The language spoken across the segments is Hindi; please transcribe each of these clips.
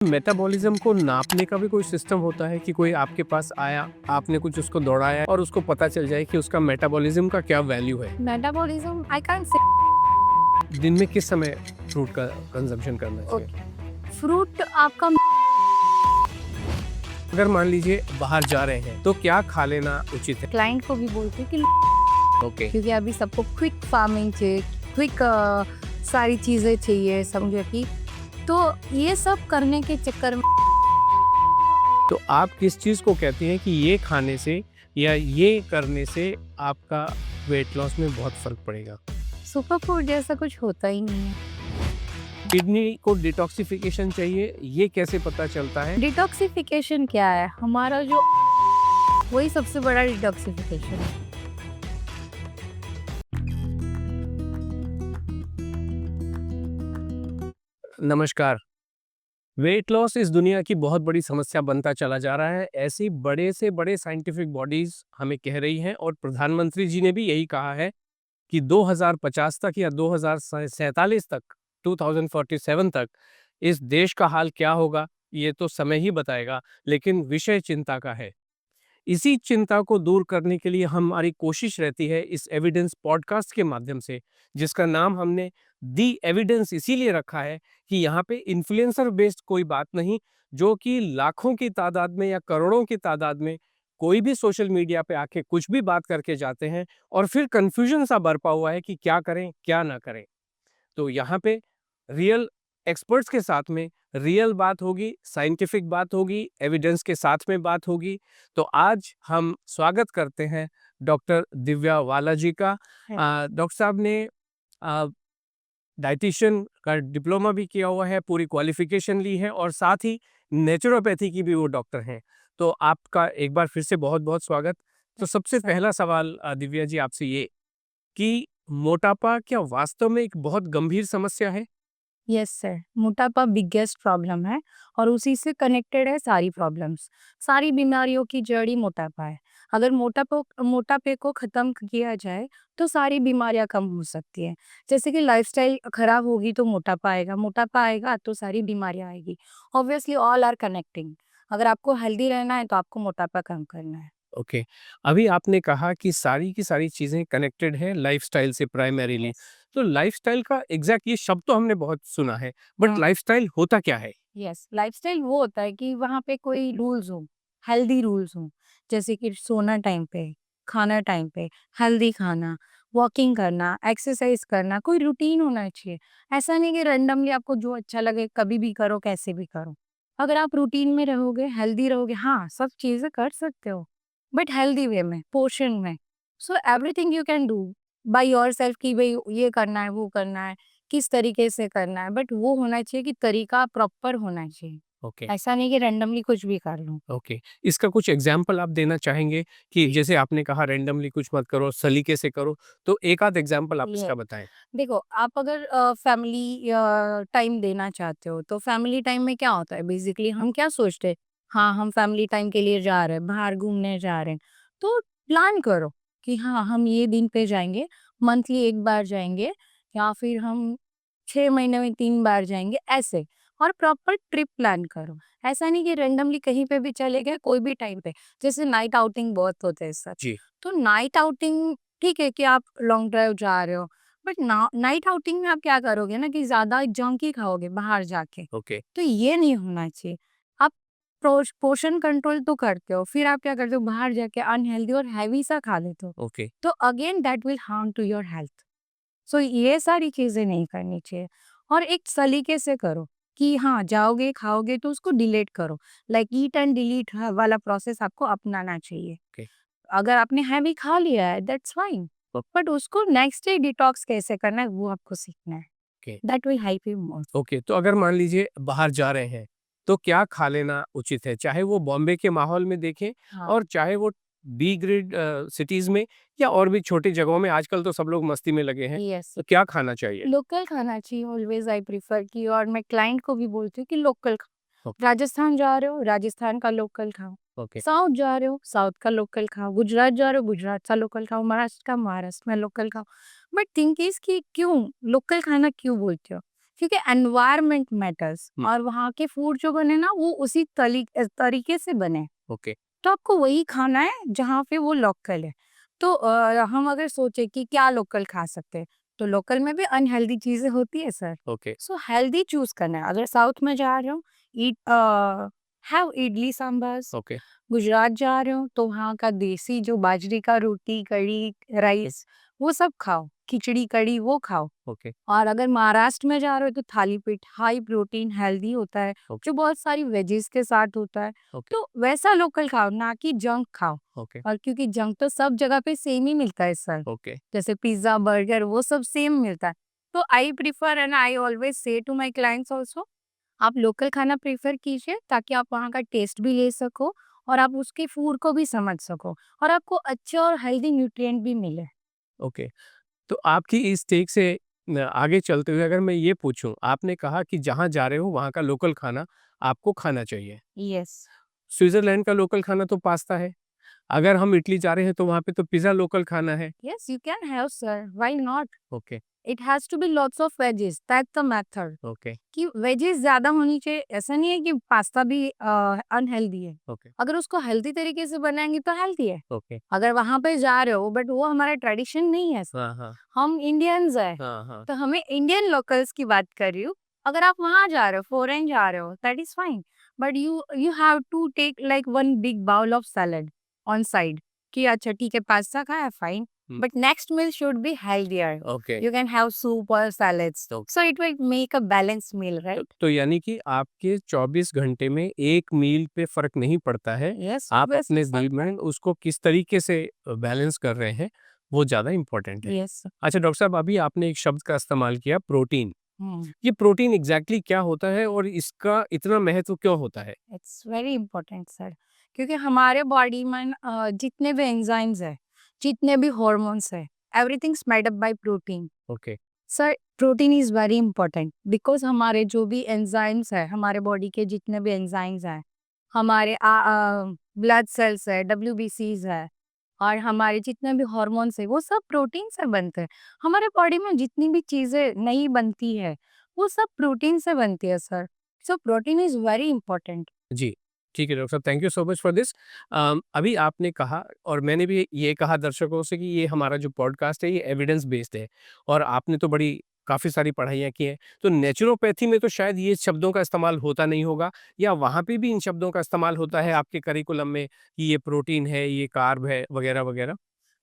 मेटाबॉलिज्म को नापने का भी कोई सिस्टम होता है कि कोई आपके पास आया, आपने कुछ उसको दौड़ाया और उसको पता चल जाए कि उसका मेटाबॉलिज्म का क्या वैल्यू है? Metabolism I can't say. दिन में किस समय फ्रूट का कंजम्पशन करना चाहिए? फ्रूट आपका अगर मान लीजिए बाहर जा रहे हैं तो क्या खा लेना उचित है? क्लाइंट को भी बोलते हैं कि ओके, क्योंकि अभी सबको क्विक फार्मिंग चाहिए, क्विक सारी चीजें चाहिए समझो कि, तो ये सब करने के चक्कर में तो आप किस चीज़ को कहते हैं कि ये खाने से या ये करने से आपका वेट लॉस में बहुत फर्क पड़ेगा? सुपर फूड जैसा कुछ होता ही नहीं है। किडनी को डिटॉक्सिफिकेशन चाहिए, ये कैसे पता चलता है? डिटॉक्सिफिकेशन क्या है? हमारा जो वही सबसे बड़ा डिटॉक्सिफिकेशन है। नमस्कार। वेट लॉस इस दुनिया की बहुत बड़ी समस्या बनता चला जा रहा है। ऐसी बड़े से बड़े साइंटिफिक बॉडीज हमें कह रही हैं और प्रधानमंत्री जी ने भी यही कहा है कि 2050 तक या 2047 तक 2047 तक इस देश का हाल क्या होगा ये तो समय ही बताएगा, लेकिन विषय चिंता का है। इसी चिंता को दूर करने के लिए हमारी कोशिश रहती है इस एविडेंस पॉडकास्ट के माध्यम से, जिसका नाम हमने दी एविडेंस इसीलिए रखा है कि यहाँ पे इन्फ्लुएंसर बेस्ड कोई बात नहीं, जो कि लाखों की तादाद में या करोड़ों की तादाद में कोई भी सोशल मीडिया पे आके कुछ भी बात करके जाते हैं और फिर कंफ्यूजन सा बरपा हुआ है कि क्या करें क्या ना करें। तो यहाँ पे रियल एक्सपर्ट्स के साथ में रियल बात होगी, साइंटिफिक बात होगी, एविडेंस के साथ में बात होगी। तो आज हम स्वागत करते हैं डॉक्टर दिव्या वाला जी का। डॉक्टर साहब ने डाइटिशियन का डिप्लोमा भी किया हुआ है, पूरी क्वालिफिकेशन ली है और साथ ही नेचुरोपैथी की भी वो डॉक्टर हैं। तो आपका एक बार फिर से बहुत-बहुत स्वागत। तो सबसे पहला सवाल दिव्या जी आपसे ये कि मोटापा क्या वास्तव में एक बहुत गंभीर समस्या है? यस सर, मोटापा बिगेस्ट प्रॉब्लम है और उसी से कनेक्टेड है सारी प्रॉब्लम्स। सारी बीमारियों की जड़ ही मोटापा है। अगर मोटापे को खत्म किया जाए तो सारी बीमारियां कम हो सकती हैं। जैसे कि लाइफस्टाइल खराब होगी तो मोटापा आएगा तो सारी बीमारियां आएगी। Obviously all are connecting. अगर आपको हेल्दी रहना है तो आपको मोटापा कम करना है। ओके। अभी आपने कहा कि सारी की सारी चीज़ें कनेक्टेड हैं लाइफ़स्टाइल से प्राइमरीली। यस। तो लाइफ़स्टाइल का एग्ज़ैक्ट ये शब्द तो हमने बहुत सुना है, बट हाँ। लाइफ़स्टाइल होता क्या है? यस, लाइफस्टाइल वो होता है कि वहाँ पे कोई रूल्स हो, हेल्दी रूल्स हो, जैसे कि सोना टाइम पे, खाना टाइम पे, हेल्दी खाना, वॉकिंग करना, एक्सरसाइज करना, कोई रूटीन होना चाहिए। ऐसा नहीं कि रैंडमली आपको जो अच्छा लगे कभी भी करो, कैसे भी करो। अगर आप रूटीन में रहोगे, हेल्दी रहोगे, हाँ, सब चीज़ें कर सकते हो, बट हेल्दी वे में, पोर्शन में। So everything you can do by yourself कि भई ये करना है, वो करना है। किस तरीके से करना है, बट वो होना चाहिए कि तरीका प्रॉपर होना चाहिए। ओके, ऐसा नहीं कि रैंडमली कुछ भी कर लो। ओके। इसका कुछ एग्ज़ाम्पल आप देना चाहेंगे कि जैसे आपने कहा रैंडमली कुछ मत करो, सलीके से करो, तो एक आध एग्ज़ाम्पल आप ये इसका बताएँ? देखो, आप अगर फैमिली टाइम देना चाहते हो, तो फैमिली टाइम में क्या होता है बेसिकली हम क्या सोचते हैं, हाँ, हम फैमिली टाइम के लिए जा रहे हैं, बाहर घूमने जा रहे हैं, तो प्लान करो कि हाँ, हम ये दिन पे जाएँगे, मंथली 1 बार जाएँगे या फिर हम 6 महीने में 3 बार जाएँगे, ऐसे। और प्रॉपर ट्रिप प्लान करो। ऐसा नहीं कि रैंडमली कहीं पे भी चले गए, कोई भी टाइम पे। जैसे नाइट आउटिंग बहुत होते हैं सच। जी, तो नाइट आउटिंग ठीक है कि आप लॉन्ग ड्राइव जा रहे हो, बट ना नाइट आउटिंग में आप क्या करोगे ना कि ज़्यादा जंक ही खाओगे बाहर जाके, ओके, तो ये नहीं होना चाहिए। आप पोर्शन कंट्रोल तो करते हो, फिर आप क्या करते हो बाहर जाके अनहेल्दी और हैवी सा खा लेते हो, ओके, तो again that will harm to your health. So ये सारी चीज़ें नहीं करनी चाहिए और एक सलीके से करो कि हाँ, जाओगे, खाओगे तो उसको डिलीट करो। लाइक ईट एंड डिलीट ह वाला प्रोसेस आपको अपनाना चाहिए। ओके, अगर आपने हैवी खा लिया है दैट्स फाइन, बट उसको नेक्स्ट डे डिटॉक्स कैसे करना है वो आपको सीखना है। Okay, that will help you more. Okay. तो अगर मान लीजिए बाहर जा रहे हैं, तो क्या खा लेना उचित है? चाहे वो बॉम्बे के माहौल में देखें हाँ। और चाहे वो बी ग्रेड सिटीज़ में या और भी छोटी जगहों में, आजकल तो सब लोग मस्ती में लगे हैं, यस, तो क्या खाना चाहिए? लोकल खाना चाहिए ऑलवेज़ आई प्रेफर कि, और मैं क्लाइंट को भी बोलती हूँ कि लोकल खाओ। ओके, राजस्थान जा रहे हो, राजस्थान का लोकल खाओ। ओके, साउथ जा रहे हो, साउथ का लोकल खाओ। गुजरात जा रहे हो, गुजरात का लोकल खाओ। महाराष्ट्र का महाराष्ट्र में लोकल खाओ। बट थिंक इज़ कि क्यों लोकल खाना क्यों बोलते हो? क्योंकि एनवायरनमेंट मैटर्स, हम्म। और वहाँ के फूड जो बने ना वो उसी तरीके से बने, ओके। तो आपको वही खाना है जहाँ पे वो लोकल है। तो हम अगर सोचे कि क्या लोकल खा सकते हैं, तो लोकल में भी अनहेल्दी चीजें होती है sir. Okay. So healthy choose करना है। अगर साउथ में जा रहे हो, ईट हैव इडली सांभर। ओके। गुजरात जा रहे हो तो वहाँ का देसी जो बाजरे का रोटी, कढ़ी, राइस, वो सब खाओ, खिचड़ी कढ़ी वो खाओ। ओके। और अगर महाराष्ट्र में जा रहे हो तो थाली पीठ हाई प्रोटीन हेल्दी होता है, ओके। जो बहुत सारी वेजेस के साथ होता है। ओके। तो वैसा लोकल खाओ, ना कि जंक खाओ। ओके। और क्योंकि जंक तो सब जगह पे सेम ही मिलता है सर, ओके। जैसे पिज्जा बर्गर वो सब सेम मिलता है। तो I prefer and I always say to my clients also, आप लोकल खाना प्रेफर कीजिए ताकि आप वहाँ का टेस्ट भी ले सको और आप उसके फूड को भी समझ सको और आपको अच्छे और हेल्दी न्यूट्रिएंट भी मिले। ओके। तो आपकी इस टेक से आगे चलते हुए अगर मैं ये पूछूं, आपने कहा कि जहाँ जा रहे हो वहाँ का लोकल खाना आपको खाना चाहिए। यस। स्विट्जरलैंड का लोकल खाना तो पास्ता है। अगर हम इटली जा रहे हैं तो वहाँ पे तो पिज़्ज़ा लोकल खाना है। Yes, you can have sir, why not. Okay. It has to be lots of veggies, that's the method. Okay. कि वेजेस ज्यादा होनी चाहिए, ऐसा नहीं है कि पास्ता भी अनहेल्दी है। ओके। अगर उसको हेल्दी तरीके से बनाएंगे तो हेल्दी है। ओके। अगर वहां पे जा रहे हो बट वो हमारा ट्रेडिशन नहीं है, हाँ, हाँ। हम इंडियंस है, हाँ, हाँ। तो हमें इंडियन लोकल्स की बात कर रही हूँ। अगर आप वहां जा रहे हो, फॉरेन जा रहे हो, that is fine, but you you have to take like one big bowl of salad on side. कि अच्छा ठीक है पास्ता खाया फाइन, हुँ। But next meal should be healthier. Okay. You can have soup or salads. तो So it will make a balanced meal, right? तो यानी कि आपके 24 घंटे में एक मील पे फ़र्क नहीं पड़ता है। Yes, आप अपने obviously. दिन में उसको किस तरीके से बैलेंस कर रहे हैं, वो ज़्यादा इम्पोर्टेंट है। Yes. अच्छा डॉक्टर साहब, अभी आपने एक शब्द का इस्तेमाल किया, प्रोटीन। Hmm. ये प्रोटीन एग्ज़ैक्टली क्या होता है और इसका इतना महत्व क्यों होता है? It's very important, sir. क्योंकि हमारे बॉडी में जितने भी एंजाइम्स है, जितने भी हॉर्मोन्स है, everything made up by protein. Okay. Sir protein is very important because हमारे जो भी एंजाइम्स है, हमारे बॉडी के जितने भी एंजाइम्स हैं, हमारे ब्लड सेल्स है, WBCs है, और हमारे जितने भी हॉर्मोन्स है वो सब प्रोटीन से बनते हैं। हमारे बॉडी में जितनी भी चीजें नहीं बनती है वो सब प्रोटीन से बनती है sir. So protein is very important. जी, ठीक है डॉक्टर साहब, thank you so much for this. अभी आपने कहा और मैंने भी ये कहा दर्शकों से कि ये हमारा जो पॉडकास्ट है ये एविडेंस बेस्ड है और आपने तो बड़ी काफ़ी सारी पढ़ाइयाँ की हैं। तो नेचुरोपैथी में तो शायद ये शब्दों का इस्तेमाल होता नहीं होगा या वहाँ पे भी इन शब्दों का इस्तेमाल होता है आपके करिकुलम में कि ये प्रोटीन है, ये कार्ब है वगैरह, वगैरह?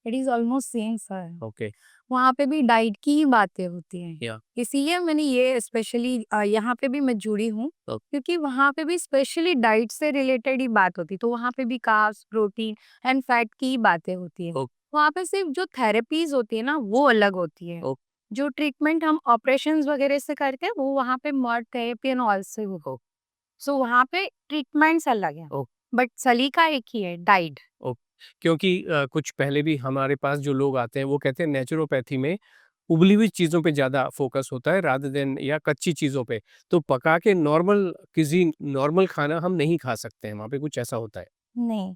It is almost same sir. Okay. वहाँ पे भी डाइट की ही बातें होती हैं, या इसीलिए मैंने ये स्पेशली यहाँ पे भी मैं जुड़ी हूँ, ओ क्योंकि वहाँ पे भी स्पेशली डाइट से रिलेटेड ही बात होती, तो वहाँ पे भी कार्ब्स, प्रोटीन एंड फैट की ही बातें होती है। ओ वहाँ पे सिर्फ जो थेरेपीज होती है ना वो अलग होती है। ओ जो ट्रीटमेंट हम ऑपरेशंस वगैरह से करते हैं वो वहाँ पे मड थेरेपी एंड ऑल से हो। सो वहाँ पे ट्रीटमेंट्स अलग है, ओ बट सलीका एक ही है, डाइट। ओ क्योंकि कुछ पहले भी हमारे पास जो लोग आते हैं वो कहते हैं नेचुरोपैथी में उबली हुई चीज़ों पे ज़्यादा फ़ोकस होता है रादर देन या कच्ची चीज़ों पे। तो पका के नॉर्मल किसी नॉर्मल खाना हम नहीं खा सकते हैं, वहाँ पे कुछ ऐसा होता है। नहीं,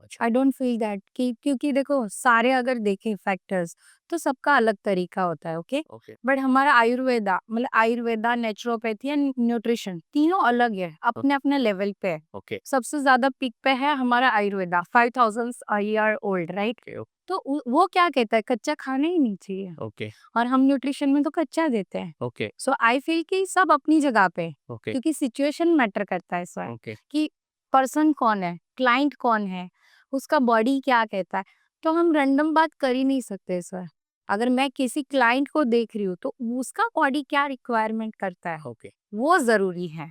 अच्छा। आई डोंट फील दैट कि क्योंकि देखो सारे अगर देखें फैक्टर्स तो सबका अलग तरीका होता है, ओके। ओके। बट हमारा आयुर्वेदा मतलब आयुर्वेदा, नेचुरोपैथी एंड न्यूट्रिशन तीनों अलग है, ओ अपने अपने लेवल पे है। ओके। सबसे ज्यादा पिक पे है हमारा Ayurveda, 5000 year old, right. Okay. तो वो क्या कहता है कच्चा खाना ही नहीं चाहिए, ओके। और हम न्यूट्रिशन में तो कच्चा देते हैं। ओके। सो आई फील कि सब अपनी जगह पे है, ओके। क्योंकि सिचुएशन मैटर करता है सर, ओके। कि पर्सन कौन है, क्लाइंट कौन है, उसका बॉडी क्या कहता है। तो हम रैंडम बात कर ही नहीं सकते सर। अगर मैं किसी क्लाइंट को देख रही हूँ तो उसका बॉडी क्या रिक्वायरमेंट करता है ओके। वो जरूरी है।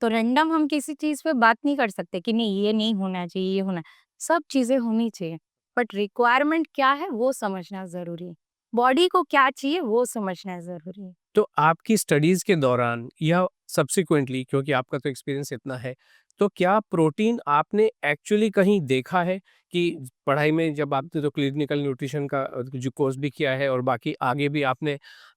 तो रैंडम हम किसी चीज पे बात नहीं कर सकते कि नहीं ये नहीं होना चाहिए, ये होना, सब चीजें होनी चाहिए, बट रिक्वायरमेंट क्या है वो समझना जरूरी है। बॉडी को क्या चाहिए वो समझना जरूरी है। तो आपकी स्टडीज़ के दौरान या सब्सिक्वेंटली क्योंकि आपका तो एक्सपीरियंस इतना है, तो क्या प्रोटीन आपने एक्चुअली कहीं देखा है कि पढ़ाई में जब आपने तो क्लिनिकल न्यूट्रिशन का जो कोर्स भी किया है और बाकी आगे भी आपने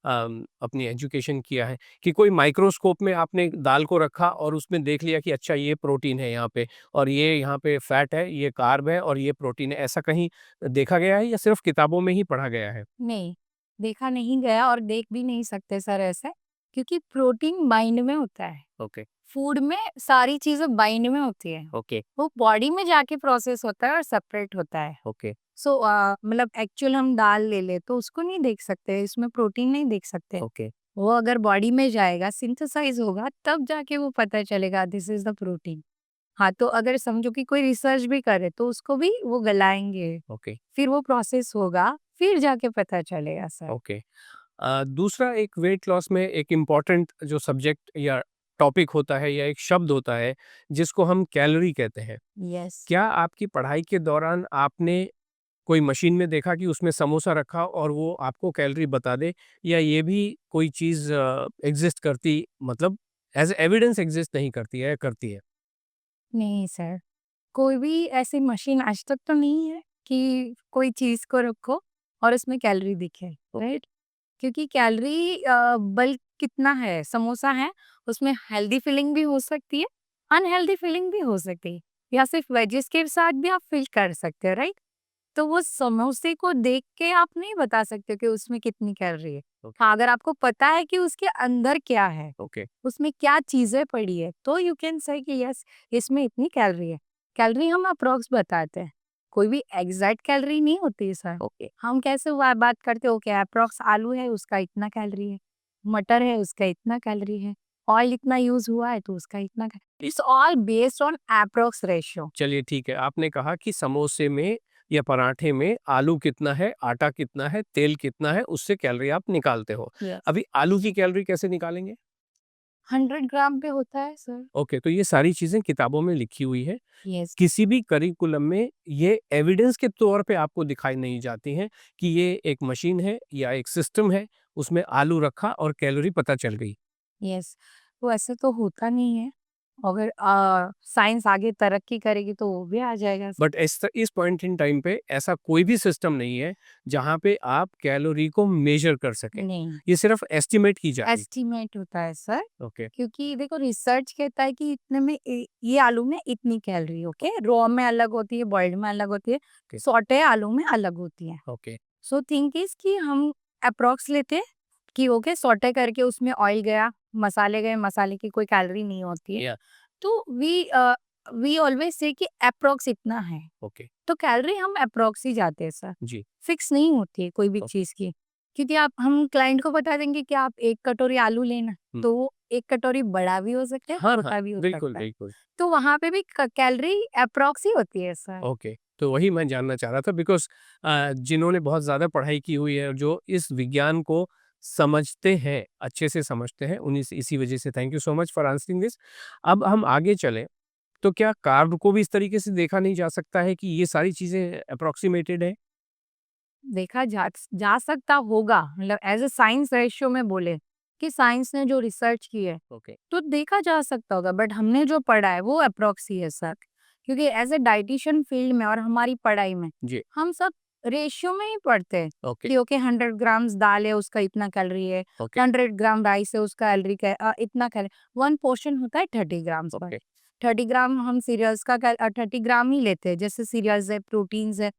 अपनी एजुकेशन किया है कि कोई माइक्रोस्कोप में आपने दाल को रखा और उसमें देख लिया कि अच्छा ये प्रोटीन है यहाँ पे और ये यहाँ पे फैट है, ये कार्ब है और ये प्रोटीन है, ऐसा कहीं देखा गया है या सिर्फ़ किताबों में ही पढ़ा गया है? नहीं, देखा नहीं गया और देख भी नहीं सकते सर ऐसे, क्योंकि प्रोटीन बाइंड में होता है, ओके फूड में सारी चीजें बाइंड में होती है, ओके वो बॉडी में जाके प्रोसेस होता है और सेपरेट होता है। ओके सो मतलब एक्चुअल हम दाल ले ले तो उसको नहीं देख सकते, इसमें प्रोटीन नहीं देख सकते। ओके वो अगर बॉडी में जाएगा, सिंथेसाइज होगा, तब जाके वो पता चलेगा दिस इज द प्रोटीन। हाँ, तो अगर समझो कि कोई रिसर्च भी करे तो उसको भी वो गलाएंगे, ओके फिर वो प्रोसेस होगा, फिर जाके पता चलेगा सर। ओके दूसरा एक वेट लॉस में एक इम्पॉर्टेंट जो सब्जेक्ट या टॉपिक होता है या एक शब्द होता है जिसको हम कैलोरी कहते हैं। यस। क्या आपकी पढ़ाई के दौरान आपने कोई मशीन में देखा कि उसमें समोसा रखा और वो आपको कैलोरी बता दे, या ये भी कोई चीज़ एग्जिस्ट करती, मतलब एज एविडेंस एग्जिस्ट नहीं करती है, करती है? नहीं सर, कोई भी ऐसी मशीन आज तक तो नहीं है कि कोई चीज को रखो और उसमें कैलोरी दिखे, राइट? क्योंकि कैलोरी बल्क कितना है, समोसा है, उसमें हेल्दी फीलिंग भी हो सकती है, अनहेल्दी फीलिंग भी हो सकती है, या सिर्फ वेजिस के साथ भी आप फील कर सकते हो, राइट? तो वो समोसे को देख के आप नहीं बता सकते कि उसमें कितनी कैलोरी है। ओके हाँ, अगर आपको पता है कि उसके अंदर क्या है, ओके उसमें क्या चीजें पड़ी है, तो यू कैन से कि यस, इसमें इतनी कैलोरी है। कैलोरी हम अप्रोक्स बताते हैं, कोई भी एग्जैक्ट कैलोरी नहीं होती है सर। ओके हम कैसे बात करते हो कि अप्रोक्स आलू है उसका इतना कैलोरी है, मटर है उसका इतना कैलोरी है, ऑयल इतना यूज हुआ है तो उसका इतना। It's all based on approx ratio. चलिए ठीक है, आपने कहा कि समोसे में या पराठे में आलू कितना है, आटा कितना है, तेल कितना है, उससे कैलोरी आप निकालते हो। यस। अभी आलू की कैलोरी कैसे निकालेंगे? 100 ग्राम पे होता है सर। ओके, तो ये सारी चीज़ें किताबों में लिखी हुई है। यस। किसी भी करिकुलम में ये एविडेंस के तौर पे आपको दिखाई नहीं जाती हैं कि ये एक मशीन है या एक सिस्टम है, उसमें आलू रखा और कैलोरी पता चल गई। यस, तो ऐसे तो होता नहीं है। अगर साइंस आगे तरक्की करेगी तो वो भी आ जाएगा सर। बट इस पॉइंट इन टाइम पे ऐसा कोई भी सिस्टम नहीं है जहाँ पे आप कैलोरी को मेजर कर सकें। नहीं, ये सिर्फ एस्टिमेट की जा रही एस्टिमेट होता है सर। है। ओके क्योंकि देखो रिसर्च कहता है कि इतने में ये आलू में इतनी कैलोरी, ओके, रॉ में अलग होती है, बॉइल्ड में अलग होती है, ओके सॉटे आलू में अलग होती है। ओके सो थिंक इज कि हम अप्रोक्स लेते हैं कि ओके सॉटे करके उसमें ऑयल गया, मसाले गए, मसाले की कोई कैलोरी नहीं होती है, या तो वी ऑलवेज से कि अप्रोक्स इतना है, ओके तो कैलोरी हम अप्रोक्स ही जाते हैं सर। जी फिक्स नहीं होती है कोई भी ओ- चीज की, क्योंकि आप हम क्लाइंट को बता देंगे कि आप 1 कटोरी आलू लेना, हम्म, तो वो 1 कटोरी बड़ा भी हो सकता है, हाँ हाँ, छोटा भी हो बिल्कुल सकता है, बिल्कुल। तो वहां पे भी कैलोरी अप्रोक्स ही होती है सर। ओके, तो वही मैं जानना चाह रहा था बिकॉज़ जिन्होंने बहुत ज़्यादा पढ़ाई की हुई है और जो इस विज्ञान को समझते हैं, अच्छे से समझते हैं, उन्हीं से इसी वजह से thank you so much for answering this. अब हम आगे चलें, तो क्या कार्ब को भी इस तरीके से देखा नहीं जा सकता है कि ये सारी चीज़ें अप्रॉक्सिमेटेड है? देखा जा सकता होगा, मतलब एज ए साइंस रेशियो में बोले कि साइंस ने जो रिसर्च की है ओके, तो देखा जा सकता होगा, बट हमने जो पढ़ा है वो अप्रोक्स ही है सर। क्योंकि एज ए डाइटिशियन फील्ड में और हमारी पढ़ाई में जी, हम सब रेशियो में ही पढ़ते हैं ओके, कि ओके 100 ग्राम्स दाल है उसका इतना कैलोरी है, ओके, 100 ग्राम राइस है उसका कैलोरी इतना कैलोरी, वन पोर्शन होता है 30 ग्राम्स पर। ओके, 30 ग्राम हम सीरियल्स का 30 ग्राम ही लेते हैं, जैसे सीरियल्स है, प्रोटीन्स है,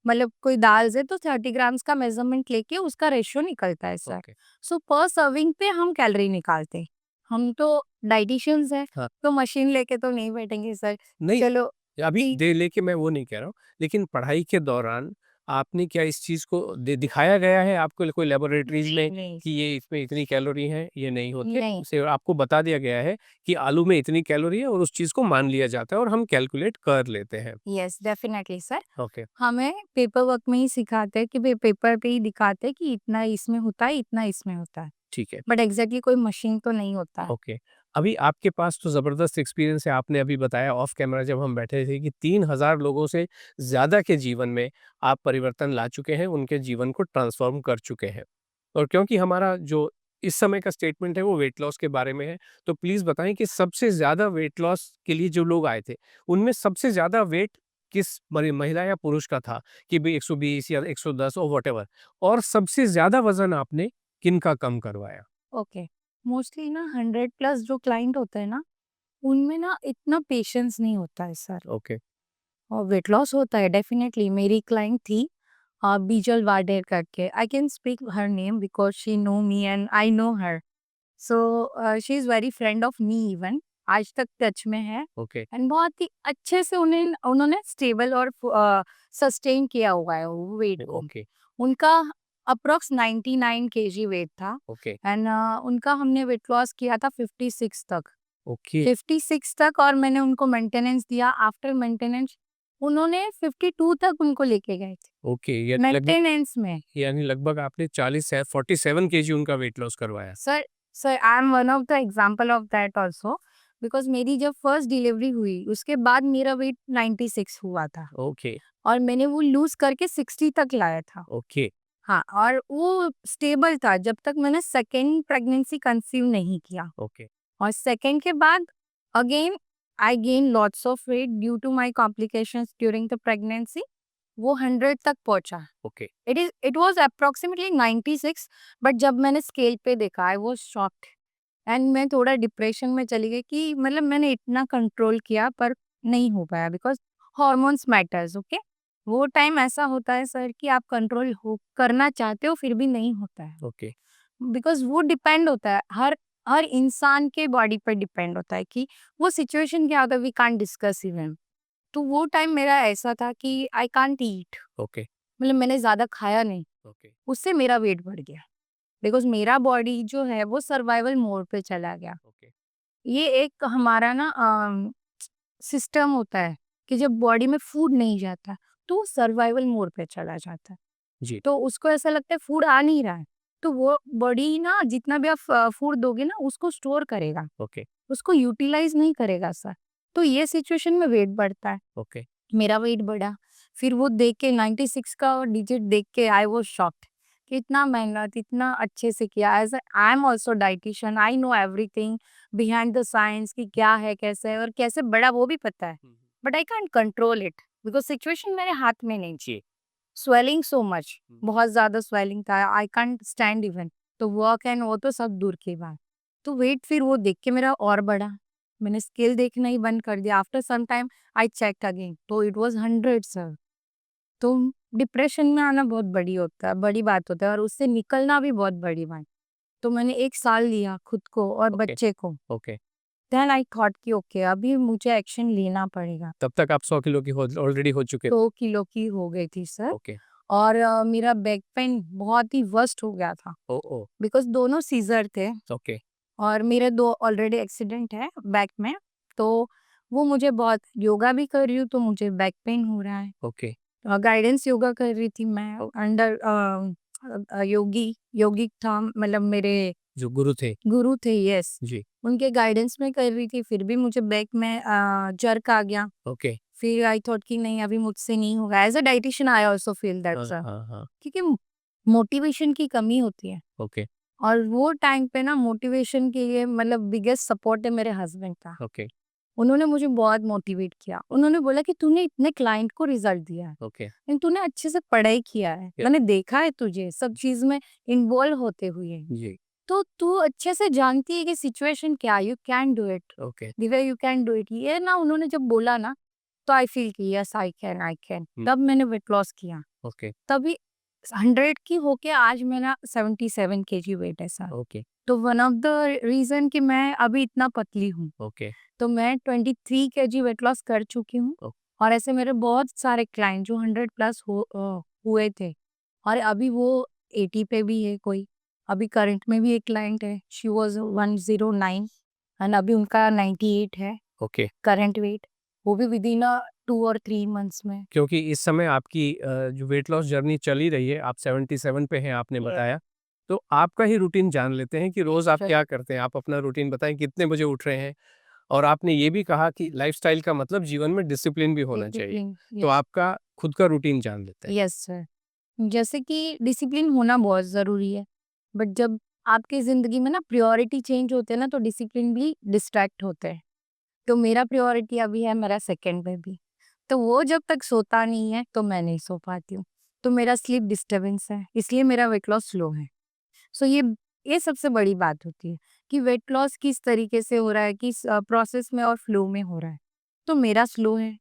मतलब कोई दाल है तो 30 ग्राम्स का मेजरमेंट लेके उसका रेशियो निकलता है सर। ओके, सो पर सर्विंग पे हम कैलोरी निकालते हैं। हम तो डाइटिशियंस हैं, हाँ। तो मशीन लेके तो नहीं बैठेंगे सर। नहीं, चलो अभी ठीक। दे लेके मैं वो नहीं कह रहा हूँ, लेकिन पढ़ाई के दौरान आपने क्या इस चीज़ को दिखाया गया है आपको कोई लेबोरेटरीज में नहीं कि ये इसमें इतनी कैलोरी है, ये नहीं होते? नहीं। सिर्फ आपको बता दिया गया है कि आलू में इतनी कैलोरी है और उस चीज़ को मान लिया जाता है और हम कैलकुलेट कर लेते हैं। Yes definitely sir. ओके, हमें पेपर वर्क में ही सिखाते हैं कि पेपर पे ही दिखाते हैं कि इतना इसमें होता है, इतना इसमें होता है, ठीक है। बट एग्जैक्टली कोई मशीन तो नहीं होता है। ओके। अभी आपके पास तो ज़बरदस्त एक्सपीरियंस है, आपने अभी बताया ऑफ कैमरा जब हम बैठे थे कि 3000 लोगों से ज़्यादा के जीवन में आप परिवर्तन ला चुके हैं, उनके जीवन को ट्रांसफ़ॉर्म कर चुके हैं। और क्योंकि हमारा जो इस समय का स्टेटमेंट है वो वेट लॉस के बारे में है, तो प्लीज़ बताएँ कि सबसे ज़्यादा वेट लॉस के लिए जो लोग आए थे, उनमें सबसे ज़्यादा वेट किस महिला या पुरुष का था? कि भई 120 या 110 और व्हाटएवर, और सबसे ज़्यादा वज़न आपने किनका कम करवाया? ओके, मोस्टली ना 100 प्लस जो क्लाइंट होते हैं ना, उनमें ना इतना पेशेंस नहीं होता है सर, ओके, और वेट लॉस होता है डेफिनेटली। मेरी क्लाइंट थी बीजल वाडेर करके, I can speak her name because she know me and I know her. So she is very friend of me even, आज तक टच में है ओके, एंड बहुत ही अच्छे से उन्होंने स्टेबल और सस्टेन किया हुआ है वो वेट को। ओके, उनका अप्रॉक्स 99 केजी वेट था ओके, एंड उनका हमने वेट लॉस किया था 56 तक। ओके, 56 तक और मैंने उनको मेंटेनेंस दिया। आफ्टर मेंटेनेंस उन्होंने 52 तक उनको लेके गए थे ओके, मेंटेनेंस में। यानी लगभग आपने 47 केजी उनका वेट लॉस करवाया। Sir sir I am one of the example of that also, because मेरी जब फर्स्ट डिलीवरी हुई उसके बाद मेरा वेट 96 हुआ था ओके, और मैंने वो लूज करके 60 तक लाया था। ओके, हाँ, और वो स्टेबल था जब तक मैंने सेकेंड प्रेगनेंसी कंसीव नहीं किया। ओके, और सेकेंड के बाद again I gain lots of weight due to my complications during the pregnancy. वो 100 तक पहुंचा। Okay, it was approximately 96, but जब मैंने स्केल पे देखा आई वाज शॉक्ड एंड मैं थोड़ा डिप्रेशन में चली गई कि मतलब मैंने इतना कंट्रोल किया पर नहीं हो पाया बिकॉज हॉर्मोन्स मैटर्स। ओके, वो टाइम ऐसा होता है सर कि आप कंट्रोल हो करना चाहते हो फिर भी नहीं होता है ओके, बिकॉज वो डिपेंड होता है हर हर इंसान के बॉडी पर डिपेंड होता है कि वो सिचुएशन क्या होता है, वी कांट डिस्कस इवन। तो वो टाइम मेरा ऐसा था कि आई कांट ईट, ओके, मतलब मैंने ज्यादा खाया नहीं, ओके, उससे मेरा वेट बढ़ गया बिकॉज मेरा बॉडी जो है वो सर्वाइवल मोड पे चला गया। ओके, ये एक हमारा ना सिस्टम होता है कि जब बॉडी में फूड नहीं जाता तो सर्वाइवल मोड पे चला जाता है। जी, तो उसको ऐसा लगता है फूड आ नहीं रहा है, तो वो बॉडी ना जितना भी आप फूड दोगे ना उसको स्टोर करेगा, ओके, उसको यूटिलाइज नहीं करेगा सर। तो ये सिचुएशन में वेट बढ़ता है। ओके, मेरा वेट बढ़ा, फिर वो देख के 96 का डिजिट देख के आई वाज शॉक्ड कि इतना मेहनत इतना अच्छे से किया। As I am also dietitian, I know everything behind the science कि क्या है कैसे है और कैसे बढ़ा वो भी पता है, हुँ, but I can't control it because situation मेरे हाथ में नहीं। जी, स्वेलिंग सो मच, हुँ, बहुत ज्यादा स्वेलिंग था, आई कांट स्टैंड इवन। तो वर्क एंड वो तो सब दूर की बात। तो वेट फिर वो देख के मेरा और बढ़ा, मैंने स्केल देखना ही बंद कर दिया। After some time I check again तो इट वाज 100 सर। तो डिप्रेशन में आना बहुत बड़ी बात होता है और उससे निकलना भी बहुत बड़ी बात। तो मैंने 1 साल लिया खुद को और ओके, बच्चे को। ओके। देन आई थॉट कि ओके अभी मुझे एक्शन लेना पड़ेगा। तब तक आप 100 किलो की हो ऑलरेडी हो चुके थे। 2 किलो की हो गई थी सर ओके, और मेरा बैक पेन बहुत ही वर्स्ट हो गया था ओह, ओह! बिकॉज दोनों सीजर थे ओके, और मेरे 2 ऑलरेडी एक्सीडेंट है बैक में। तो वो मुझे बहुत योगा भी कर रही हूँ तो मुझे बैक पेन हो रहा है। ओके, गाइडेंस योगा कर रही थी मैं अंडर योगिक था, मतलब मेरे जो गुरु थे। गुरु थे, यस। जी, उनके गाइडेंस में कर रही थी फिर भी मुझे बैक में जर्क आ गया। ओके। फिर आई थॉट कि नहीं अभी मुझसे नहीं होगा। As a dietitian I also feel that हाँ, सर, हाँ, हाँ। क्योंकि मोटिवेशन की कमी होती है ओके, और वो टाइम पे ना मोटिवेशन के लिए मतलब बिगेस्ट सपोर्ट है मेरे हस्बैंड का। ओके, उन्होंने मुझे बहुत मोटिवेट किया। उन्होंने बोला कि तूने इतने क्लाइंट को रिजल्ट दिया है, ओके। लेकिन तूने अच्छे से पढ़ाई किया है, या मैंने देखा है तुझे सब चीज में इन्वॉल्व होते हुए, जी, तो तू अच्छे से जानती है कि सिचुएशन क्या, you can do it, okay. The way you can do it. ये ना उन्होंने जब बोला ना तो आई फील कि यस आई कैन। हुँ, तब मैंने वेट लॉस किया, ओके, तभी 100 की होके आज मेरा 77 केजी वेट है सर। ओके, तो वन ऑफ द रीजन कि मैं अभी इतना पतली हूँ, ओके, तो मैं 23 केजी वेट लॉस कर चुकी हूँ। ओ और ऐसे मेरे बहुत सारे क्लाइंट जो 100 प्लस हुए थे और अभी वो 80 पे भी है कोई। अभी करंट में भी एक क्लाइंट है, शी वाज 109 एंड अभी उनका 98 है ओके। करंट वेट, वो भी विद इन 2 और 3 मंथ्स में। क्योंकि इस समय आपकी जो वेट लॉस जर्नी चल ही रही है, आप 77 पे हैं आपने बताया। तो आपका ही रूटीन जान लेते हैं कि रोज़ आप Sure. क्या करते हैं? आप अपना रूटीन बताएँ, कितने बजे उठ रहे हैं? और आपने ये भी कहा कि लाइफ़स्टाइल का मतलब जीवन में डिसिप्लिन भी होना चाहिए। डिसिप्लिन, तो यस। आपका खुद का रूटीन जान लेते हैं। यस सर, जैसे कि डिसिप्लिन होना बहुत ज़रूरी है, बट जब आपकी ज़िंदगी में ना प्रायोरिटी चेंज होते हैं ना तो डिसिप्लिन भी डिस्ट्रैक्ट होते हैं। तो मेरा प्रायोरिटी अभी है मेरा सेकंड बेबी, तो वो जब तक सोता नहीं है तो मैं नहीं सो पाती हूँ, तो मेरा स्लीप डिस्टर्बेंस है, इसलिए मेरा वेट लॉस स्लो है। सो ये सबसे बड़ी बात होती है कि वेट लॉस किस तरीके से हो रहा है, किस प्रोसेस में और फ्लो में हो रहा है। तो मेरा स्लो है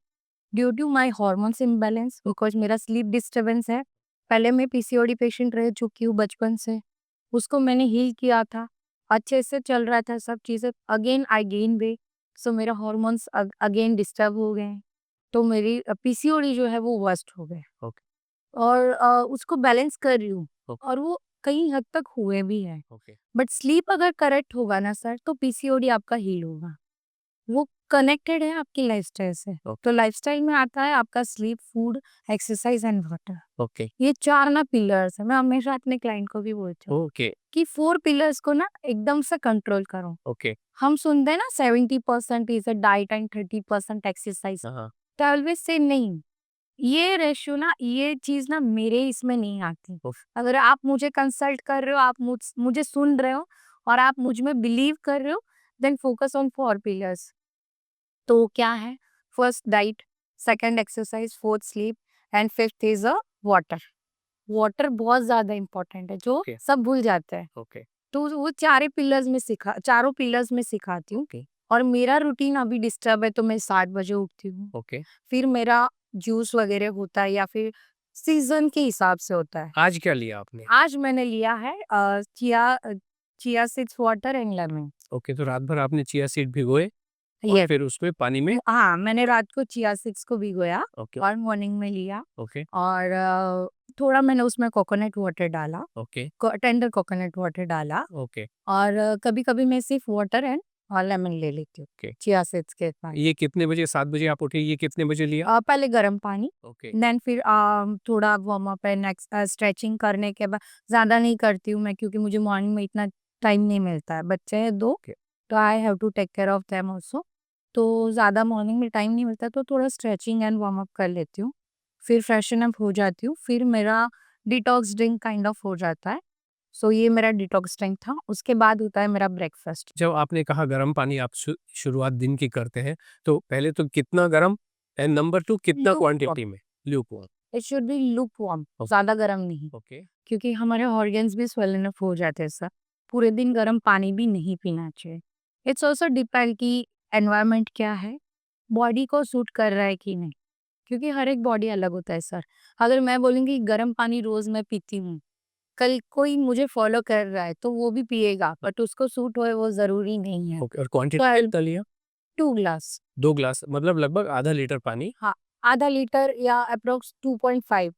due to my hormones imbalance, because मेरा स्लीप डिस्टर्बेंस है। पहले मैं पीसीओडी पेशेंट रह चुकी हूँ बचपन से, उसको मैंने हील किया था अच्छे से चल रहा था सब चीज़ें, अगेन आई गेन वेट, सो मेरा हार्मोन्स अगेन डिस्टर्ब हो गए, तो मेरी पीसीओडी जो है वो वर्स्ट हो गए। ओके। और उसको बैलेंस कर रही हूँ, ओके। और वो कई हद तक हुए भी हैं। ओके। बट स्लीप अगर करेक्ट होगा ना सर, तो पीसीओडी आपका हील होगा। वो कनेक्टेड है आपकी लाइफस्टाइल से। ओके। तो लाइफस्टाइल में आता है आपका sleep, food, exercise and water. Okay. ये 4 ना पिलर्स है। मैं हमेशा अपने क्लाइंट को भी बोलती हूँ ओके। कि 4 पिलर्स को ना एकदम से कंट्रोल करो। ओके। हम सुनते हैं ना 70% is a diet and 30% exercise. हाँ, हाँ। तो ऑलवेज से नहीं, ये रेशियो ना, ये चीज ना मेरे इसमें नहीं आती। ओके। अगर आप मुझे कंसल्ट कर रहे हो, आप मुझे सुन रहे हो और आप मुझ में बिलीव कर रहे हो, देन फोकस ऑन 4 पिलर्स। तो क्या है? First diet, second exercise, fourth sleep and fifth is a water. Water बहुत ज्यादा इंपॉर्टेंट है, जो ओके। सब भूल जाते हैं। ओके। तो वो चारों पिलर्स में सिखाती हूँ। ओके। और मेरा रूटीन अभी डिस्टर्ब है, तो मैं 7 बजे उठती हूँ। ओके। फिर मेरा जूस वगैरह होता है, या फिर सीजन के हिसाब से होता है। आज क्या लिया आपने? आज मैंने लिया है chia seeds water and lemon. Okay, तो रात भर आपने चिया सीड भिगोए और ये फिर उसमें पानी में। हाँ, मैंने रात को चिया सीड्स को भिगोया ओके। और मॉर्निंग में लिया। ओके। और थोड़ा मैंने उसमें कोकोनट वाटर डाला, ओके। टेंडर कोकोनट वाटर डाला। ओके। और कभी-कभी मैं सिर्फ वाटर एंड और लेमन ले लेती हूँ ओके। चिया सीड्स के साथ। ये कितने बजे? 7 बजे आप उठे, ये कितने बजे लिया? पहले गर्म पानी, ओके। देन फिर थोड़ा वार्म अप एंड स्ट्रेचिंग करने के बाद, ज़्यादा नहीं करती हूँ मैं, क्योंकि मुझे मॉर्निंग में इतना टाइम नहीं मिलता है। बच्चे हैं 2, ओके। तो I have to take care of them also. तो ज़्यादा मॉर्निंग में टाइम नहीं मिलता, तो थोड़ा स्ट्रेचिंग एंड वार्म अप कर लेती हूँ। फिर फ्रेशन अप हो जाती हूँ, फिर मेरा डिटॉक्स ड्रिंक काइंड ऑफ हो जाता है। सो ये मेरा डिटॉक्स ड्रिंक था। उसके बाद होता है मेरा ब्रेकफास्ट। जब आपने कहा गर्म पानी आप शुरुआत दिन की करते हैं, तो पहले तो कितना गर्म एंड नंबर 2 कितना क्वांटिटी में? Lukewarm. It should be look warm, okay. ज़्यादा गर्म नहीं, ओके। क्योंकि हमारे ऑर्गन्स भी स्वेलन अप हो जाते हैं सर। पूरे दिन गर्म पानी भी नहीं पीना चाहिए। इट्स ऑल्सो डिपेंड कि एनवायरनमेंट क्या है, बॉडी को सूट कर रहा है कि नहीं, क्योंकि हर एक बॉडी अलग होता है सर। अगर मैं बोलूँगी गर्म पानी रोज़ मैं पीती हूँ, कल कोई मुझे फॉलो कर रहा है तो वो भी पिएगा, बट उसको सूट होए वो ज़रूरी नहीं है। ओके, और तो क्वांटिटी कितना लिया? 2 ग्लास, 2 ग्लास मतलब लगभग आधा लीटर पानी। हाँ, आधा लीटर या अप्रॉक्स 2.5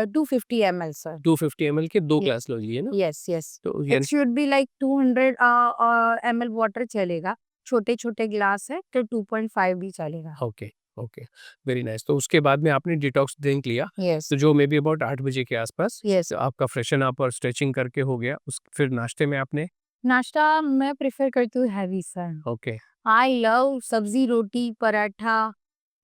250 ml सर। 250 ml के 2 ग्लास लो लिए ना? Yes, yes. तो इट यानी should be like 200 ml water चलेगा। छोटे-छोटे ग्लास है तो 2.5 भी चलेगा। ओके। Okay, very nice. तो उसके बाद में आपने डिटॉक्स ड्रिंक लिया, यस, तो जो मे बी अबाउट 8 बजे के आसपास, यस। तो आपका फ्रेशन अप और स्ट्रेचिंग करके हो गया। उस फिर नाश्ते में आपने? नाश्ता मैं प्रेफ़र करती हूँ heavy sir. Okay. I love sabzi, roti, paratha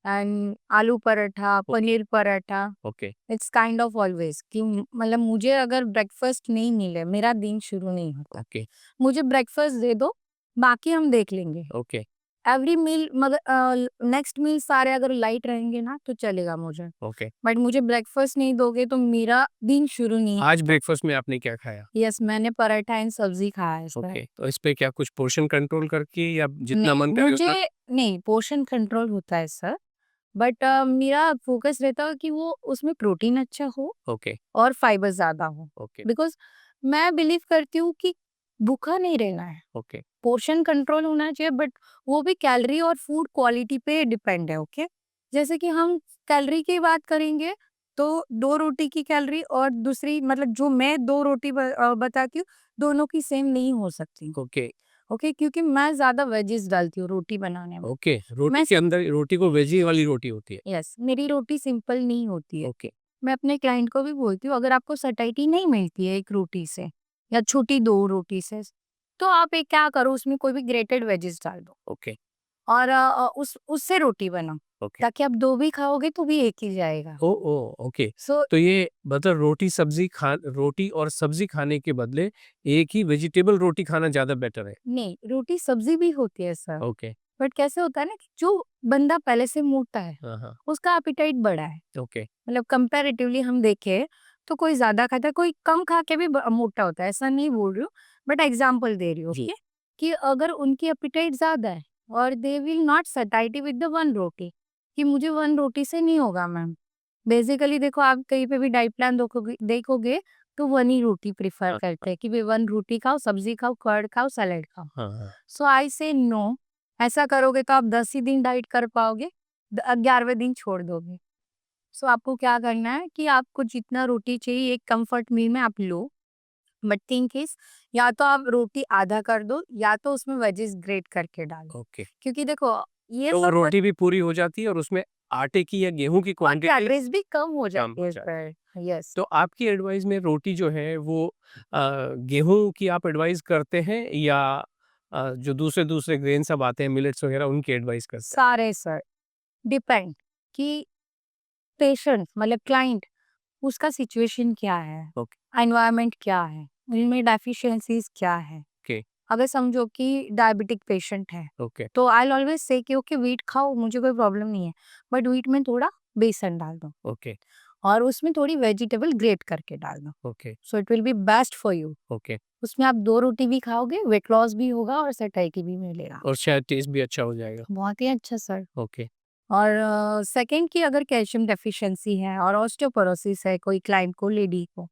and aloo paratha, or paneer paratha. Okay. It's kind of always कि मतलब मुझे अगर ब्रेकफ़ास्ट नहीं मिले, मेरा दिन शुरू नहीं होता। ओके। मुझे ब्रेकफ़ास्ट दे दो, बाकी हम देख लेंगे। ओके। एवरी मील मगर नेक्स्ट मील सारे अगर लाइट रहेंगे ना तो चलेगा मुझे। ओके। बट मुझे ब्रेकफ़ास्ट नहीं दोगे तो मेरा दिन शुरू नहीं आज होगा। ब्रेकफास्ट में आपने क्या खाया? यस, मैंने पराठा एंड सब्ज़ी खाया है सर। ओके, तो इस पे क्या कुछ पोर्शन कंट्रोल करके या जितना नहीं, मन करे उतना? नहीं, पोर्शन कंट्रोल होता है सर, बट मेरा फ़ोकस रहता है कि वो उसमें प्रोटीन अच्छा हो ओके। और फाइबर ज़्यादा हो। ओके। बिकॉज़ मैं बिलीव करती हूँ कि भूखा नहीं रहना है। ओके। पोर्शन कंट्रोल होना चाहिए, बट वो भी कैलोरी और फूड क्वालिटी पे डिपेंड है, ओके? जैसे कि हम कैलोरी की बात करेंगे, तो 2 रोटी की कैलोरी और दूसरी, मतलब जो मैं 2 रोटी बताती हूँ, दोनों की सेम नहीं हो सकती, ओके। ओके? क्योंकि मैं ज़्यादा वेजिस डालती हूँ रोटी बनाने में। ओके, रोटी मैं के अंदर रोटी को वेजी वाली रोटी होती है? यस, मेरी रोटी सिंपल नहीं होती है। ओके। मैं अपने क्लाइंट को भी बोलती हूँ, अगर आपको सैटिस्फैक्शन नहीं मिलती है एक रोटी से या छोटी 2 रोटी से, तो आप एक क्या करो, उसमें कोई भी ग्रेटेड वेजिस डाल दो ओके। और उससे रोटी बनाओ, ओके। ताकि आप 2 भी खाओगे तो भी 1 ही जाएगा। ओ ओ ओके। सो तो ये मतलब रोटी और सब्जी खाने के बदले एक ही वेजिटेबल रोटी खाना ज्यादा बेटर है? नहीं, रोटी सब्जी भी होती है सर, ओके। बट कैसे होता है ना कि जो बंदा पहले से मोटा है, हाँ, हाँ। उसका एपेटाइट बड़ा है। ओके। मतलब कंपैरेटिवली हम देखें तो कोई ज़्यादा खाता है, कोई कम खा के भी मोटा होता है, ऐसा नहीं बोल रही हूँ, बट एग्जाम्पल दे रही हूँ, जी। ओके? कि अगर उनकी एपेटाइट ज़्यादा है और they will not satisfied with the 1 रोटी, कि मुझे 1 रोटी से नहीं होगा मैम। बेसिकली देखो, आप कहीं पे भी डाइट प्लान देखोगे, तो 1 ही रोटी प्रेफ़र हाँ, करते हैं कि भई 1 रोटी खाओ, सब्ज़ी खाओ, कर्ड खाओ, सैलेड खाओ। हाँ, हाँ। सो आई से नो, ऐसा करोगे तो आप 10 ही दिन डाइट कर पाओगे, 11वें दिन छोड़ दोगे। सो आपको क्या करना है कि आपको जितना रोटी चाहिए एक कम्फर्ट मील में आप लो, बट थिंक इज़ या तो आप रोटी आधा कर दो या तो उसमें वेजिस ग्रेट करके डालो। ओके। क्योंकि देखो ये तो वो सब रोटी भी पूरी हो जाती है और उसमें आटे की या गेहूँ की और क्वांटिटी कैलोरीज़ भी कम हो कम जाती हो है जाती है। फिर। यस। तो आपकी एडवाइस में रोटी जो है वो गेहूँ की आप एडवाइस करते हैं या जो दूसरे-दूसरे ग्रेन सब आते हैं मिलेट्स वगैरह उनकी एडवाइस करते हैं? सारे सर डिपेंड कि पेशेंट मतलब क्लाइंट उसका सिचुएशन क्या है, ओके, एनवायरनमेंट क्या है, उनमें डेफिशिएंसीज क्या है। ओके, अगर समझो कि डायबिटिक पेशेंट है ओके, तो आई ऑलवेज से कि ओके व्हीट खाओ, मुझे कोई प्रॉब्लम नहीं है, बट व्हीट में थोड़ा बेसन डाल दो ओके, और उसमें थोड़ी वेजिटेबल ग्रेट करके डाल दो, okay, so it will be best for you. Okay उसमें आप 2 रोटी भी खाओगे, वेट लॉस भी होगा और सैटिस्फैक्शन भी मिलेगा। और शायद टेस्ट भी अच्छा हो जाएगा। बहुत ही अच्छा सर। ओके, और सेकंड की अगर कैल्शियम डेफिशिएंसी है और ऑस्टियोपोरोसिस है कोई क्लाइंट को, लेडी को,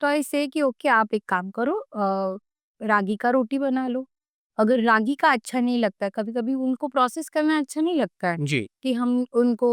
तो ऐसे कि ओके आप एक काम करो, रागी का रोटी बना लो। अगर रागी का अच्छा नहीं लगता है, कभी-कभी उनको प्रोसेस करना अच्छा नहीं लगता है जी, कि हम उनको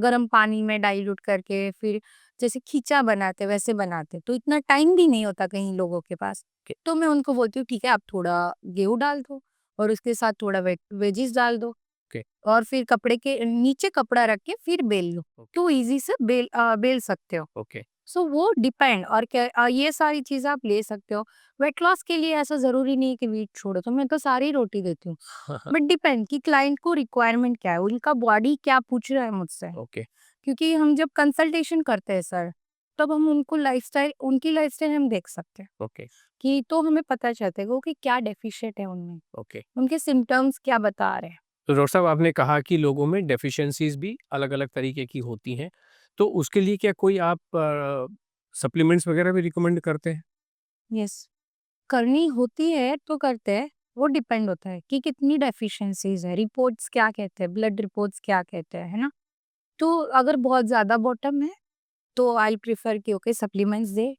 गर्म पानी में डाइल्यूट करके फिर जैसे खींचा बनाते वैसे बनाते, तो इतना टाइम भी नहीं होता कहीं लोगों के पास। ओके, तो मैं उनको बोलती हूँ ठीक है आप थोड़ा गेहूँ डाल दो और उसके साथ थोड़ा वेजिस डाल दो ओके, और फिर कपड़े के नीचे कपड़ा रख के फिर बेल लो, ओके, तो इजी से बेल सकते हो। ओके। सो वो डिपेंड और क्या ये सारी चीजें आप ले सकते हो। वेट लॉस के लिए ऐसा जरूरी नहीं है कि वीट छोड़ो, तो मैं तो सारी रोटी देती हूँ, हाँ, हाँ, बट डिपेंड कि क्लाइंट को रिक्वायरमेंट क्या है, उनका बॉडी क्या पूछ रहा है मुझसे। ओके, क्योंकि हम जब कंसल्टेशन करते हैं सर, तब हम उनको लाइफस्टाइल उनकी लाइफस्टाइल हम देख सकते हैं ओके, कि तो हमें पता चलता है वो कि क्या डेफिशिएंट है उनमें, ओके। उनके सिम्टम्स क्या बता रहे हैं। तो डॉक्टर साहब आपने कहा कि लोगों में डेफिशिएंसीज़ भी अलग-अलग तरीके की होती हैं। तो उसके लिए क्या कोई आप सप्लीमेंट्स वगैरह भी रिकमेंड करते हैं? यस, करनी होती है तो करते हैं। वो डिपेंड होता है कि कितनी डेफिशिएंसीज है, रिपोर्ट्स क्या कहते हैं, ब्लड रिपोर्ट्स क्या कहते हैं, है ना? तो अगर बहुत ज़्यादा बॉटम है तो आई प्रेफर कि ओके सप्लीमेंट्स दे,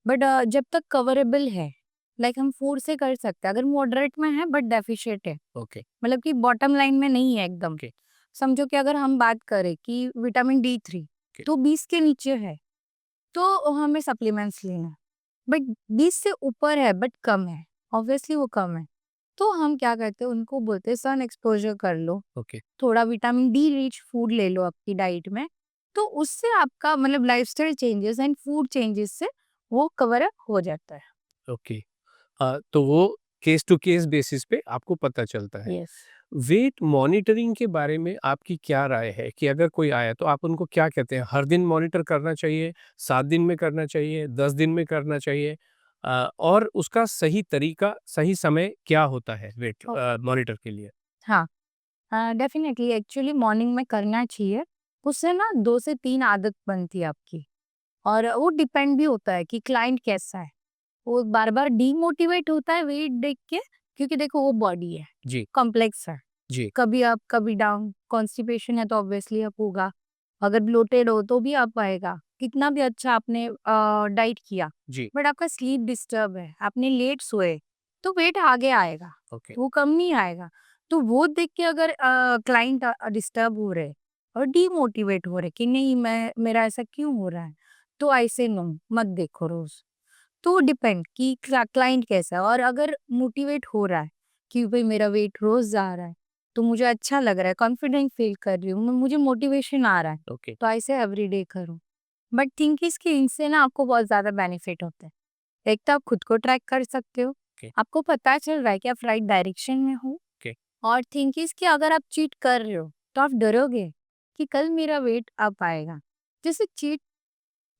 बट जब तक कवरेबल है, लाइक हम फूड से कर सकते हैं। अगर मॉडरेट में है बट डेफिशिएंट है, ओके, मतलब कि बॉटम लाइन में नहीं है एकदम। ओके, समझो कि अगर हम बात करें कि विटामिन D3 ओके, तो 20 के नीचे है, तो हमें सप्लीमेंट्स लेना है। बट 20 से ऊपर है बट कम है, ऑब्वियसली वो कम है, तो हम क्या करते हैं उनको बोलते हैं सन एक्सपोज़र कर लो, ओके, थोड़ा विटामिन डी रिच फूड ले लो आपकी डाइट में, तो उससे आपका मतलब lifestyle changes and food changes से वो कवर अप हो जाता है। ओके। तो वो केस टू केस बेसिस पे आपको पता चलता है। यस। वेट मॉनिटरिंग के बारे में आपकी क्या राय है कि अगर कोई आया तो आप उनको क्या कहते हैं? हर दिन मॉनिटर करना चाहिए, 7 दिन में करना चाहिए, 10 दिन में करना चाहिए? और उसका सही तरीका, सही समय क्या होता है वेट ओ मॉनिटर के लिए? हाँ, डेफ़िनिटली एक्चुअली मॉर्निंग में करना चाहिए, उससे ना 2 से 3 आदत बनती है आपकी और वो डिपेंड भी होता है कि क्लाइंट कैसा है। वो बार-बार डीमोटिवेट होता है वेट देख के, क्योंकि देखो वो बॉडी है, जी, कॉम्प्लेक्स है। जी, कभी अप, कभी डाउन, कॉन्स्टिपेशन है तो ऑब्वियसली अप होगा। अगर ब्लोटेड हो तो भी अप आएगा। कितना भी अच्छा आपने डाइट किया, जी, बट आपका स्लीप डिस्टर्ब है, आपने लेट सोए, तो वेट आगे आएगा, ओके, वो कम नहीं आएगा। तो वो देख के अगर क्लाइंट डिस्टर्ब हो रहे और डीमोटिवेट हो रहे कि नहीं मैं मेरा ऐसा क्यों हो रहा है, तो ऐसे नो मत देखो रोज़। तो डिपेंड कि क्लाइंट कैसा है, और अगर मोटिवेट हो रहा है कि भाई मेरा वेट रोज जा रहा है, तो मुझे अच्छा लग रहा है, कॉन्फिडेंट फील कर रही हूँ, मुझे मोटिवेशन आ रहा है, ओके, तो ऐसे एवरीडे करो। बट थिंक इसके इनसे ना आपको बहुत ज्यादा बेनिफिट होते हैं। एक तो आप खुद को ट्रैक कर सकते हो, ओके, आपको पता चल रहा है कि आप राइट डायरेक्शन में हो। ओके, और थिंक इज कि अगर आप चीट कर रहे हो तो आप डरोगे कि कल मेरा वेट अप आएगा। जैसे चीट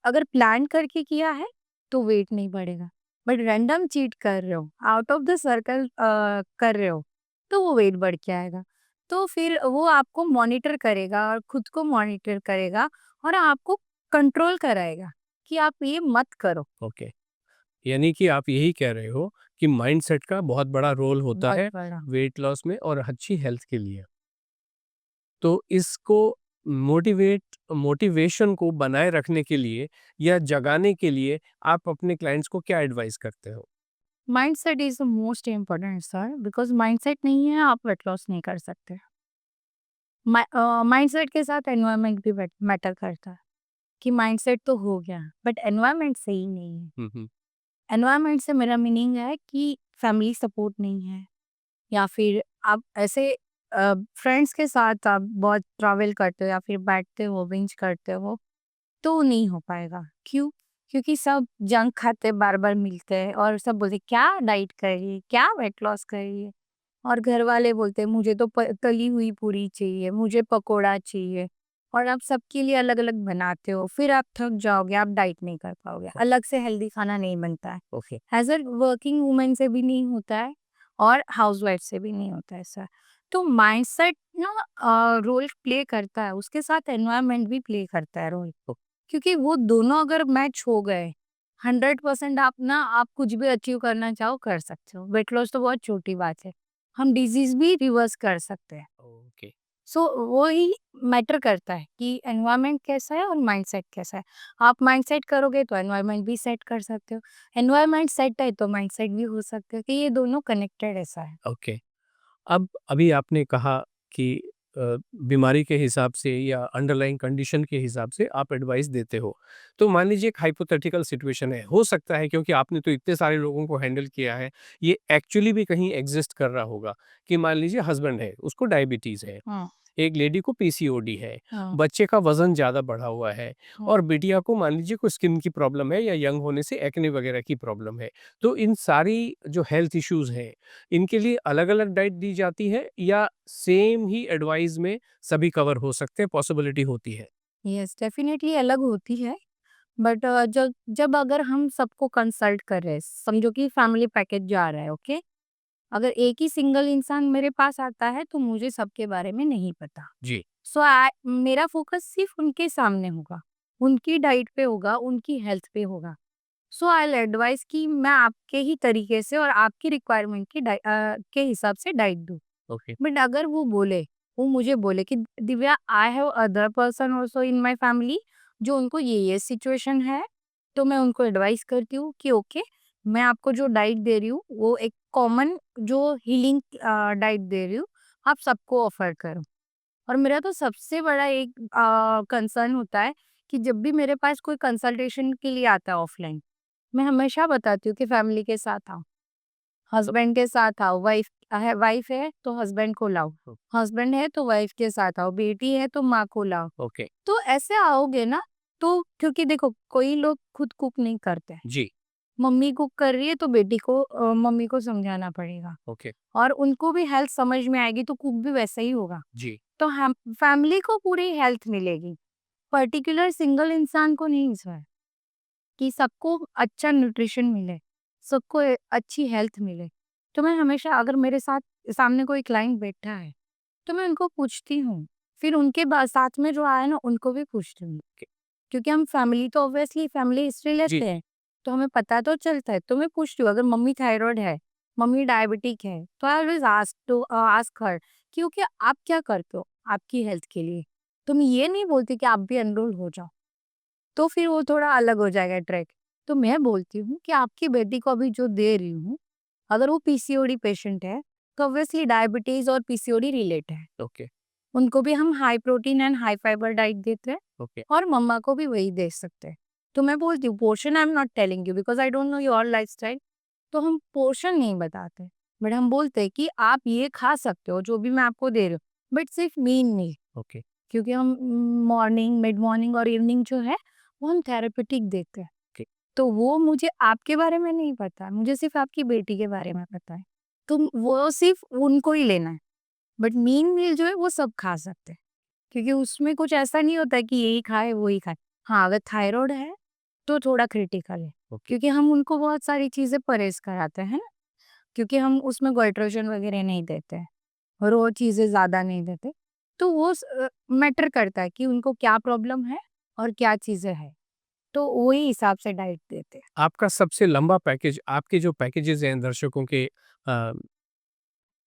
अगर प्लान करके किया है तो वेट नहीं बढ़ेगा, बट रैंडम चीट कर रहे हो, आउट ऑफ द सर्कल कर रहे हो, तो वो वेट बढ़ के आएगा। तो फिर वो आपको मॉनिटर करेगा और खुद को मॉनिटर करेगा और आपको कंट्रोल कराएगा कि आप ये मत करो। ओके। यानी कि आप यही कह रहे हो कि माइंडसेट का बहुत बड़ा रोल होता बहुत है बड़ा। वेट लॉस में और अच्छी हेल्थ के लिए। तो इसको मोटिवेशन को बनाए रखने के लिए या जगाने के लिए आप अपने क्लाइंट्स को क्या एडवाइस करते हो? Mindset is the most important sir, because mindset नहीं है आप वेट लॉस नहीं कर सकते। माइंडसेट के साथ एनवायरनमेंट भी मैटर करता है कि माइंडसेट तो हो गया बट एनवायरनमेंट सही नहीं है। हम्म। एनवायरनमेंट से मेरा मीनिंग है कि फैमिली सपोर्ट नहीं है, या फिर आप ऐसे फ्रेंड्स के साथ आप बहुत ट्रैवल करते हो या फिर बैठते हो बिंज करते हो, तो नहीं हो पाएगा। क्यों? क्योंकि सब जंक खाते बार बार मिलते हैं और सब बोलते क्या डाइट कर रही है, क्या वेट लॉस कर रही है। और घर वाले बोलते हैं मुझे तो तली हुई पूरी चाहिए, मुझे पकोड़ा चाहिए। और आप सबके लिए अलग अलग बनाते हो, फिर आप थक जाओगे, आप डाइट नहीं कर पाओगे, अलग से हेल्दी खाना नहीं बनता है। Okay. As a working women से भी नहीं होता है और हाउसवाइफ से भी नहीं होता है सर। तो माइंडसेट ना रोल प्ले करता है, उसके साथ एनवायरनमेंट भी प्ले करता है रोल। क्योंकि वो दोनों अगर मैच हो गए 100% आप कुछ भी अचीव करना चाहो कर सकते हो। वेट लॉस तो बहुत छोटी बात है, हम डिजीज भी रिवर्स कर सकते हैं। ओके। सो वो ही मैटर करता है कि एनवायरनमेंट कैसा है और माइंडसेट कैसा है। आप माइंडसेट करोगे तो एनवायरनमेंट भी सेट कर सकते हो, एनवायरनमेंट सेट है तो माइंडसेट भी हो सकते हो, कि ये दोनों कनेक्टेड ऐसा है। ओके। अब अभी आपने कहा कि बीमारी के हिसाब से या अंडरलाइंग कंडीशन के हिसाब से आप एडवाइस देते हो। तो मान लीजिए एक हाइपोथेटिकल सिचुएशन है, हो सकता है क्योंकि आपने तो इतने सारे लोगों को हैंडल किया है, ये एक्चुअली भी कहीं एग्जिस्ट कर रहा होगा कि मान लीजिए हस्बैंड है, उसको डायबिटीज़ है, हाँ, एक लेडी को पीसीओडी है, हाँ, बच्चे का वज़न ज़्यादा बढ़ा हुआ है हाँ। और बिटिया को मान लीजिए कोई स्किन की प्रॉब्लम है या यंग होने से एक्ने वगैरह की प्रॉब्लम है। तो इन सारी जो हेल्थ इश्यूज़ हैं, इनके लिए अलग-अलग डाइट दी जाती है या सेम ही एडवाइस में सभी कवर हो सकते हैं, पॉसिबिलिटी होती है? यस, डेफिनेटली अलग होती है। बट जब जब अगर हम सबको कंसल्ट कर रहे हैं, समझो कि फैमिली पैकेज जा रहा है, ओके। अगर एक ही सिंगल इंसान मेरे पास आता है तो मुझे सबके बारे में नहीं पता। जी। सो मेरा फोकस सिर्फ उनके सामने होगा, उनकी डाइट पे होगा, उनकी हेल्थ पे होगा। सो आई एडवाइस कि मैं आपके ही तरीके से और आपकी रिक्वायरमेंट के हिसाब से डाइट दूँ। ओके। बट अगर वो मुझे बोले कि Divya I have other person also in my family, जो उनको ये सिचुएशन है, तो मैं उनको एडवाइस करती हूँ कि ओके, मैं आपको जो डाइट दे रही हूँ वो एक कॉमन जो हीलिंग डाइट दे रही हूँ, आप सबको ऑफर करो। और मेरा तो सबसे बड़ा एक कंसर्न होता है कि जब भी मेरे पास कोई कंसल्टेशन के लिए आता है ऑफलाइन, मैं हमेशा बताती हूँ कि फैमिली के साथ आओ, तो हस्बैंड के साथ आओ, वाइफ है तो हस्बैंड को लाओ, ओ हस्बैंड है तो वाइफ के साथ आओ, बेटी है तो माँ को लाओ। ओके। तो ऐसे आओगे ना, तो क्योंकि देखो कोई लोग खुद कुक नहीं करते हैं। जी। मम्मी कुक कर रही है तो बेटी को मम्मी को समझाना पड़ेगा, ओके। और उनको भी हेल्थ समझ में आएगी तो कुक भी वैसा ही होगा। जी। तो हम फैमिली को पूरी हेल्थ मिलेगी, पर्टिकुलर सिंगल इंसान को नहीं सर। कि सबको अच्छा न्यूट्रिशन मिले, सबको अच्छी हेल्थ मिले। तो मैं हमेशा अगर मेरे साथ सामने कोई क्लाइंट बैठा है, तो मैं उनको पूछती हूँ। फिर उनके बाद साथ में जो आया ना उनको भी पूछती हूँ। क्योंकि हम फैमिली तो ऑब्वियसली फैमिली हिस्ट्री जी। लेते हैं, तो हमें पता तो चलता है। तो मैं पूछती हूँ अगर मम्मी थायराइड है, मम्मी डायबिटिक है, तो आई ऑलवेज आस्क हर क्योंकि आप क्या करते हो आपकी हेल्थ के लिए? तो मैं ये नहीं बोलती कि आप भी एनरोल हो जाओ। तो फिर वो थोड़ा अलग हो जाएगा ट्रैक। तो मैं बोलती हूँ कि आपकी बेटी को अभी जो दे रही हूँ, अगर वो पीसीओडी पेशेंट है, तो ऑब्वियसली डायबिटीज़ और पीसीओडी रिलेट है। ओके। उनको भी हम high protein and high fibre diet देते हैं ओके। और मम्मा को भी वही दे सकते हैं। तो मैं बोलती हूँ portion I am not telling you because I don't know your lifestyle. तो हम पोर्शन नहीं बताते, बट हम बोलते हैं कि आप ये खा सकते हो जो भी मैं आपको दे रही हूँ, बट सिर्फ मील नहीं। ओके। क्योंकि हम मॉर्निंग, मिड मॉर्निंग और इवनिंग जो है, वो हम थेरेपेटिक देते हैं। ओके। तो वो मुझे आपके बारे में नहीं पता, मुझे सिर्फ़ आपकी बेटी के बारे में पता है। तो वो सिर्फ़ उनको ही लेना है, बट मीन मील जो है वो सब खा सकते हैं। क्योंकि उसमें कुछ ऐसा नहीं होता है कि यही खाए, वही खाए। हाँ, अगर थायरॉइड है, तो थोड़ा क्रिटिकल है, ओके। क्योंकि हम उनको बहुत सारी चीज़ें परहेज़ कराते हैं ना, क्योंकि हम उसमें गोइट्रोजन वगैरह नहीं देते हैं। और वो चीज़ें ज़्यादा नहीं देते। तो वो मैटर करता है कि उनको क्या प्रॉब्लम है और क्या चीज़ें हैं, तो वही हिसाब से डाइट देते हैं। आपका सबसे लंबा पैकेज, आपके जो पैकेजेज़ हैं दर्शकों के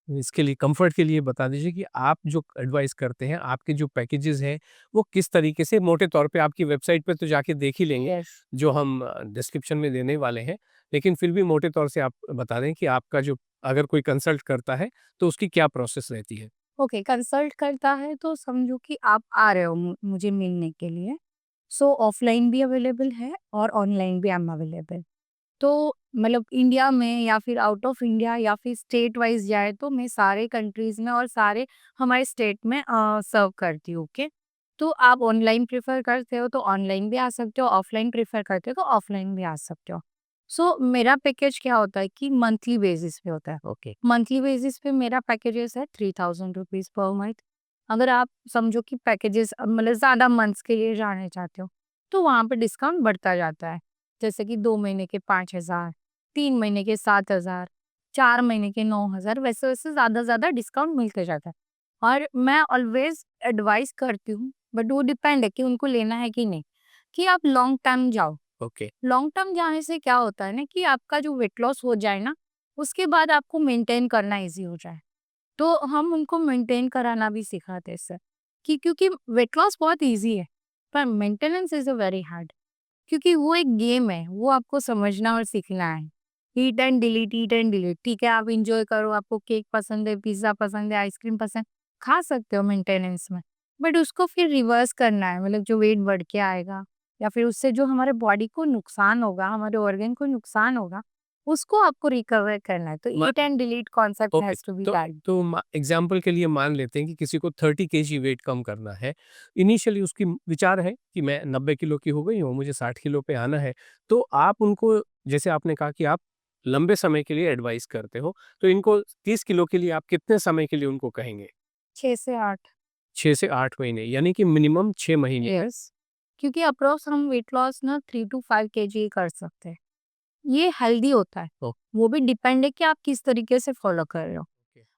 इसके लिए कंफर्ट के लिए बता दीजिए कि आप जो एडवाइस करते हैं, आपके जो पैकेजेज़ हैं, वो किस तरीके से मोटे तौर पे आपकी वेबसाइट पे तो जाके देख ही लेंगे, यस। जो हम डिस्क्रिप्शन में देने वाले हैं। लेकिन फिर भी मोटे तौर से आप बता दें कि आपका जो अगर कोई कंसल्ट करता है, तो उसकी क्या प्रोसेस रहती है? ओके, कंसल्ट करता है तो समझो कि आप आ रहे हो मुझे मिलने के लिए। सो ऑफलाइन भी अवेलेबल है और ऑनलाइन भी आई एम अवेलेबल। तो मतलब इंडिया में या फिर आउट ऑफ इंडिया या फिर स्टेट वाइज जाए तो मैं सारे कंट्रीज में और सारे हमारे स्टेट में सर्व करती हूँ। ओके, तो आप ऑनलाइन प्रेफर करते हो तो ऑनलाइन भी आ सकते हो, ऑफलाइन प्रेफर करते हो तो ऑफलाइन भी आ सकते हो। सो मेरा पैकेज क्या होता है कि मंथली बेसिस पे होता है। ओके, मंथली बेसिस पे मेरा पैकेजेस है 3000 रुपीज पर मंथ। अगर आप समझो कि पैकेजेस मतलब ज़्यादा मंथ्स के लिए जाने चाहते हो तो वहाँ पे डिस्काउंट बढ़ता जाता है। जैसे कि 2 महीने के 5,000, 3 महीने के 7,000, 4 महीने के 9,000, वैसे-वैसे ज़्यादा-ज़्यादा डिस्काउंट मिलते जाता है। और मैं ऑलवेज़ एडवाइस करती हूँ, बट वो डिपेंड है कि उनको लेना है कि नहीं, कि आप लॉन्ग टर्म जाओ। ओके। लॉन्ग टर्म जाने से क्या होता है ना कि आपका जो वेट लॉस हो जाए ना, उसके बाद आपको मेंटेन करना ईज़ी हो जाए। तो हम उनको मेंटेन कराना भी सिखाते हैं सर, कि क्योंकि वेट लॉस बहुत ईज़ी है, पर maintenance is a very hard. क्योंकि वो एक गेम है, वो आपको समझना और सीखना है। ईट एंड डिलीट, ठीक है, आप एन्जॉय करो, आपको केक पसंद है, पिज़्ज़ा पसंद है, आइसक्रीम पसंद, खा सकते हो मेंटेनेंस में। बट उसको फिर रिवर्स करना है, मतलब जो वेट बढ़ के आएगा या फिर उससे जो हमारे बॉडी को नुकसान होगा, हमारे ऑर्गन को नुकसान होगा, उसको आपको रिकवर करना है। तो मा eat and delete concept okay, has to be तो दैट। एग्जाम्पल के लिए मान लेते हैं कि किसी को 30 केजी वेट कम करना है। इनिशियली उसकी विचार है कि मैं 90 किलो की हो गई हूँ, मुझे 60 किलो पे आना है। तो आप उनको, जैसे आपने कहा कि आप लंबे समय के लिए एडवाइस करते हो, तो इनको 30 किलो के लिए आप कितने समय के लिए उनको कहेंगे? 6 से 8। 6 से 8 महीने, यानी कि मिनिमम 6 महीने। यस। क्योंकि अप्रॉक्स हम वेट लॉस ना 3 टू 5 केजी कर सकते हैं। ये हेल्दी होता है। ओके। वो भी डिपेंड है कि आप किस तरीके से फॉलो कर रहे हो।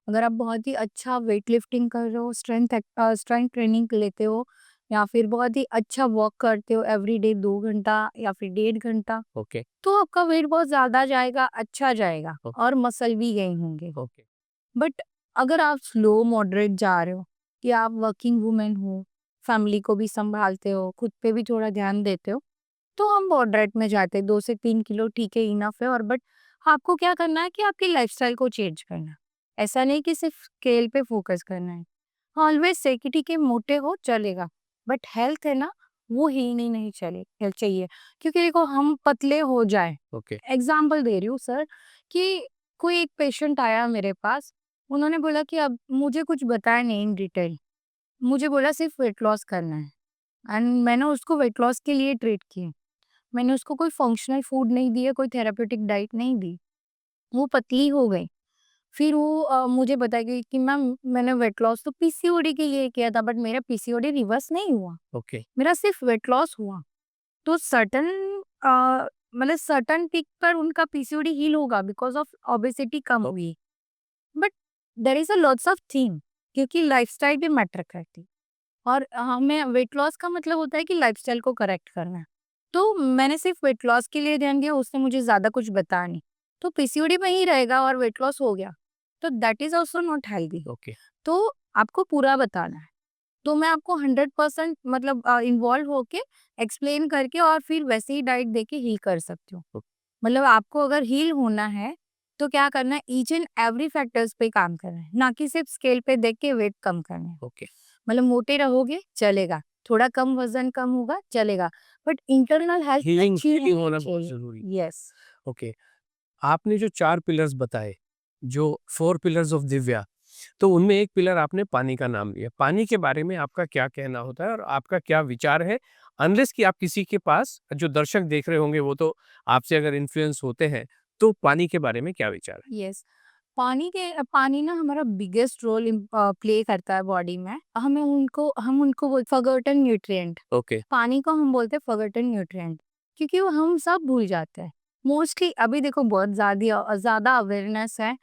अगर आप बहुत ही अच्छा वेट लिफ्टिंग कर रहे हो, स्ट्रेंथ ट्रेनिंग लेते हो या फिर बहुत ही अच्छा वॉक करते हो एवरीडे 2 घंटा या फिर 1.5 घंटा, ओके। तो आपका वेट बहुत ज़्यादा जाएगा, अच्छा जाएगा ओ- और मसल भी गेन होंगे। ओके। बट अगर आप स्लो मॉडरेट जा रहे हो, कि आप वर्किंग वुमेन हो, फैमिली को भी सँभालते हो, खुद पे भी थोड़ा ध्यान देते हो, तो हम मॉडरेट में जाते हैं। 2 से 3 किलो ठीक है, इनफ है। और बट आपको क्या करना है कि आपकी लाइफ़स्टाइल को चेंज करना है। ऐसा नहीं कि सिर्फ स्केल पे फोकस करना है। ऑलवेज़ से कि ठीक है मोटे हो चलेगा, बट हेल्थ है ना, वो हीलनी नहीं चले हेल्थ चाहिए। क्योंकि देखो हम पतले हो जाएँ, ओके। एग्ज़ाम्पल दे रही हूँ सर, कि कोई एक पेशेंट आया मेरे पास, उन्होंने बोला कि अब मुझे कुछ बताया नहीं इन डिटेल, मुझे बोला सिर्फ वेट लॉस करना है एंड मैंने उसको वेट लॉस के लिए ट्रीट किया। मैंने उसको कोई फंक्शनल फूड नहीं दिया, कोई थेरेप्यूटिक डाइट नहीं दी। वो पतली हो गई। फिर वो मुझे बताएगी कि मैम मैंने वेट लॉस तो पीसीओडी के लिए किया था, बट मेरा पीसीओडी रिवर्स नहीं हुआ। ओके। मेरा सिर्फ वेट लॉस हुआ। तो मतलब सर्टेन पीक पर उनका पीसीओडी हील होगा बिकॉज़ ऑफ ओबेसिटी कम ओ- हुई। But there is a lots of thing, क्योंकि लाइफ़स्टाइल भी मैटर करती है। और हमें वेट लॉस का मतलब होता है कि लाइफ़स्टाइल को करेक्ट करना है। तो मैंने सिर्फ वेट लॉस के लिए ध्यान दिया, उसने मुझे ज़्यादा कुछ बताया नहीं। तो पीसीओडी में ही रहेगा और वेट लॉस हो गया, तो that is also not healthy. Okay. तो आपको पूरा बताना है। तो मैं आपको 100% मतलब इन्वॉल्व होके एक्सप्लेन करके और फिर वैसे ही डाइट देके हील कर सकती हूँ। ओ- मतलब आपको अगर हील होना है, तो क्या करना है, ईच एंड एवरी फैक्टर्स पे काम करना है, ना कि सिर्फ स्केल पे देख के वेट कम करना है। ओके। मतलब मोटे रहोगे चलेगा, थोड़ा कम वज़न कम होगा चलेगा, बट इंटरनल हेल्थ हीलिंग अच्छी हीलिंग होनी होना बहुत चाहिए। ज़रूरी। यस। ओके। आपने जो 4 पिलर्स बताए, जो 4 पिलर्स ऑफ दिव्या, तो उनमें एक पिलर आपने पानी का नाम लिया। पानी के बारे में आपका क्या कहना होता है और आपका क्या विचार है? अनलेस कि आप किसी के पास, जो दर्शक देख रहे होंगे वो तो आपसे अगर इन्फ्लुएंस होते हैं, तो पानी के बारे में क्या विचार है? यस। पानी ना हमारा बिगेस्ट रोल प्ले करता है बॉडी में। हम उनको बोल फॉरगॉटन न्यूट्रिएंट। ओके। पानी को हम बोलते हैं फॉरगॉटन न्यूट्रिएंट, क्योंकि वो हम सब भूल जाते हैं। मोस्टली अभी देखो बहुत ज़्यादा अवेयरनेस है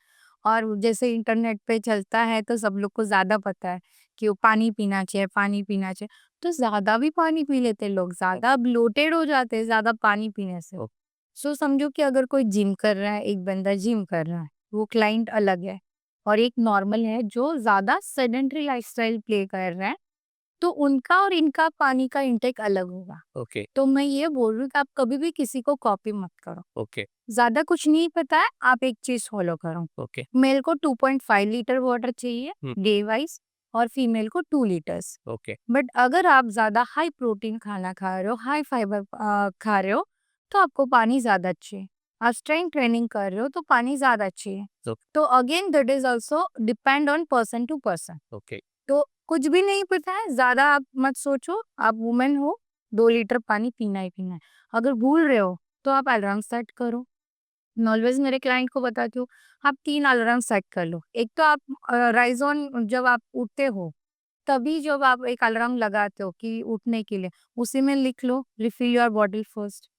और जैसे इंटरनेट पे चलता है तो सब लोग को ज़्यादा पता है कि वो पानी पीना चाहिए, पानी पीना चाहिए। तो ज़्यादा भी पानी पी लेते हैं लोग, ज़्यादा ब्लोटेड हो जाते हैं ज़्यादा पानी पीने से। ओ सो समझो कि अगर कोई जिम कर रहा है, एक बंदा जिम कर रहा है, वो क्लाइंट अलग है, और एक नॉर्मल है जो ज़्यादा सेडेंटरी लाइफ़स्टाइल प्ले कर रहा है, तो उनका और इनका पानी का इंटेक अलग होगा। ओके, तो मैं ये बोल रही हूँ कि आप कभी भी किसी को कॉपी मत करो। ओके, ज़्यादा कुछ नहीं पता है, आप एक चीज़ फ़ॉलो करो। ओके, मेल को 2.5 लीटर वाटर चाहिए हुँ, डे वाइज़ और फीमेल को 2 लीटर्स। ओके, बट अगर आप ज़्यादा हाई प्रोटीन खाना खा रहे हो, हाई फाइबर खा रहे हो, तो आपको पानी ज़्यादा चाहिए। आप स्ट्रेंथ ट्रेनिंग कर रहे हो, तो पानी ज़्यादा चाहिए। ओ तो again that is also depend on person to person. Okay, तो कुछ भी नहीं पता है, ज़्यादा आप मत सोचो, आप वुमेन हो, 2 लीटर पानी पीना ही पीना है। अगर भूल रहे हो, तो आप अलार्म सेट करो। मैं ऑलवेज़ मेरे क्लाइंट को बताती हूँ, आप 3 अलार्म सेट कर लो। एक तो आप राइज़ ऑन जब आप उठते हो, तभी जब आप एक अलार्म लगाते हो कि उठने के लिए, उसी में लिख लो रिफिल योर बॉटल फर्स्ट।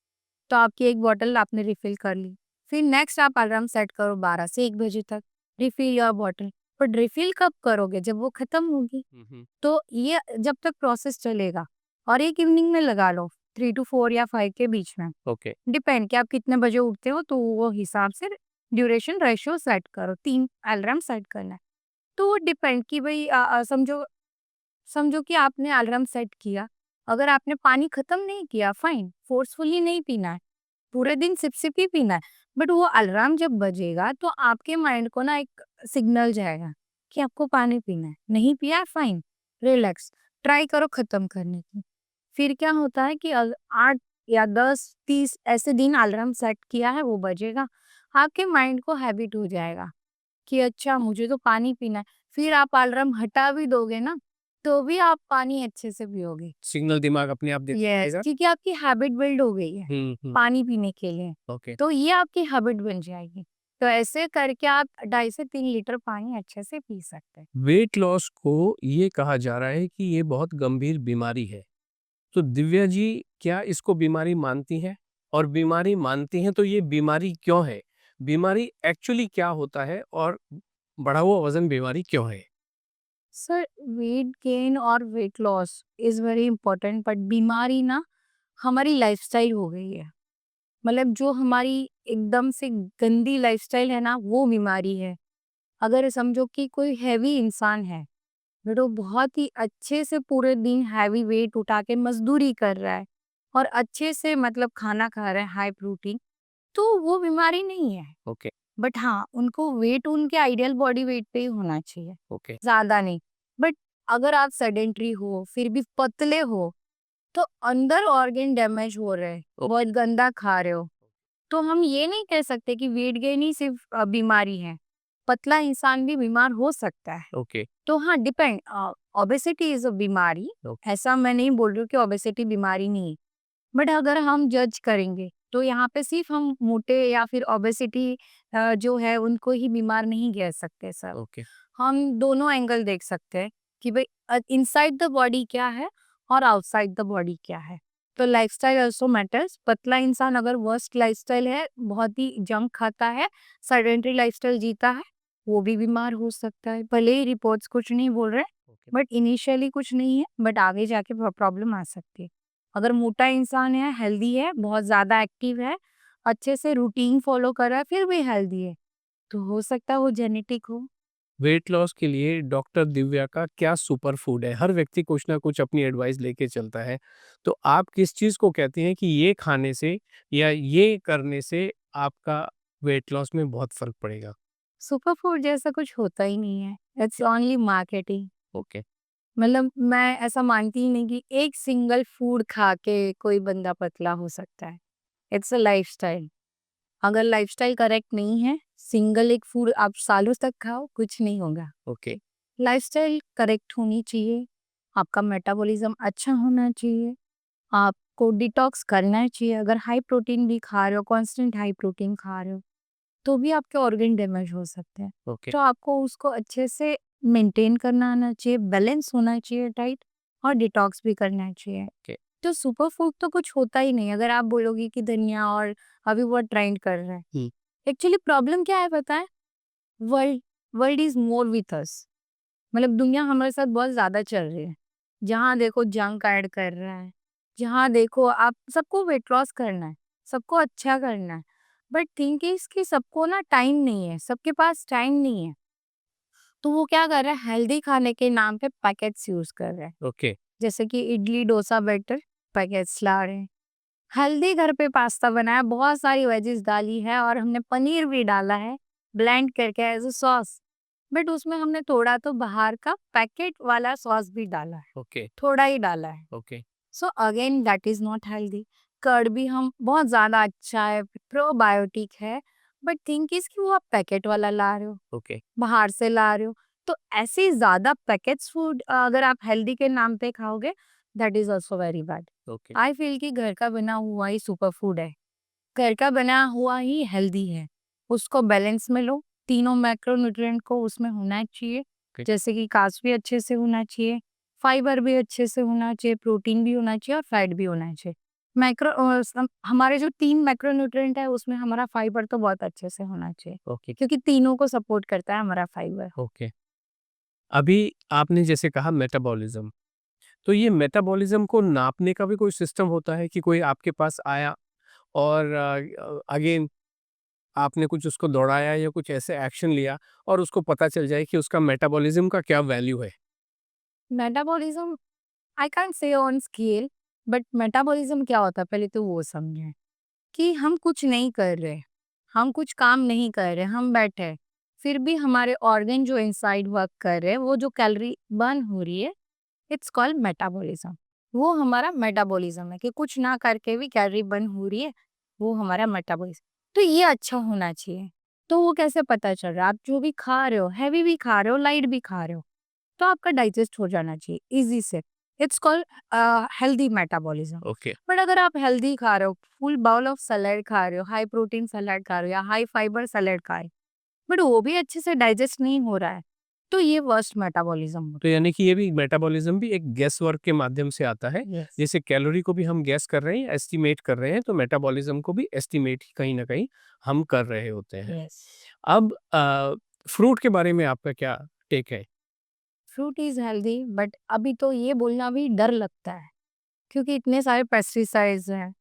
तो आपकी 1 बॉटल आपने रिफिल कर ली। फिर नेक्स्ट आप अलार्म सेट करो 12 से 1 बजे तक, refill your bottle. But refill कब करोगे? जब वो खत्म होगी। हुँ, हुँ, तो ये जब तक प्रोसेस चलेगा और एक इवनिंग में लगा लो 3 टू 4 या 5 के बीच में। ओके, डिपेंड कि आप कितने बजे उठते हो, तो वो हिसाब से ड्यूरेशन रेशियो सेट करो। 3 अलार्म सेट करना है। तो वो डिपेंड कि भई समझो समझो कि आपने अलार्म सेट किया, अगर आपने पानी खत्म नहीं किया फाइन, फोर्सफुली नहीं पीना है, पूरे दिन सिप-सिप ही पीना है। बट वो अलार्म जब बजेगा तो आपके माइंड को ना एक सिग्नल जाएगा कि आपको पानी पीना है। नहीं पिया है फाइन, रिलैक्स, ट्राई करो खत्म करने की। फिर क्या होता है कि 8 या 10, 30 ऐसे दिन अलार्म सेट किया है वो बजेगा। आपके माइंड को हैबिट हो जाएगा कि अच्छा मुझे तो पानी पीना है। फिर आप अलार्म हटा भी दोगे ना, तो भी आप पानी अच्छे से पियोगे। सिग्नल दिमाग अपने आप देता यस, रहेगा। क्योंकि आपकी हैबिट बिल्ड हो गई है, हुँ, हुँ, पानी पीने के लिए। ओके। तो ये आपकी हैबिट बन जाएगी। तो ऐसे करके आप 2.5 से 3 लीटर पानी अच्छे से पी सकते हैं। वेट लॉस को ये कहा जा रहा है कि ये बहुत गंभीर बीमारी है। तो दिव्या जी क्या इसको बीमारी मानती हैं? और बीमारी मानती हैं तो ये बीमारी क्यों है? बीमारी एक्चुअली क्या होता है और बढ़ा हुआ वज़न बीमारी क्यों है? सर, वेट गेन और weight loss is very important, but बीमारी ना हमारी लाइफ़स्टाइल हो गई है। मतलब जो हमारी एकदम से गंदी लाइफ़स्टाइल है ना, वो बीमारी है। अगर समझो कि कोई हैवी इंसान है, बट वो बहुत ही अच्छे से पूरे दिन हैवी वेट उठा के मज़दूरी कर रहा है और अच्छे से मतलब खाना खा रहा है हाई प्रोटीन, तो वो बीमारी नहीं है। ओके, बट हाँ, उनको वेट उनके आइडियल बॉडी वेट पे ही होना चाहिए, ओके, ज़्यादा नहीं। बट अगर आप सेडेंटरी हो, फिर भी पतले हो, तो अंदर ऑर्गन डैमेज हो रहे हैं, ओ बहुत गंदा खा रहे हो, तो हम ये नहीं कह सकते कि वेट गेन ही सिर्फ बीमारी है। पतला इंसान भी बीमार हो सकता है। ओके, तो हाँ, डिपेंड, ओबेसिटी इज़ अ बीमारी, ओ ऐसा मैं नहीं बोल रही हूँ कि ओबेसिटी बीमारी नहीं है। बट अगर हम जज करेंगे, तो यहाँ पे सिर्फ हम मोटे या फिर ओबेसिटी जो है उनको ही बीमार नहीं कह सकते सर। ओके, हम दोनों एंगल देख सकते हैं कि भाई इनसाइड द बॉडी क्या है और आउटसाइड द बॉडी क्या है। तो लाइफस्टाइल ऑल्सो मैटर्स। पतला इंसान अगर वर्स्ट लाइफस्टाइल है, बहुत ही जंक खाता है, सेडेंटरी लाइफस्टाइल जीता है, वो भी बीमार हो सकता है। भले ही रिपोर्ट्स कुछ नहीं बोल रहे, ओके। बट इनिशियली कुछ नहीं है, बट आगे जाके प्रॉब्लम आ सकती है। अगर मोटा इंसान है, हेल्दी है, बहुत ज़्यादा एक्टिव है, अच्छे से रूटीन फॉलो कर रहा है, फिर भी हेल्दी है, तो हो सकता है वो जेनेटिक हो। वेट लॉस के लिए डॉक्टर दिव्या का क्या सुपर फूड है? हर व्यक्ति कुछ ना कुछ अपनी एडवाइस लेके चलता है। तो आप किस चीज़ को कहती हैं कि ये खाने से या ये करने से आपका वेट लॉस में बहुत फ़र्क पड़ेगा? सुपर फूड जैसा कुछ होता ही नहीं है, इट्स ओनली मार्केटिंग। ओके, मतलब मैं ऐसा मानती ही नहीं कि एक सिंगल फूड खा के कोई बंदा पतला हो सकता है। It's a lifestyle. अगर लाइफस्टाइल करेक्ट नहीं है, सिंगल एक फूड आप सालों तक खाओ, कुछ नहीं होगा। ओके, लाइफस्टाइल करेक्ट होनी चाहिए, आपका मेटाबॉलिज्म अच्छा होना चाहिए, आपको डिटॉक्स करना चाहिए। अगर हाई प्रोटीन भी खा रहे हो, कांस्टेंट हाई प्रोटीन खा रहे हो, तो भी आपके ऑर्गन डैमेज हो सकते हैं। ओके, तो आपको उसको अच्छे से मेंटेन करना आना चाहिए, बैलेंस होना चाहिए डाइट, और डिटॉक्स भी करना चाहिए। ओके। तो सुपर फूड तो कुछ होता ही नहीं। अगर आप बोलोगे कि धनिया और अभी वो ट्रेंड कर रहा है, हुँ, एक्चुअली प्रॉब्लम क्या है पता है? World world is more with us. मतलब दुनिया हमारे साथ बहुत ज़्यादा चल रही है। जहाँ देखो जंक ऐड कर रहा है, जहाँ देखो आप सबको वेट लॉस करना है, सबको अच्छा करना है। बट थिंक इज़ कि सबको ना टाइम नहीं है, सबके पास टाइम नहीं है। तो वो क्या कर रहा है, हेल्दी खाने के नाम पे पैकेट्स यूज कर रहे हैं। ओके, जैसे कि इडली डोसा बैटर पैकेट्स ला रहे हैं। हेल्दी घर पे पास्ता बनाया, बहुत सारी वेजेस डाली है और हमने पनीर भी डाला है ब्लेंड करके एज अ सॉस। बट उसमें हमने थोड़ा तो बाहर का पैकेट वाला सॉस भी डाला है, ओके, थोड़ा ही डाला है। Okay, so again that is not healthy. Curd भी हम बहुत ज्यादा अच्छा है, प्रोबायोटिक है, बट थिंक इज कि वो आप पैकेट वाला ला रहे हो, ओके, बाहर से ला रहे हो। तो ऐसे ज्यादा पैकेट्स फूड अगर आप हेल्दी के नाम पे खाओगे, that is also very bad. Okay, I feel कि घर का बना हुआ ही सुपर फूड है, घर का बना हुआ ही हेल्दी है। उसको बैलेंस में लो, तीनों मैक्रोन्यूट्रिएंट को उसमें होना चाहिए। ओके। जैसे कि कार्ब्स भी अच्छे से होना चाहिए, फाइबर भी अच्छे से होना चाहिए, प्रोटीन भी होना चाहिए और फैट भी होना चाहिए। हमारे जो 3 मैक्रोन्यूट्रिएंट है उसमें हमारा फाइबर तो बहुत अच्छे से होना चाहिए, ओके, क्योंकि तीनों को सपोर्ट करता है हमारा फाइबर। ओके। अभी आपने जैसे कहा मेटाबॉलिज्म, तो ये मेटाबॉलिज्म को नापने का भी कोई सिस्टम होता है कि कोई आपके पास आया और अगेन आपने कुछ उसको दौड़ाया या कुछ ऐसे एक्शन लिया और उसको पता चल जाए कि उसका मेटाबॉलिज्म का क्या वैल्यू है? Metabolism I can't say on scale, but metabolism क्या होता है पहले तो वो समझें कि हम कुछ नहीं कर रहे, हम कुछ काम नहीं कर रहे, हम बैठे हैं, फिर भी हमारे ऑर्गन जो इनसाइड वर्क कर रहे हैं, वो जो कैलोरी बर्न हो रही है, इट्स कॉल्ड मेटाबॉलिज्म। वो हमारा मेटाबॉलिज्म है कि कुछ ना करके भी कैलोरी बर्न हो रही है, वो हमारा मेटाबॉलिज्म। तो ये अच्छा होना चाहिए। तो वो कैसे पता चल रहा है, आप जो भी खा रहे हो, हैवी भी खा रहे हो, लाइट भी खा रहे हो, तो आपका डाइजेस्ट हो जाना चाहिए इजी से। It's called healthy metabolism. Okay, but अगर आप हेल्दी खा रहे हो, फुल बाउल ऑफ सलाद खा रहे हो, हाई प्रोटीन सलाद खा रहे हो या हाई फाइबर सलाद खा रहे हो, बट वो भी अच्छे से डाइजेस्ट नहीं हो रहा है, तो ये वर्स्ट मेटाबॉलिज्म तो होता है। यानी कि ये भी मेटाबॉलिज्म भी एक गेस वर्क के माध्यम से आता है। यस, जैसे कैलोरी को भी हम गेस कर रहे हैं, एस्टिमेट कर रहे हैं, तो मेटाबॉलिज्म को भी एस्टिमेट ही कहीं न कहीं हम कर रहे होते हैं। यस। अब फ्रूट के बारे में आपका क्या टेक है? फ्रूट इज हेल्दी, बट अभी तो ये बोलना भी डर लगता है, क्योंकि इतने सारे पेस्टिसाइड्स हैं,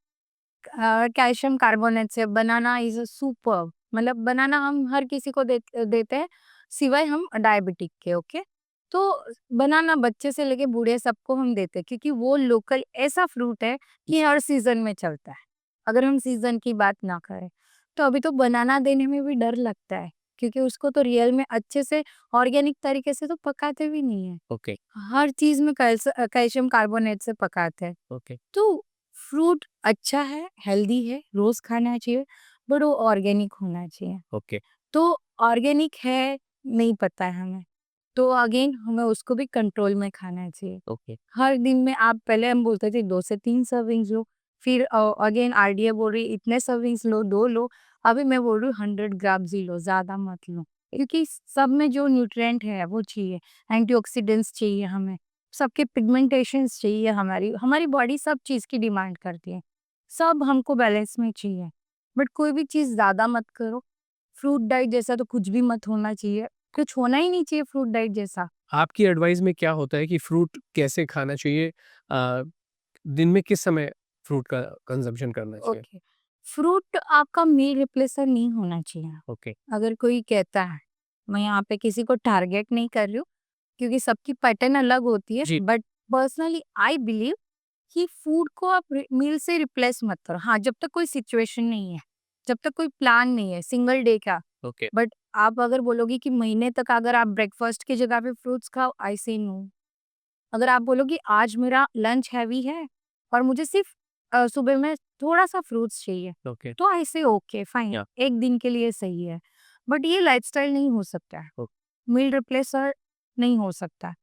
कैल्शियम कार्बोनेट से। बनाना इज अ सुपर, मतलब बनाना हम हर किसी को देते हैं, सिवाय हम डायबिटिक के। ओके, तो बनाना बच्चे से लेके बूढ़े सबको हम देते हैं, क्योंकि वो लोकल ऐसा फ्रूट है कि हर सीजन में चलता है। अगर हम सीजन की बात ना करें, तो अभी तो बनाना देने में भी डर लगता है, क्योंकि उसको तो रियल में अच्छे से ऑर्गेनिक तरीके से तो पकाते भी नहीं है। ओके, हर चीज में कैल्शियम कार्बोनेट से पकाते हैं। ओके, तो फ्रूट अच्छा है, हेल्दी है, रोज खाना चाहिए, बट वो ऑर्गेनिक होना चाहिए। ओके, तो ऑर्गेनिक है, नहीं पता है हमें, तो अगेन हमें उसको भी कंट्रोल में खाना चाहिए। ओके, हर दिन में आप, पहले हम बोलते थे 2 से 3 सर्विंग्स लो, फिर अगेन आरडीए बोल रही इतने सर्विंग्स लो, 2 लो, अभी मैं बोल रही हूँ 100 ग्राम्स ही लो, ज़्यादा मत लो। क्योंकि सब में जो न्यूट्रिएंट है वो चाहिए, एंटीऑक्सीडेंट्स चाहिए हमें, सबके पिगमेंटेशंस चाहिए, हमारी हमारी बॉडी सब चीज़ की डिमांड करती है, सब हमको बैलेंस में चाहिए। बट कोई भी चीज़ ज़्यादा मत करो, फ्रूट डाइट जैसा तो कुछ भी मत होना चाहिए, कुछ होना ही नहीं चाहिए फ्रूट डाइट जैसा। आपकी एडवाइस में क्या होता है कि फ्रूट कैसे खाना चाहिए? दिन में किस समय फ्रूट का कंज़म्पशन करना चाहिए? ओके, फ्रूट आपका मील रिप्लेसर नहीं होना चाहिए। ओके, अगर कोई कहता है, मैं यहाँ पे किसी को टारगेट नहीं कर रही हूँ, क्योंकि सबकी पैटर्न अलग होती है, जी, बट पर्सनली आई बिलीव कि फूड को आप मील से रिप्लेस मत करो। हाँ, जब तक कोई सिचुएशन नहीं है, जब तक कोई प्लान नहीं है सिंगल डे का। ओके, बट आप अगर बोलोगे कि महीने तक अगर आप ब्रेकफास्ट की जगह पे फ्रूट्स खाओ, आई से नो। अगर आप बोलोगे आज मेरा लंच हैवी है और मुझे सिर्फ सुबह में थोड़ा सा फ्रूट्स चाहिए, ओके, तो आई से ओके फाइन, या एक दिन के लिए सही है। बट ये लाइफस्टाइल नहीं हो सकता है, ओ मील रिप्लेसर नहीं हो सकता।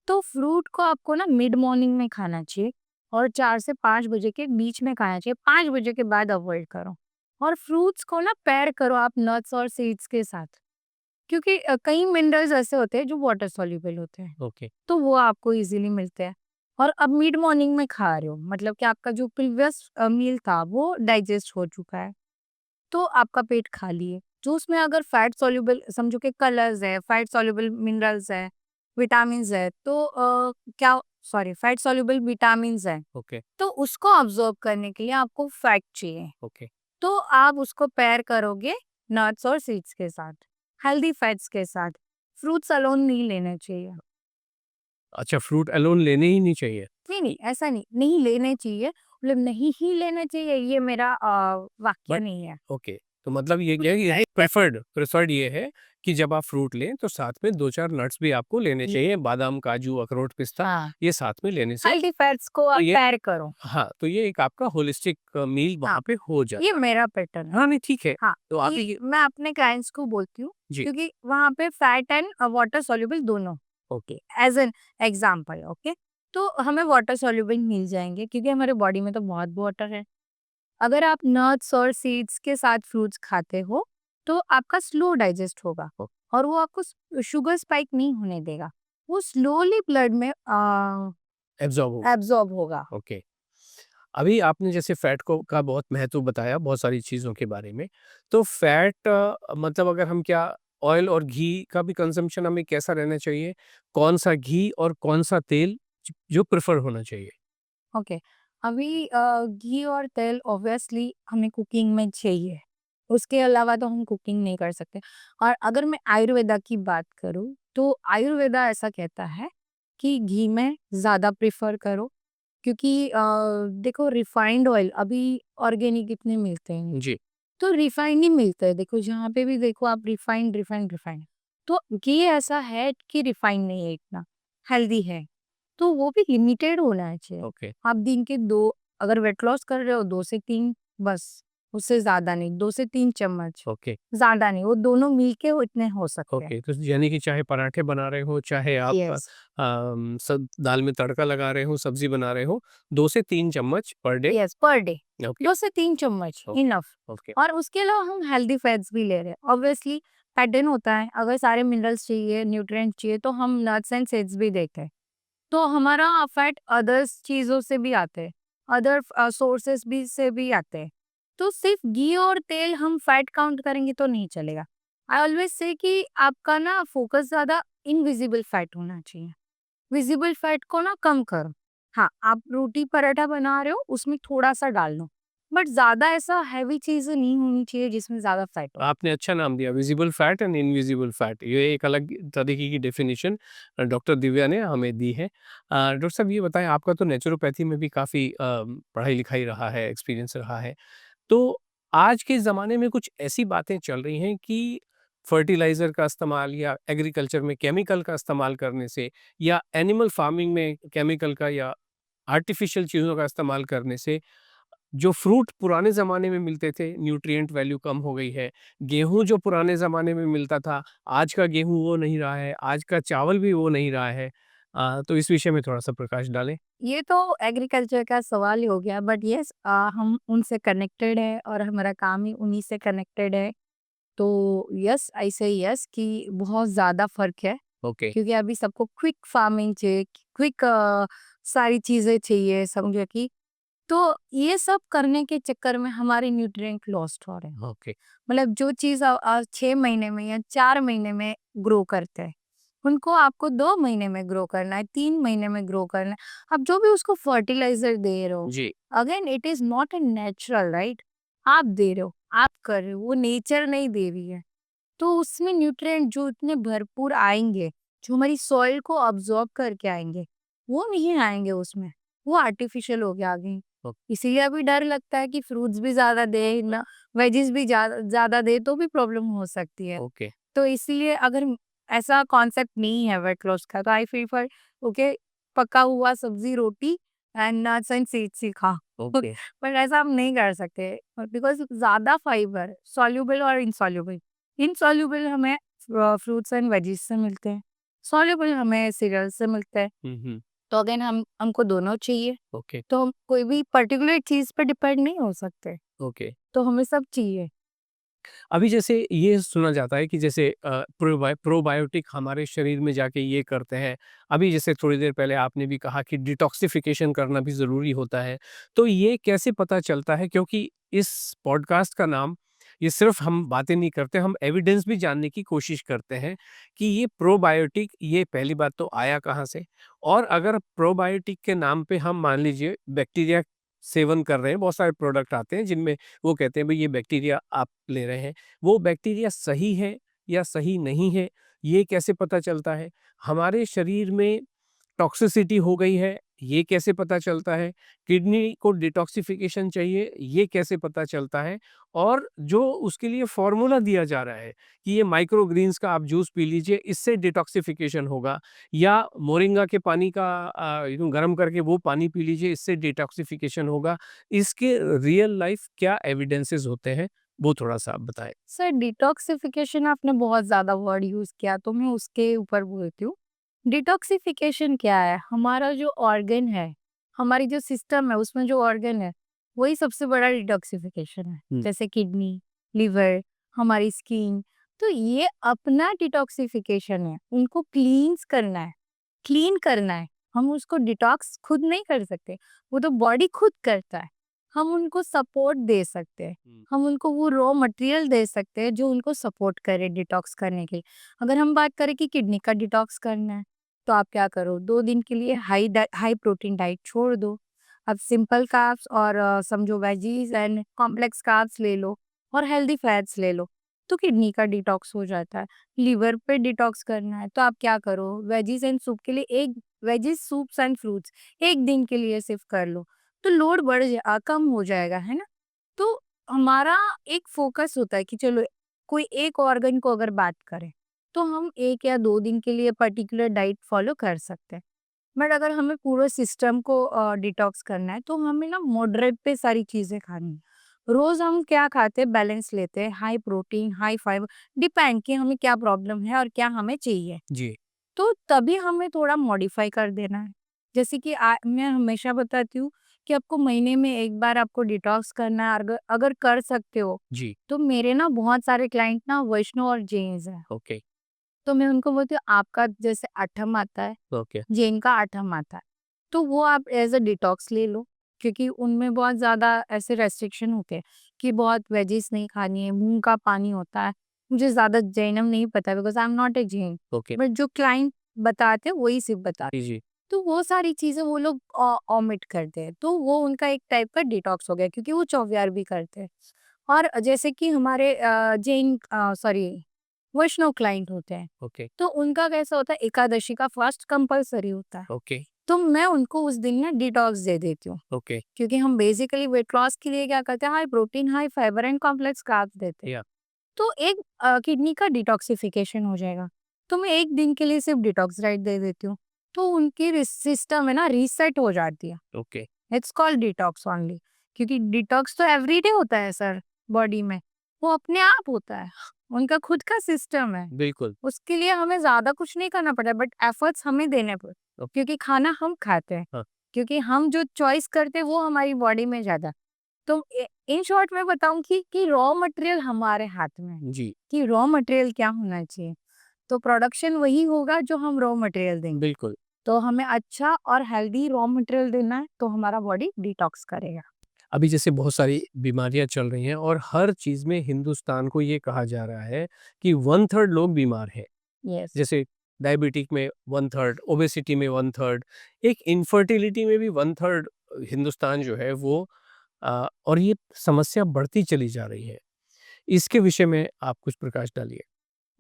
तो फ्रूट को आपको ना मिड मॉर्निंग में खाना चाहिए और 4 से 5 बजे के बीच में खाना चाहिए, 5 बजे के बाद अवॉइड करो। और फ्रूट्स को ना पेयर करो आप नट्स और सीड्स के साथ, क्योंकि कई मिनरल्स ऐसे होते हैं जो वाटर सॉल्युबल होते हैं, ओके, तो वो आपको इजीली मिलते हैं। और अब मिड मॉर्निंग में खा रहे हो, मतलब कि आपका जो प्रीवियस मील था वो डाइजेस्ट हो चुका है, तो आपका पेट खाली है। जो उसमें अगर फैट सॉल्युबल, समझो कि कलर्स है, फैट सॉल्युबल मिनरल्स है, विटामिन है, तो क्या, सॉरी, फैट सॉल्युबल विटामिन है, ओके, तो उसको ऑब्जॉर्व करने के लिए आपको फैट चाहिए। ओके, तो आप उसको पेयर करोगे नट्स और सीड्स के साथ, हेल्दी फैट्स के साथ। फ्रूट्स अलोन नहीं लेने चाहिए। अच्छा, फ्रूट अलोन लेने ही नहीं चाहिए। नहीं, ऐसा नहीं, नहीं लेने चाहिए, मतलब नहीं ही लेने चाहिए, ये मेरा वाक्य बट नहीं है। ओके, तो मतलब ये क्या है कि प्रेफर्ड प्रेफर्ड ये है कि जब आप फ्रूट लें तो साथ में 2-4 नट्स भी आपको लेने ये चाहिए, बादाम, काजू, अखरोट, पिस्ता, हाँ, ये साथ में लेने से हेल्दी फैट्स को तो आप ये पैर करो। हाँ, तो ये एक आपका होलिस्टिक मील हाँ, वहाँ पे हो ये जाता है। मेरा पैटर्न है। हाँ, नहीं ठीक है, हाँ, तो आप ये ये मैं अपने क्लाइंट्स को बोलती हूँ, जी, क्योंकि वहाँ पे फैट एंड वाटर सॉल्युबल दोनों, okay, as an example, okay? तो हमें वाटर सॉल्युबल मिल जाएँगे क्योंकि हमारे बॉडी में तो बहुत वाटर है। अगर आप नट्स और सीड्स के साथ फ्रूट्स खाते हो, तो आपका स्लो डाइजेस्ट होगा ओ और वो आपको शुगर स्पाइक नहीं होने देगा। वो स्लोली ब्लड में एब्ज़ॉर्ब हो एब्ज़ॉर्ब होगा। ओके। अभी आपने जैसे फैट को का बहुत महत्व बताया बहुत सारी चीज़ों के बारे में। तो फैट मतलब अगर हम क्या ऑयल और घी का भी कंज़म्पशन हमें कैसा रहना चाहिए? कौन-सा घी और कौन-सा तेल जो प्रेफ़र होना चाहिए? ओके, अभी घी और तेल ऑब्वियसली हमें कुकिंग में चाहिए। उसके अलावा तो हम कुकिंग नहीं कर सकते। और अगर मैं आयुर्वेदा की बात करूँ, तो आयुर्वेदा ऐसा कहता है कि घी में ज़्यादा प्रेफ़र करो, क्योंकि देखो रिफाइंड ऑयल अभी ऑर्गेनिक इतने मिलते हैं, जी, तो रिफाइंड ही मिलता है। देखो जहाँ पे भी देखो आप रिफाइंड, रिफाइंड, रिफाइंड। तो घी ऐसा है कि रिफाइंड नहीं है इतना, हेल्दी है। तो वो भी लिमिटेड होना चाहिए। ओके, आप दिन के 2, अगर वेट लॉस कर रहे हो 2 से 3 बस, उससे ज़्यादा नहीं, 2 से 3 चम्मच, ओके, ज़्यादा नहीं, वो दोनों मिलके उतने हो सकते हैं। ओके। तो यानी कि चाहे पराठे बना रहे हो, चाहे आप यस, सब दाल में तड़का लगा रहे हो, सब्ज़ी बना रहे हो, 2 से 3 चम्मच per day yes, per day okay, 2 से 3 चम्मच ओ इनफ। ओके, और उसके अलावा हम हेल्दी फैट्स भी ले रहे हैं। ऑब्वियसली पैटर्न होता है, अगर सारे मिनरल्स चाहिए, न्यूट्रिएंट्स चाहिए, तो हम नट्स एंड सीड्स भी देते हैं। तो हमारा फैट अदर्स चीज़ों से भी आते हैं, अदर सोर्सेस भी से भी आते हैं। तो सिर्फ घी और तेल हम फैट काउंट करेंगे तो नहीं चलेगा। आई ऑलवेज से कि आपका ना फोकस ज़्यादा इनविजिबल फैट होना चाहिए। विजिबल फैट को ना कम करो। हाँ, आप रोटी पराठा बना रहे हो उसमें थोड़ा-सा डाल लो, बट ज़्यादा ऐसा हेवी चीज़ें नहीं होनी चाहिए जिसमें ज़्यादा फैट हो। आपने अच्छा नाम दिया visible fat and invisible fat ये एक अलग तरीके की डेफिनेशन डॉक्टर दिव्या ने हमें दी है। डॉक्टर साहब ये बताएं आपका तो नेचुरोपैथी में भी काफ़ी पढ़ाई लिखाई रहा है एक्सपीरियंस रहा है तो आज के ज़माने में कुछ ऐसी बातें चल रही हैं कि फर्टिलाइज़र का इस्तेमाल या एग्रीकल्चर में केमिकल का इस्तेमाल करने से या एनिमल फार्मिंग में केमिकल का या आर्टिफिशियल चीज़ों का इस्तेमाल करने से जो फ्रूट पुराने ज़माने में मिलते थे, न्यूट्रिएंट वैल्यू कम हो गई है। गेहूँ जो पुराने ज़माने में मिलता था, आज का गेहूँ वो नहीं रहा है, आज का चावल भी वो नहीं रहा है। तो इस विषय में थोड़ा-सा प्रकाश डालें। ये तो एग्रीकल्चर का सवाल ही हो गया, बट यस हम उनसे कनेक्टेड है और हमारा काम ही उन्हीं से कनेक्टेड है। तो यस, आई से यस कि बहुत ज़्यादा फ़र्क है, ओके, क्योंकि अभी सबको क्विक फार्मिंग चाहिए, क्विक सारी चीज़ें चाहिए समझो कि, तो ये सब करने के चक्कर में हमारे न्यूट्रिएंट लॉस्ट हो रहे हैं। ओके, मतलब जो चीज़ 6 महीने में या 4 महीने में ग्रो करते हैं, उनको आपको 2 महीने में ग्रो करना है, 3 महीने में ग्रो करना है। आप जो भी उसको फर्टिलाइज़र दे रहे हो, जी, again it is not a natural, right? आप दे रहे हो, आप कर रहे हो, वो नेचर नहीं दे रही है। तो उसमें न्यूट्रिएंट जो इतने भरपूर आएँगे, जो हमारी सॉइल को अब्ज़ॉर्ब करके आएँगे, वो नहीं आएँगे उसमें, वो आर्टिफ़िशियल हो के आ गई। ओ इसीलिए अभी डर लगता है कि फ्रूट्स भी ज़्यादा दें ना, वेजिस भी ज़्यादा दें तो भी प्रॉब्लम हो सकती है। ओके, तो इसीलिए अगर ऐसा कॉन्सेप्ट नहीं है वेट लॉस का, तो आई प्रेफर ओके, पका हुआ सब्ज़ी, रोटी एंड नट्स एंड सीड्स ही खाओ। ओके, पर ऐसा हम नहीं कर सकते बिकॉज़ ज़्यादा फाइबर सॉल्युबल और इनसॉल्युबल, इनसॉल्युबल हमें फ्रूट्स एंड वेजिस से मिलते हैं, सॉल्युबल हमें सीरियल से मिलते हैं। हुँ, हुँ, तो अगेन हमको दोनों चाहिए, ओके, तो हम कोई भी पर्टिकुलर चीज़ पे डिपेंड नहीं हो सकते, ओके। तो हमें सब चाहिए। अभी जैसे ये सुना जाता है कि जैसे प्रोबायोटिक हमारे शरीर में जाके ये करते हैं। अभी जैसे थोड़ी देर पहले आपने भी कहा कि डिटॉक्सिफिकेशन करना भी ज़रूरी होता है। तो ये कैसे पता चलता है? क्योंकि इस पॉडकास्ट का नाम ये सिर्फ़ हम बातें नहीं करते, हम एविडेंस भी जानने की कोशिश करते हैं कि ये प्रोबायोटिक ये पहली बात तो आया कहाँ से? और अगर प्रोबायोटिक के नाम पे हम मान लीजिए बैक्टीरिया सेवन कर रहे हैं, बहुत सारे प्रोडक्ट आते हैं जिनमें वो कहते हैं भई ये बैक्टीरिया आप ले रहे हैं। वो बैक्टीरिया सही है या सही नहीं है, ये कैसे पता चलता है? हमारे शरीर में टॉक्सिसिटी हो गई है, ये कैसे पता चलता है? किडनी को डिटॉक्सिफिकेशन चाहिए, ये कैसे पता चलता है? और जो उसके लिए फ़ॉर्मूला दिया जा रहा है कि ये माइक्रो ग्रीन्स का आप जूस पी लीजिए, इससे डिटॉक्सिफिकेशन होगा, या मोरिंगा के पानी का गरम करके वो पानी पी लीजिए, इससे डिटॉक्सिफिकेशन होगा। इसके रियल लाइफ़ क्या एविडेंसेस होते हैं, वो थोड़ा-सा आप बताएँ? सर डिटॉक्सिफिकेशन आपने बहुत ज़्यादा वर्ड यूज़ किया तो मैं उसके ऊपर बोलती हूँ। डिटॉक्सिफिकेशन क्या है? हमारा जो ऑर्गन है, हमारी जो सिस्टम है उसमें जो ऑर्गन है, वही सबसे बड़ा डिटॉक्सिफिकेशन है। हुँ। जैसे किडनी, लिवर, हमारी स्किन, तो ये अपना डिटॉक्सिफिकेशन है, उनको क्लींस करना है, क्लीन करना है। हम उसको डिटॉक्स खुद नहीं कर सकते, वो तो बॉडी खुद करता है। हम उनको सपोर्ट दे सकते हैं, हुँ। हम उनको वो रॉ मटेरियल दे सकते हैं जो उनको सपोर्ट करे डिटॉक्स करने के लिए। अगर हम बात करें कि किडनी का डिटॉक्स करना है, तो आप क्या करो, 2 दिन के लिए हाई प्रोटीन डाइट छोड़ दो। अब सिंपल कार्ब्स और समझो वेजीज़ एंड कॉम्प्लेक्स कार्ब्स ले लो और हेल्दी फैट्स ले लो, तो किडनी का डिटॉक्स हो जाता है। लिवर पे डिटॉक्स करना है, तो आप क्या करो, वेजीज़ एंड सूप के लिए एक वेजीज़, सूप्स एंड फ्रूट्स 1 दिन के लिए सिर्फ कर लो, तो लोड कम हो जाएगा, है ना? तो हमारा एक फोकस होता है कि चलो कोई एक ऑर्गन को अगर बात करें तो हम 1 या 2 दिन के लिए पर्टिकुलर डाइट फॉलो कर सकते हैं। बट अगर हमें पूरे सिस्टम को डिटॉक्स करना है तो हमें ना मॉडरेट पे सारी चीज़ें खानी है। रोज़ हम क्या खाते हैं, बैलेंस लेते हैं, high protein, high fibre, depend कि हमें क्या प्रॉब्लम है और क्या हमें चाहिए। जी। तो तभी हमें थोड़ा मॉडिफाई कर देना है। जैसे कि मैं हमेशा बताती हूँ कि आपको महीने में 1 बार आपको डिटॉक्स करना है, अगर अगर कर सकते हो, जी। तो मेरे ना बहुत सारे क्लाइंट ना वैष्णव और जैन्स हैं। ओके। तो मैं उनको बोलती हूँ आपका जैसे आठम आता है, ओके। जैन का आठम आता है, तो वो आप एज़ अ डिटॉक्स ले लो, क्योंकि उनमें बहुत ज़्यादा ऐसे रेस्ट्रिक्शन होते हैं कि बहुत वेजिस नहीं खानी है, मूँग का पानी होता है। मुझे ज़्यादा जैनम नहीं पता because I am not a Jain, okay. But जो क्लाइंट बताते हैं वही सिर्फ़ जी, बताते हैं। जी। तो वो सारी चीज़ें वो लोग ओमिट करते हैं, तो वो उनका एक टाइप का डिटॉक्स हो गया क्योंकि वो 24 भी करते हैं। और जैसे कि हमारे वैष्णव क्लाइंट होते हैं, ओके। तो उनका कैसा होता है, एकादशी का फास्ट कंपल्सरी होता है। ओके। तो मैं उनको उस दिन ना डिटॉक्स दे देती हूँ, ओके। क्योंकि हम बेसिकली वेट लॉस के लिए क्या करते हैं, high protein, high fibre and complex carbs देते हैं। या तो एक किडनी का डिटॉक्सिफिकेशन हो जाएगा। तो मैं 1 दिन के लिए सिर्फ डिटॉक्स डाइट दे देती हूँ। तो उनकी सिस्टम है ना रीसेट हो जाती है। Okay. It's called detox only, क्योंकि डिटॉक्स तो एवरीडे होता है सर बॉडी में, वो अपने आप होता है, उनका खुद का सिस्टम है। बिल्कुल। उसके लिए हमें ज़्यादा कुछ नहीं करना पड़ता, बट एफर्ट्स हमें देने पड़ते, ओके। क्योंकि खाना हम खाते हैं, हाँ। क्योंकि हम जो चॉइस करते हैं वो हमारी बॉडी में ज़्यादा। तो इन शॉर्ट मैं बताऊं कि रॉ मटेरियल हमारे हाथ में है, जी। कि रॉ मटेरियल क्या होना चाहिए, तो प्रोडक्शन वही होगा जो हम रॉ मटेरियल देंगे। बिल्कुल। तो हमें अच्छा और हेल्दी रॉ मटेरियल देना है तो हमारा बॉडी डिटॉक्स करेगा। अभी जैसे बहुत सारी बीमारियाँ चल रही हैं और हर चीज़ में हिंदुस्तान को ये कहा जा रहा है कि 1/3 लोग बीमार हैं। यस। जैसे डायबिटिक में 1/3, ओबेसिटी में 1/3, एक इनफर्टिलिटी में भी 1/3 हिंदुस्तान जो है वो और ये समस्या बढ़ती चली जा रही है। इसके विषय में आप कुछ प्रकाश डालिए।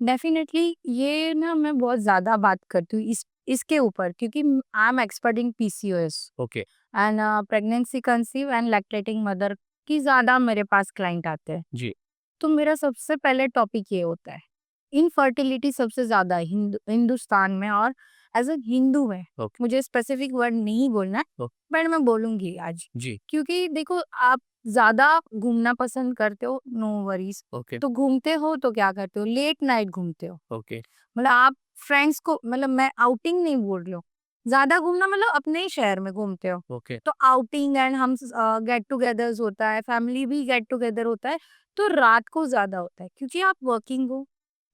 डेफिनेटली ये ना मैं बहुत ज़्यादा बात करती हूँ इसके ऊपर, क्योंकि I am expert in PCOS okay. And pregnancy conceive and lactating mother की ज़्यादा मेरे पास क्लाइंट आते हैं। जी। तो मेरा सबसे पहले टॉपिक ये होता है, इनफर्टिलिटी सबसे ज़्यादा हिंदुस्तान में और एज अ हिंदू में, ओके। मुझे स्पेसिफिक वर्ड नहीं बोलना है, ओ बट मैं बोलूँगी आज। जी। क्योंकि देखो आप ज़्यादा घूमना पसंद करते हो, नो वरीज़। ओके। तो घूमते हो तो क्या करते हो? लेट नाइट घूमते हो। ओके। मतलब आप फ्रेंड्स को, मतलब मैं आउटिंग नहीं बोल रही हूँ। ज़्यादा घूमना मतलब अपने ही शहर में घूमते हो। ओके। तो आउटिंग एंड हम गेट टुगेदर्स होता है, फैमिली भी गेट टुगेदर होता है, तो रात को ज़्यादा होता है क्योंकि आप वर्किंग हो।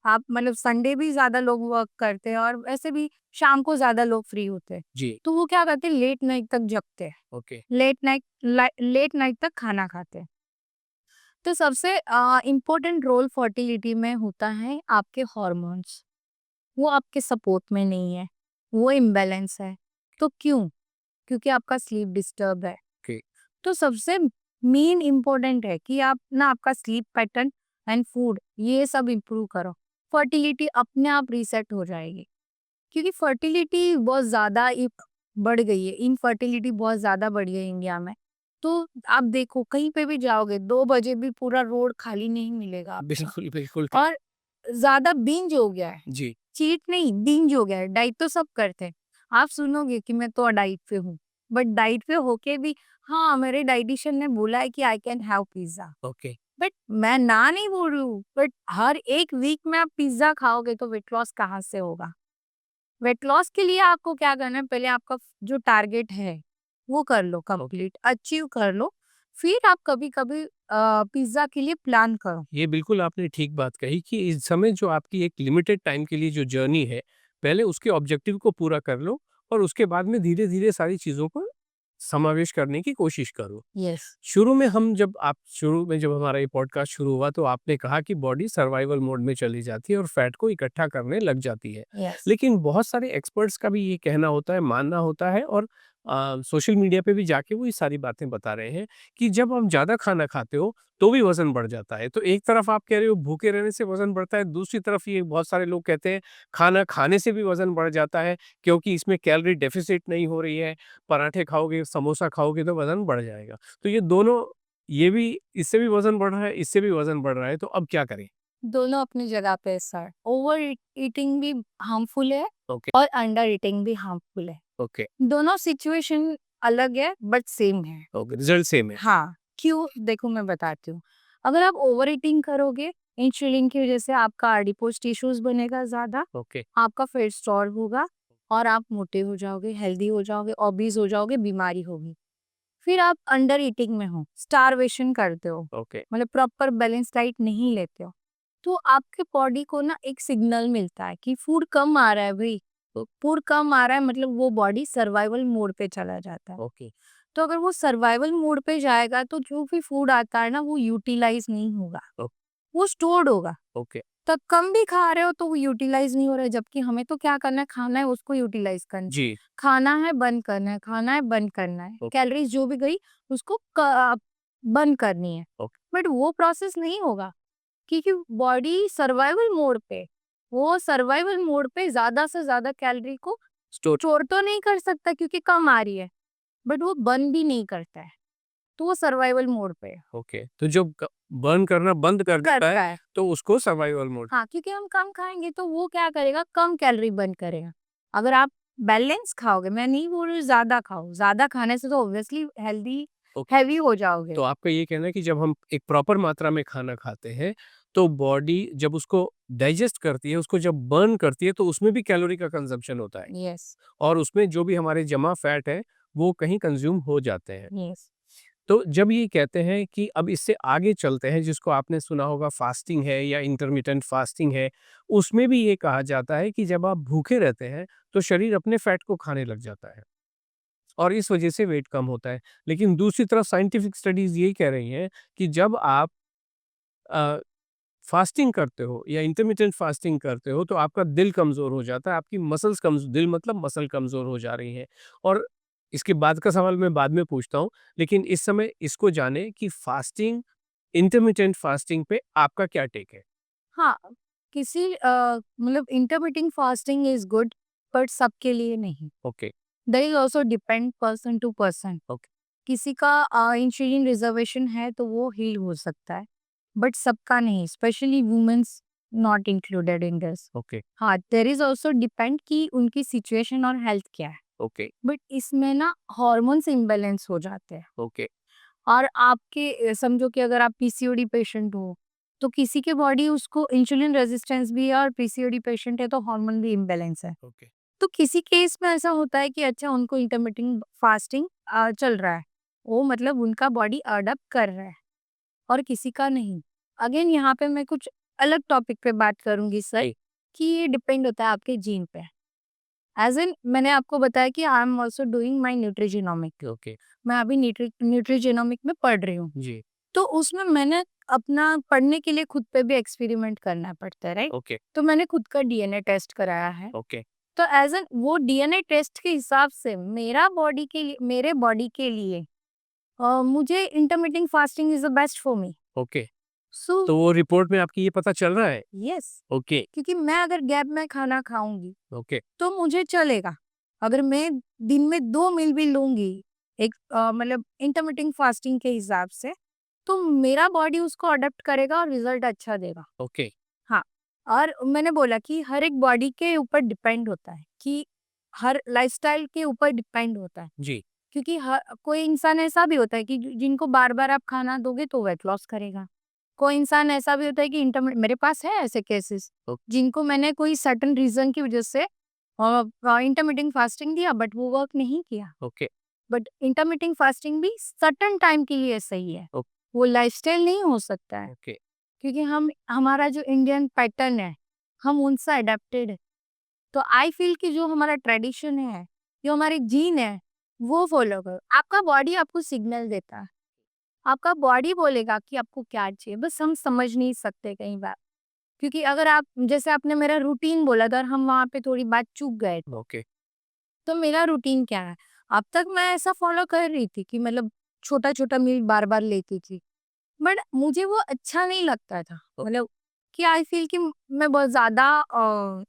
आप मतलब संडे भी ज़्यादा लोग वर्क करते हैं और वैसे भी शाम को ज़्यादा लोग फ्री होते हैं। जी। तो वो क्या करते हैं, लेट नाइट तक जगते हैं, ओके। लेट नाइट तक खाना खाते हैं। तो सबसे इम्पोर्टेंट रोल फर्टिलिटी में होता है आपके हॉर्मोन्स। वो आपके सपोर्ट में नहीं है, वो इम्बैलेंस है। तो क्यों? क्योंकि आपका स्लीप डिस्टर्ब है। ओके। तो सबसे मेन इम्पोर्टेंट है कि आप ना आपका स्लीप पैटर्न एंड फूड ये सब इम्प्रूव करो। फर्टिलिटी अपने आप रीसेट हो जाएगी, क्योंकि फर्टिलिटी बहुत ज़्यादा बढ़ गई है, इनफर्टिलिटी बहुत ज़्यादा बढ़ गई है इंडिया में। तो आप देखो कहीं पे भी जाओगे 2 बजे भी पूरा रोड खाली नहीं मिलेगा आपको। बिल्कुल, बिल्कुल। और ज़्यादा बिंज हो गया है, जी, चीट नहीं बिंज हो गया है। डाइट तो सब करते हैं, आप सुनोगे कि मैं तो डाइट पे हूँ, बट डाइट पे होके भी हाँ, मेरे डाइटिशियन ने बोला है कि I can have pizza, okay, but मैं ना नहीं बोल रही हूँ, बट हर एक वीक में आप पिज़्ज़ा खाओगे तो वेट लॉस कहाँ से होगा? वेट लॉस के लिए आपको क्या करना है, पहले आपका जो टारगेट है वो कर लो कंप्लीट, अचीव कर लो, फिर आप कभी-कभी पिज़्ज़ा के लिए प्लान करो। ये बिल्कुल आपने ठीक बात कही कि इस समय जो आपकी एक लिमिटेड टाइम के लिए जो जर्नी है, पहले उसके ऑब्जेक्टिव को पूरा कर लो और उसके बाद में धीरे-धीरे सारी चीज़ों को समावेश करने की कोशिश करो। यस, शुरू में जब हमारा ये पॉडकास्ट शुरू हुआ तो आपने कहा कि बॉडी सर्वाइवल मोड में चली जाती है और फैट को इकट्ठा करने लग जाती है। यस। लेकिन बहुत सारे एक्सपर्ट्स का भी ये कहना होता है, मानना होता है और सोशल मीडिया पे भी जाके वो ये सारी बातें बता रहे हैं कि जब आप ज़्यादा खाना खाते हो तो भी वज़न बढ़ जाता है। तो एक तरफ आप कह रहे हो भूखे रहने से वज़न बढ़ता है, दूसरी तरफ ये बहुत सारे लोग कहते हैं खाना खाने से भी वज़न बढ़ जाता है क्योंकि इसमें कैलोरी डेफ़िसिट नहीं हो रही है। पराठे खाओगे, समोसा खाओगे तो वज़न बढ़ जाएगा। तो ये दोनों ये भी इससे भी वज़न बढ़ रहा है, इससे भी वज़न बढ़ रहा है, तो अब क्या करें? दोनों अपनी जगह पे सर, ओवर ईटिंग भी हार्मफुल है ओके, और अंडर ईटिंग भी हार्मफुल है। ओके, दोनों सिचुएशन अलग है बट सेम है। ओके, रिज़ल्ट सेम है। हाँ, क्यों? देखो मैं बताती हूँ। अगर आप ओवर ईटिंग करोगे, इंसुलिन की वजह से आपका एडिपोज टिश्यूज़ बनेगा ज़्यादा, ओके, आपका फैट स्टोर होगा और आप मोटे हो जाओगे, हेल्दी हो जाओगे, ओबीज़ हो जाओगे, बीमारी होगी। फिर आप अंडर ईटिंग में हो, स्टारवेशन करते हो, ओके, मतलब प्रॉपर बैलेंस डाइट नहीं लेते हो, तो आपके बॉडी को ना एक सिग्नल मिलता है कि फूड कम आ रहा है भई, तो फूड कम आ रहा है मतलब वो बॉडी सर्वाइवल मोड पे चला जाता है। ओके, तो अगर वो सर्वाइवल मोड पे जाएगा तो जो भी फूड आता है ना वो यूटिलाइज नहीं होगा, ओ वो स्टोर्ड होगा। ओके, तब कम भी खा रहे हो तो वो यूटिलाइज नहीं हो रहा है, जबकि हमें तो क्या करना है, खाना है उसको यूटिलाइज करना है। जी, खाना है बंद करना है, खाना है बंद करना है, ओके, कैलोरीज जो भी गई उसको बंद करनी है। ओके, बट वो प्रोसेस नहीं होगा क्योंकि बॉडी सर्वाइवल मोड पे, वो सर्वाइवल मोड पे ज्यादा से ज्यादा कैलोरी को स्टोर स्टोर तो नहीं कर सकता क्योंकि कम आ रही है, बट वो बर्न भी नहीं करता है, तो वो सर्वाइवल मोड पे है। ओके, तो जब क बर्न करना बंद कर देता है, करता है। तो उसको सर्वाइवल मोड हाँ, क्योंकि हम कम खाएँगे तो वो क्या करेगा, कम कैलोरी बर्न करेगा। अगर आप बैलेंस खाओगे, मैं नहीं बोल रही हूँ ज़्यादा खाओ, ज़्यादा खाने से तो ऑब्वियसली हेल्दी ओके, हेवी हो जाओगे। तो आपका ये कहना है कि जब हम एक प्रॉपर मात्रा में खाना खाते हैं, तो बॉडी जब उसको डाइजेस्ट करती है, उसको जब बर्न करती है, तो उसमें भी कैलोरी का कंज़म्पशन होता है यस, और उसमें जो भी हमारे जमा फैट है, वो कहीं कंज़्यूम हो जाते हैं। यस। तो जब ये कहते हैं कि अब इससे आगे चलते हैं जिसको आपने सुना होगा फास्टिंग है या इंटरमिटेंट फास्टिंग है, उसमें भी ये कहा जाता है कि जब आप भूखे रहते हैं तो शरीर अपने फैट को खाने लग जाता है और इस वजह से वेट कम होता है। लेकिन दूसरी तरफ साइंटिफिक स्टडीज़ यही कह रही हैं कि जब आप अ, फास्टिंग करते हो या इंटरमिटेंट फास्टिंग करते हो तो आपका दिल कमज़ोर हो जाता है, आपकी मसल्स कमज़ दिल मतलब मसल कमज़ोर हो जा रही हैं और इसके बाद का सवाल मैं बाद में पूछता हूँ, लेकिन इस समय इसको जानें कि फास्टिंग इंटरमिटेंट फास्टिंग पे आपका क्या टेक है? हाँ, किसी मतलब intermittent fasting is good but सबके लिए नहीं। Okay, that is also depend person to person. Okay, किसी का इंसुलिन रिजर्वेशन है तो वो हील हो सकता है, बट सबका नहीं, specially womens not included in this. Okay, हाँ, देयर इज ऑल्सो डिपेंड कि उनकी सिचुएशन और हेल्थ क्या है, ओके, बट इसमें ना हॉर्मोन्स इम्बैलेंस हो जाते हैं। ओके, और आपके समझो कि अगर आप पीसीओडी पेशेंट हो तो किसी के बॉडी उसको इंसुलिन रेजिस्टेंस भी है और पीसीओडी पेशेंट है तो हार्मोन भी इम्बैलेंस है। ओके, तो किसी केस में ऐसा होता है कि अच्छा उनको इंटरमिटेंट फास्टिंग चल रहा है, वो मतलब उनका बॉडी अडॉप्ट कर रहा है और किसी का नहीं। अगेन यहाँ पे मैं कुछ अलग टॉपिक पे बात करूंगी सर, जी, कि ये डिपेंड होता है आपके जीन पे। एज इन मैंने आपको बताया कि I am also doing my nutrigenomic, okay, मैं अभी न्यूट्रिजिनोमिक में पढ़ रही हूँ। जी, तो उसमें मैंने अपना पढ़ने के लिए खुद पे भी एक्सपेरिमेंट करना पड़ता है, राइट? ओके, तो मैंने खुद का डीएनए टेस्ट कराया है। ओके, तो एज एन वो डीएनए टेस्ट के हिसाब से मेरे बॉडी के लिए मुझे intermittent fasting is the best for me. Okay, so तो वो रिपोर्ट में आपकी ये पता चल रहा है? यस, ओके, क्योंकि मैं अगर गैप में खाना खाऊँगी, ओके, तो मुझे चलेगा। अगर मैं दिन में 2 मील भी लूँगी, एक मतलब इंटरमिटेंट फास्टिंग के हिसाब से, तो मेरा बॉडी उसको अडॉप्ट करेगा और रिज़ल्ट अच्छा देगा। ओके, हाँ, और मैंने बोला कि हर एक बॉडी के ऊपर डिपेंड होता है कि हर लाइफ़स्टाइल के ऊपर डिपेंड होता है। जी, क्योंकि कोई इंसान ऐसा भी होता है कि जिनको बार-बार आप खाना दोगे तो वेट लॉस करेगा। कोई इंसान ऐसा भी होता है कि मेरे पास है ऐसे केसेस, ओ जिनको मैंने कोई सर्टेन रीज़न की वज़ह से इंटरमिटेंट फास्टिंग दिया बट वो वर्क नहीं किया। ओके, बट इंटरमिटेंट फास्टिंग भी सर्टेन टाइम के लिए सही है। ओ वो लाइफ़स्टाइल नहीं हो सकता है, ओके, क्योंकि हमारा जो इंडियन पैटर्न है, हम उनसे अडैप्टेड है। तो आई फ़ील कि जो हमारा ट्रेडिशन है, जो हमारे जीन है, वो फ़ॉलो करो। आपका बॉडी आपको सिग्नल देता है। आपका बॉडी बोलेगा कि आपको क्या चाहिए, बस हम समझ नहीं सकते कई बार। क्योंकि अगर आप जैसे आपने मेरा रूटीन बोला था और हम वहाँ पे थोड़ी बात चूक गए। ओके, तो मेरा रूटीन क्या है? अब तक मैं ऐसा फ़ॉलो कर रही थी कि मतलब छोटा-छोटा मील बार-बार लेती थी। बट मुझे वो अच्छा नहीं लगता था। ओ मतलब कि आई फ़ील कि मैं बहुत ज़्यादा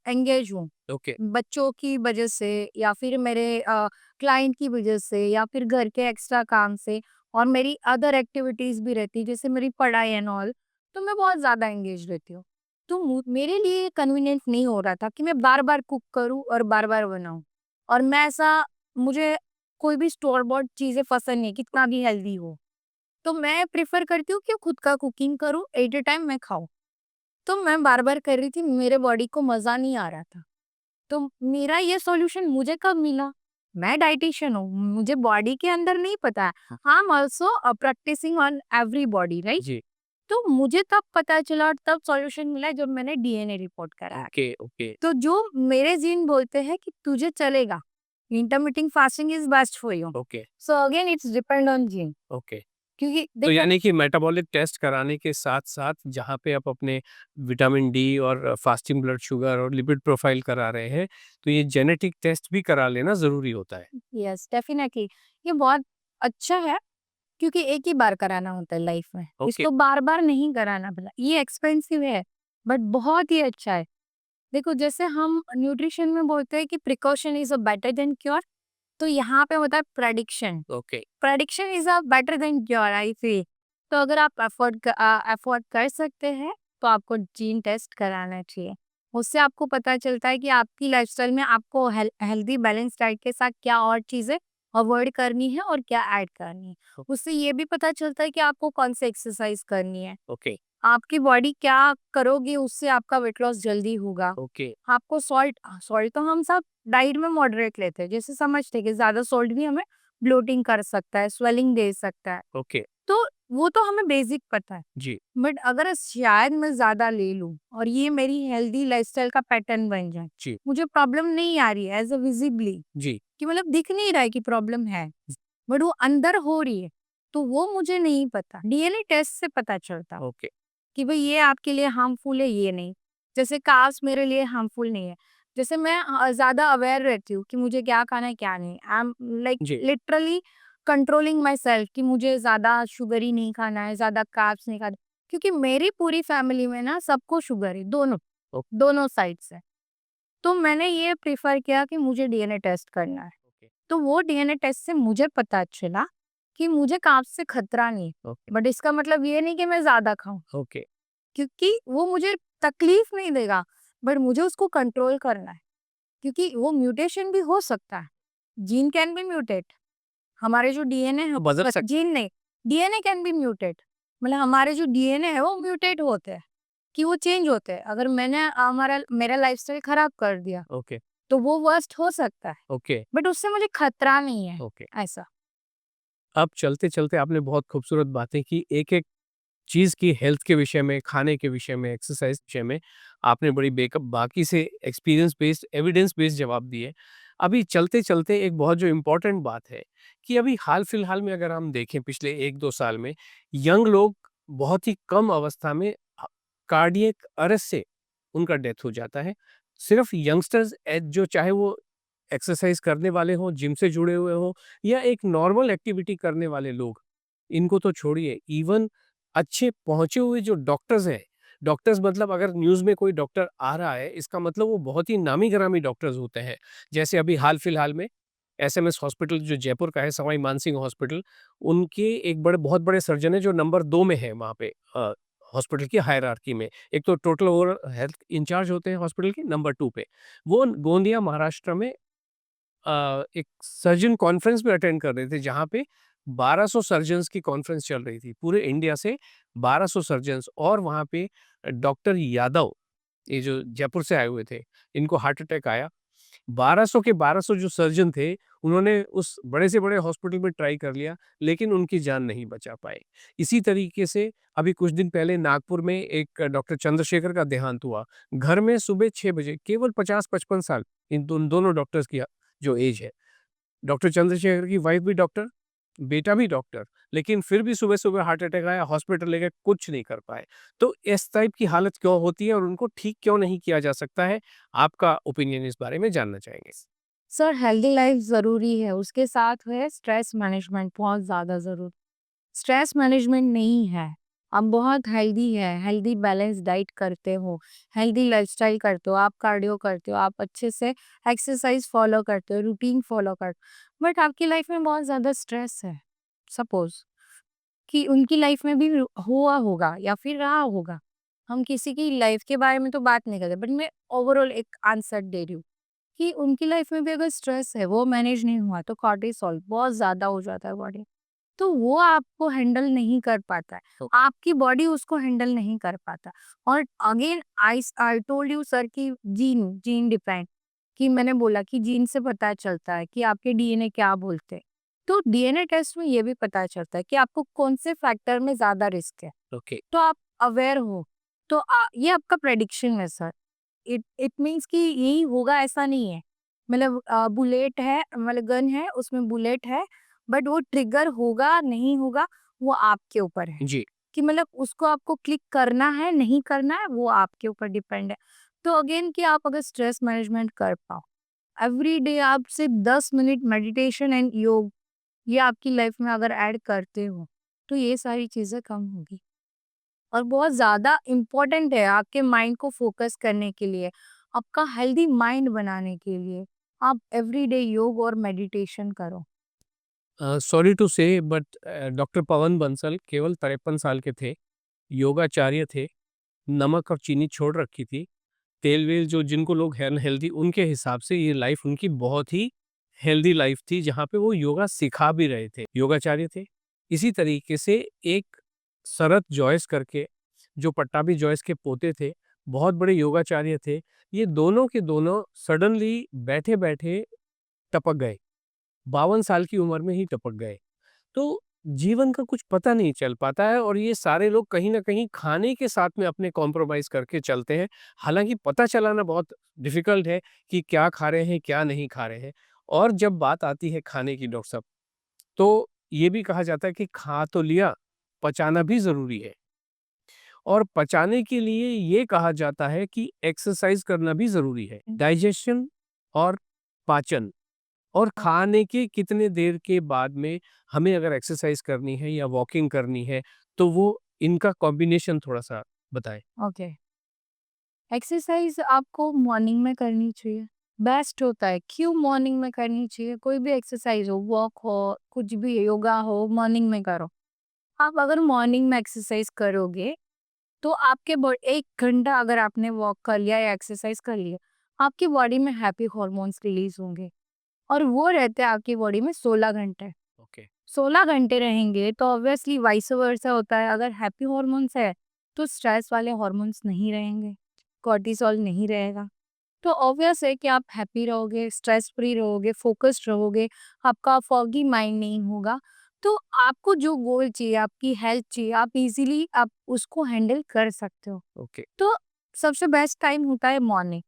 एंगेज हूँ। ओके, बच्चों की वजह से या फिर मेरे क्लाइंट की वजह से या फिर घर के एक्स्ट्रा काम से और मेरी अदर एक्टिविटीज़ भी रहती है जैसे मेरी पढ़ाई एंड ऑल, तो मैं बहुत ज़्यादा एंगेज रहती हूँ। तो मेरे लिए कन्वीनियंट नहीं हो रहा था कि मैं बार-बार कुक करूँ और बार-बार बनाऊँ। और मैं ऐसा मुझे कोई भी स्टोर बॉट चीज़ें पसंद नहीं, कितना भी हेल्दी हो। तो मैं प्रेफ़र करती हूँ कि खुद का कुकिंग करूँ, एट अ टाइम मैं खाऊँ। तो मैं बार-बार कर रही थी, मेरे बॉडी को मज़ा नहीं आ रहा था। तो मेरा ये सॉल्यूशन मुझे कब मिला? मैं डायटीशियन हूँ, मुझे बॉडी के अंदर नहीं पता है। I am also practising on every body right? जी, तो मुझे तब पता चला और तब सॉल्यूशन मिला जब मैंने डीएनए रिपोर्ट कराया। ओके, ओके, तो जो मेरे जीन बोलते हैं कि तुझे चलेगा, intermittent fasting is best for you. Okay, so again it's depend on gene, okay. क्योंकि तो देखो यानी कि मेटाबॉलिक टेस्ट कराने के साथ-साथ जहाँ पे आप अपने विटामिन डी और फास्टिंग ब्लड शुगर और लिपिड प्रोफाइल करा रहे हैं, तो ये जेनेटिक टेस्ट भी करा लेना ज़रूरी होता है। यस डेफिनिटली ये बहुत अच्छा है क्योंकि एक ही बार कराना होता है लाइफ में। ओके, इसको बार-बार नहीं कराना भला। ये एक्सपेंसिव है बट बहुत ही अच्छा है। देखो जैसे हम न्यूट्रिशन में बोलते हैं कि precaution is a better than cure, तो यहाँ पे होता है prediction. Okay, prediction is a better than cure I feel. तो अगर आप अफोर्ड कर सकते हैं तो आपको जीन टेस्ट कराना चाहिए। उससे आपको पता चलता है कि आपकी लाइफ़स्टाइल में आपको हेल्दी बैलेंस डाइट के साथ क्या और चीज़ें अवॉइड करनी है और क्या ऐड करनी है। ओ उससे ये भी पता चलता है कि आपको कौन सी एक्सरसाइज करनी है। ओके, आपकी बॉडी क्या करोगी उससे आपका वेट लॉस जल्दी होगा। ओके, आपको सॉल्ट सॉल्ट तो हम सब डाइट में मॉडरेट लेते हैं। जैसे समझते हैं कि ज़्यादा सॉल्ट भी हमें ब्लोटिंग कर सकता है, स्वेलिंग दे सकता है। ओके, तो वो तो हमें बेसिक पता है। जी, बट अगर शायद मैं ज़्यादा ले लूँ और ये मेरी हेल्दी लाइफ़स्टाइल का पैटर्न बन जाए, जी, मुझे प्रॉब्लम नहीं आ रही है एज़ अ विज़िबली जी, कि मतलब दिख नहीं रहा है कि प्रॉब्लम है, बट वो अंदर हो रही है, तो वो मुझे नहीं पता। डीएनए टेस्ट से पता चलता ओके, कि भई ये आपके लिए हार्मफुल है, ये नहीं। जैसे कार्ब्स मेरे लिए हार्मफुल नहीं है। जैसे मैं ज़्यादा अवेयर रहती हूँ कि मुझे क्या खाना है, क्या नहीं। आई एम लाइक जी, लिटरली कंट्रोलिंग माई सेल्फ कि मुझे ज़्यादा शुगरी नहीं खाना है, ज़्यादा कार्ब्स नहीं खाना। क्योंकि मेरी पूरी फैमिली में ना सबको शुगर है, दोनों, ओ दोनों साइड से। तो मैंने ये प्रेफ़र किया कि मुझे डीएनए टेस्ट करना है। ओके, तो वो डीएनए टेस्ट से मुझे पता चला कि मुझे कार्ब्स से खतरा नहीं है। ओके, बट इसका मतलब ये नहीं कि मैं ज़्यादा खाऊँ। ओके, क्योंकि वो मुझे तकलीफ नहीं देगा, बट मुझे उसको कंट्रोल करना है, क्योंकि वो म्यूटेशन भी हो सकता है। Gene can be mutate. हमारे जो डीएनए है तो बदल सक जीन नहीं, डीएनए कैन बी म्यूटेट। मतलब हमारे जो डीएनए है वो म्यूटेट होते हैं, कि वो चेंज होते हैं। अगर मैंने मेरा लाइफ़स्टाइल खराब कर दिया, ओके, तो वो वर्स्ट हो सकता है, ओके, बट उससे मुझे खतरा नहीं है, ओके। ऐसा। अब चलते-चलते आपने बहुत खूबसूरत बातें की, एक-एक चीज़ की हेल्थ के विषय में, खाने के विषय में, एक्सरसाइज़ के विषय में आपने बड़ी बाकी से एक्सपीरियंस बेस्ड, एविडेंस बेस्ड जवाब दिए। अभी चलते-चलते एक बहुत जो इम्पोर्टेंट बात है कि अभी हाल-फिलहाल में अगर हम देखें पिछले 1-2 साल में, यंग लोग बहुत ही कम अवस्था में कार्डियक अरेस्ट से उनका डेथ हो जाता है। सिर्फ़ यंगस्टर्स जो चाहे वो एक्सरसाइज़ करने वाले हों, जिम से जुड़े हुए हों या एक नॉर्मल एक्टिविटी करने वाले लोग, इनको तो छोड़िए, इवन अच्छे पहुँचे हुए जो डॉक्टर्स हैं, डॉक्टर्स मतलब अगर न्यूज़ में कोई डॉक्टर आ रहा है, इसका मतलब वो बहुत ही नामी-गिरामी डॉक्टर्स होते हैं। जैसे अभी हाल-फिलहाल में एसएमएस हॉस्पिटल जो जयपुर का है, सवाई मानसिंह हॉस्पिटल, उनके एक बहुत बड़े सर्जन हैं जो नंबर 2 में हैं वहाँ पे हॉस्पिटल की हायरार्की में। एक तो टोटल ओवरऑल हेल्थ इंचार्ज होते हैं हॉस्पिटल के, नंबर 2 पे। वो गोंदिया महाराष्ट्र में एक सर्जन कॉन्फ्रेंस भी अटेंड कर रहे थे जहाँ पे 1200 सर्जन्स की कॉन्फ्रेंस चल रही थी। पूरे इंडिया से 1200 सर्जन्स और वहाँ पे डॉक्टर यादव, ये जो जयपुर से आए हुए थे, इनको हार्ट अटैक आया। 1200 के 1200 जो सर्जन थे, उन्होंने उस बड़े से बड़े हॉस्पिटल में ट्राई कर लिया, लेकिन उनकी जान नहीं बचा पाए। इसी तरीके से अभी कुछ दिन पहले नागपुर में एक डॉक्टर चंद्रशेखर का देहांत हुआ। घर में सुबह 6 बजे केवल 50-55 साल इन दोनों डॉक्टर्स की जो एज है। डॉक्टर चंद्रशेखर की वाइफ भी डॉक्टर, बेटा भी डॉक्टर, लेकिन फिर भी सुबह-सुबह हार्ट अटैक आया, हॉस्पिटल ले गए, कुछ नहीं कर पाए। तो इस टाइप की हालत क्यों होती है और उनको ठीक क्यों नहीं किया जा सकता है? आपका ओपिनियन इस बारे में जानना चाहेंगे। सर हेल्दी लाइफ ज़रूरी है, उसके साथ है स्ट्रेस मैनेजमेंट बहुत ज़्यादा ज़रूरी। स्ट्रेस मैनेजमेंट नहीं है, आप बहुत हेल्दी है, हेल्दी बैलेंस डाइट करते हो, हेल्दी लाइफ़स्टाइल करते हो, आप कार्डियो करते हो, आप अच्छे से एक्सरसाइज़ फ़ॉलो करते हो, रूटीन फ़ॉलो करते हो, बट आपकी लाइफ में बहुत ज़्यादा स्ट्रेस है। सपोज़ कि उनकी लाइफ में भी हुआ होगा या फिर रहा होगा। हम किसी की लाइफ के बारे में तो बात नहीं करते, बट मैं ओवरऑल एक आंसर दे रही हूँ कि उनकी लाइफ में भी अगर स्ट्रेस है, वो मैनेज नहीं हुआ तो कॉर्टिसोल बहुत ज़्यादा हो जाता है बॉडी, तो वो आपको हैंडल नहीं कर पाता है। तो आपकी बॉडी उसको हैंडल नहीं कर पाता। और again I told you sir कि जीन जीन डिपेंड, कि मैंने बोला कि जीन से पता चलता है कि आपके डीएनए क्या बोलते हैं। तो डीएनए टेस्ट में ये भी पता चलता है कि आपको कौन से फैक्टर में ज्यादा रिस्क है। ओके, तो आप अवेयर हो, तो ये आपका प्रेडिक्शन है सर। इट इट मीन्स कि यही होगा ऐसा नहीं है। मतलब बुलेट है, मतलब गन है, उसमें बुलेट है, बट वो ट्रिगर होगा नहीं होगा वो आपके ऊपर है, जी। कि मतलब उसको आपको क्लिक करना है नहीं करना है वो आपके ऊपर डिपेंड है। तो अगेन कि आप अगर स्ट्रेस मैनेजमेंट कर पाओ, एवरी डे आप सिर्फ 10 मिनट मेडिटेशन एंड योग ये आपकी लाइफ में अगर ऐड करते हो, तो ये सारी चीजें कम होगी। और बहुत ज़्यादा इम्पोर्टेंट है आपके माइंड को फोकस करने के लिए, आपका हेल्दी माइंड बनाने के लिए। आप एवरीडे योग और मेडिटेशन करो। सॉरी टू से बट डॉक्टर पवन बंसल केवल 53 साल के थे, योगाचार्य थे, नमक और चीनी छोड़ रखी थी। तेल-वेल जो जिनको लोग हैं अनहेल्दी उनके हिसाब से ये लाइफ उनकी बहुत ही हेल्दी लाइफ थी जहाँ पे वो योगा सिखा भी रहे थे, योगाचार्य थे। इसी तरीके से एक शरत जॉयस करके जो पट्टाभी जॉयस के पोते थे, बहुत बड़े योगाचार्य थे। ये दोनों के दोनों सडनली बैठे-बैठे टपक गए, 52 साल की उम्र में ही टपक गए। तो जीवन का कुछ पता नहीं चल पाता है और ये सारे लोग कहीं न कहीं खाने के साथ में अपने कॉम्प्रोमाइज़ करके चलते हैं। हालाँकि पता चलाना बहुत डिफ़िकल्ट है कि क्या खा रहे हैं, क्या नहीं खा रहे हैं। और जब बात आती है खाने की डॉक्टर साहब, तो ये भी कहा जाता है कि खा तो लिया, पचाना भी ज़रूरी है। और पचाने के लिए ये कहा जाता है कि एक्सरसाइज़ करना भी ज़रूरी है। डाइजेशन और पाचन और खाने के कितने देर के बाद में हमें अगर एक्सरसाइज करनी है या वॉकिंग करनी है, तो वो इनका कॉम्बिनेशन थोड़ा-सा बताएँ? ओके, एक्सरसाइज आपको मॉर्निंग में करनी चाहिए, बेस्ट होता है। क्यों मॉर्निंग में करनी चाहिए? कोई भी एक्सरसाइज हो, वॉक हो, कुछ भी योगा हो, मॉर्निंग में करो। आप अगर मॉर्निंग में एक्सरसाइज करोगे तो आपके 1 घंटा अगर आपने वॉक कर लिया या एक्सरसाइज कर लिया, आपकी बॉडी में हैप्पी हॉर्मोन्स रिलीज होंगे और वो रहते हैं आपकी बॉडी में 16 घंटे। ओके, 16 घंटे रहेंगे तो ऑब्वियसली वाइस वर्सा होता है। अगर हैप्पी हॉर्मोन्स है तो स्ट्रेस वाले हॉर्मोन्स नहीं रहेंगे, कॉर्टिसोल नहीं रहेगा। तो ऑब्वियस है कि आप हैप्पी रहोगे, स्ट्रेस फ्री रहोगे, फोकस्ड रहोगे, आपका फॉगी माइंड नहीं होगा। तो आपको जो गोल चाहिए, आपकी हेल्थ चाहिए, आप इजीली आप उसको हैंडल कर सकते हो। ओके। तो सबसे बेस्ट टाइम होता है मॉर्निंग।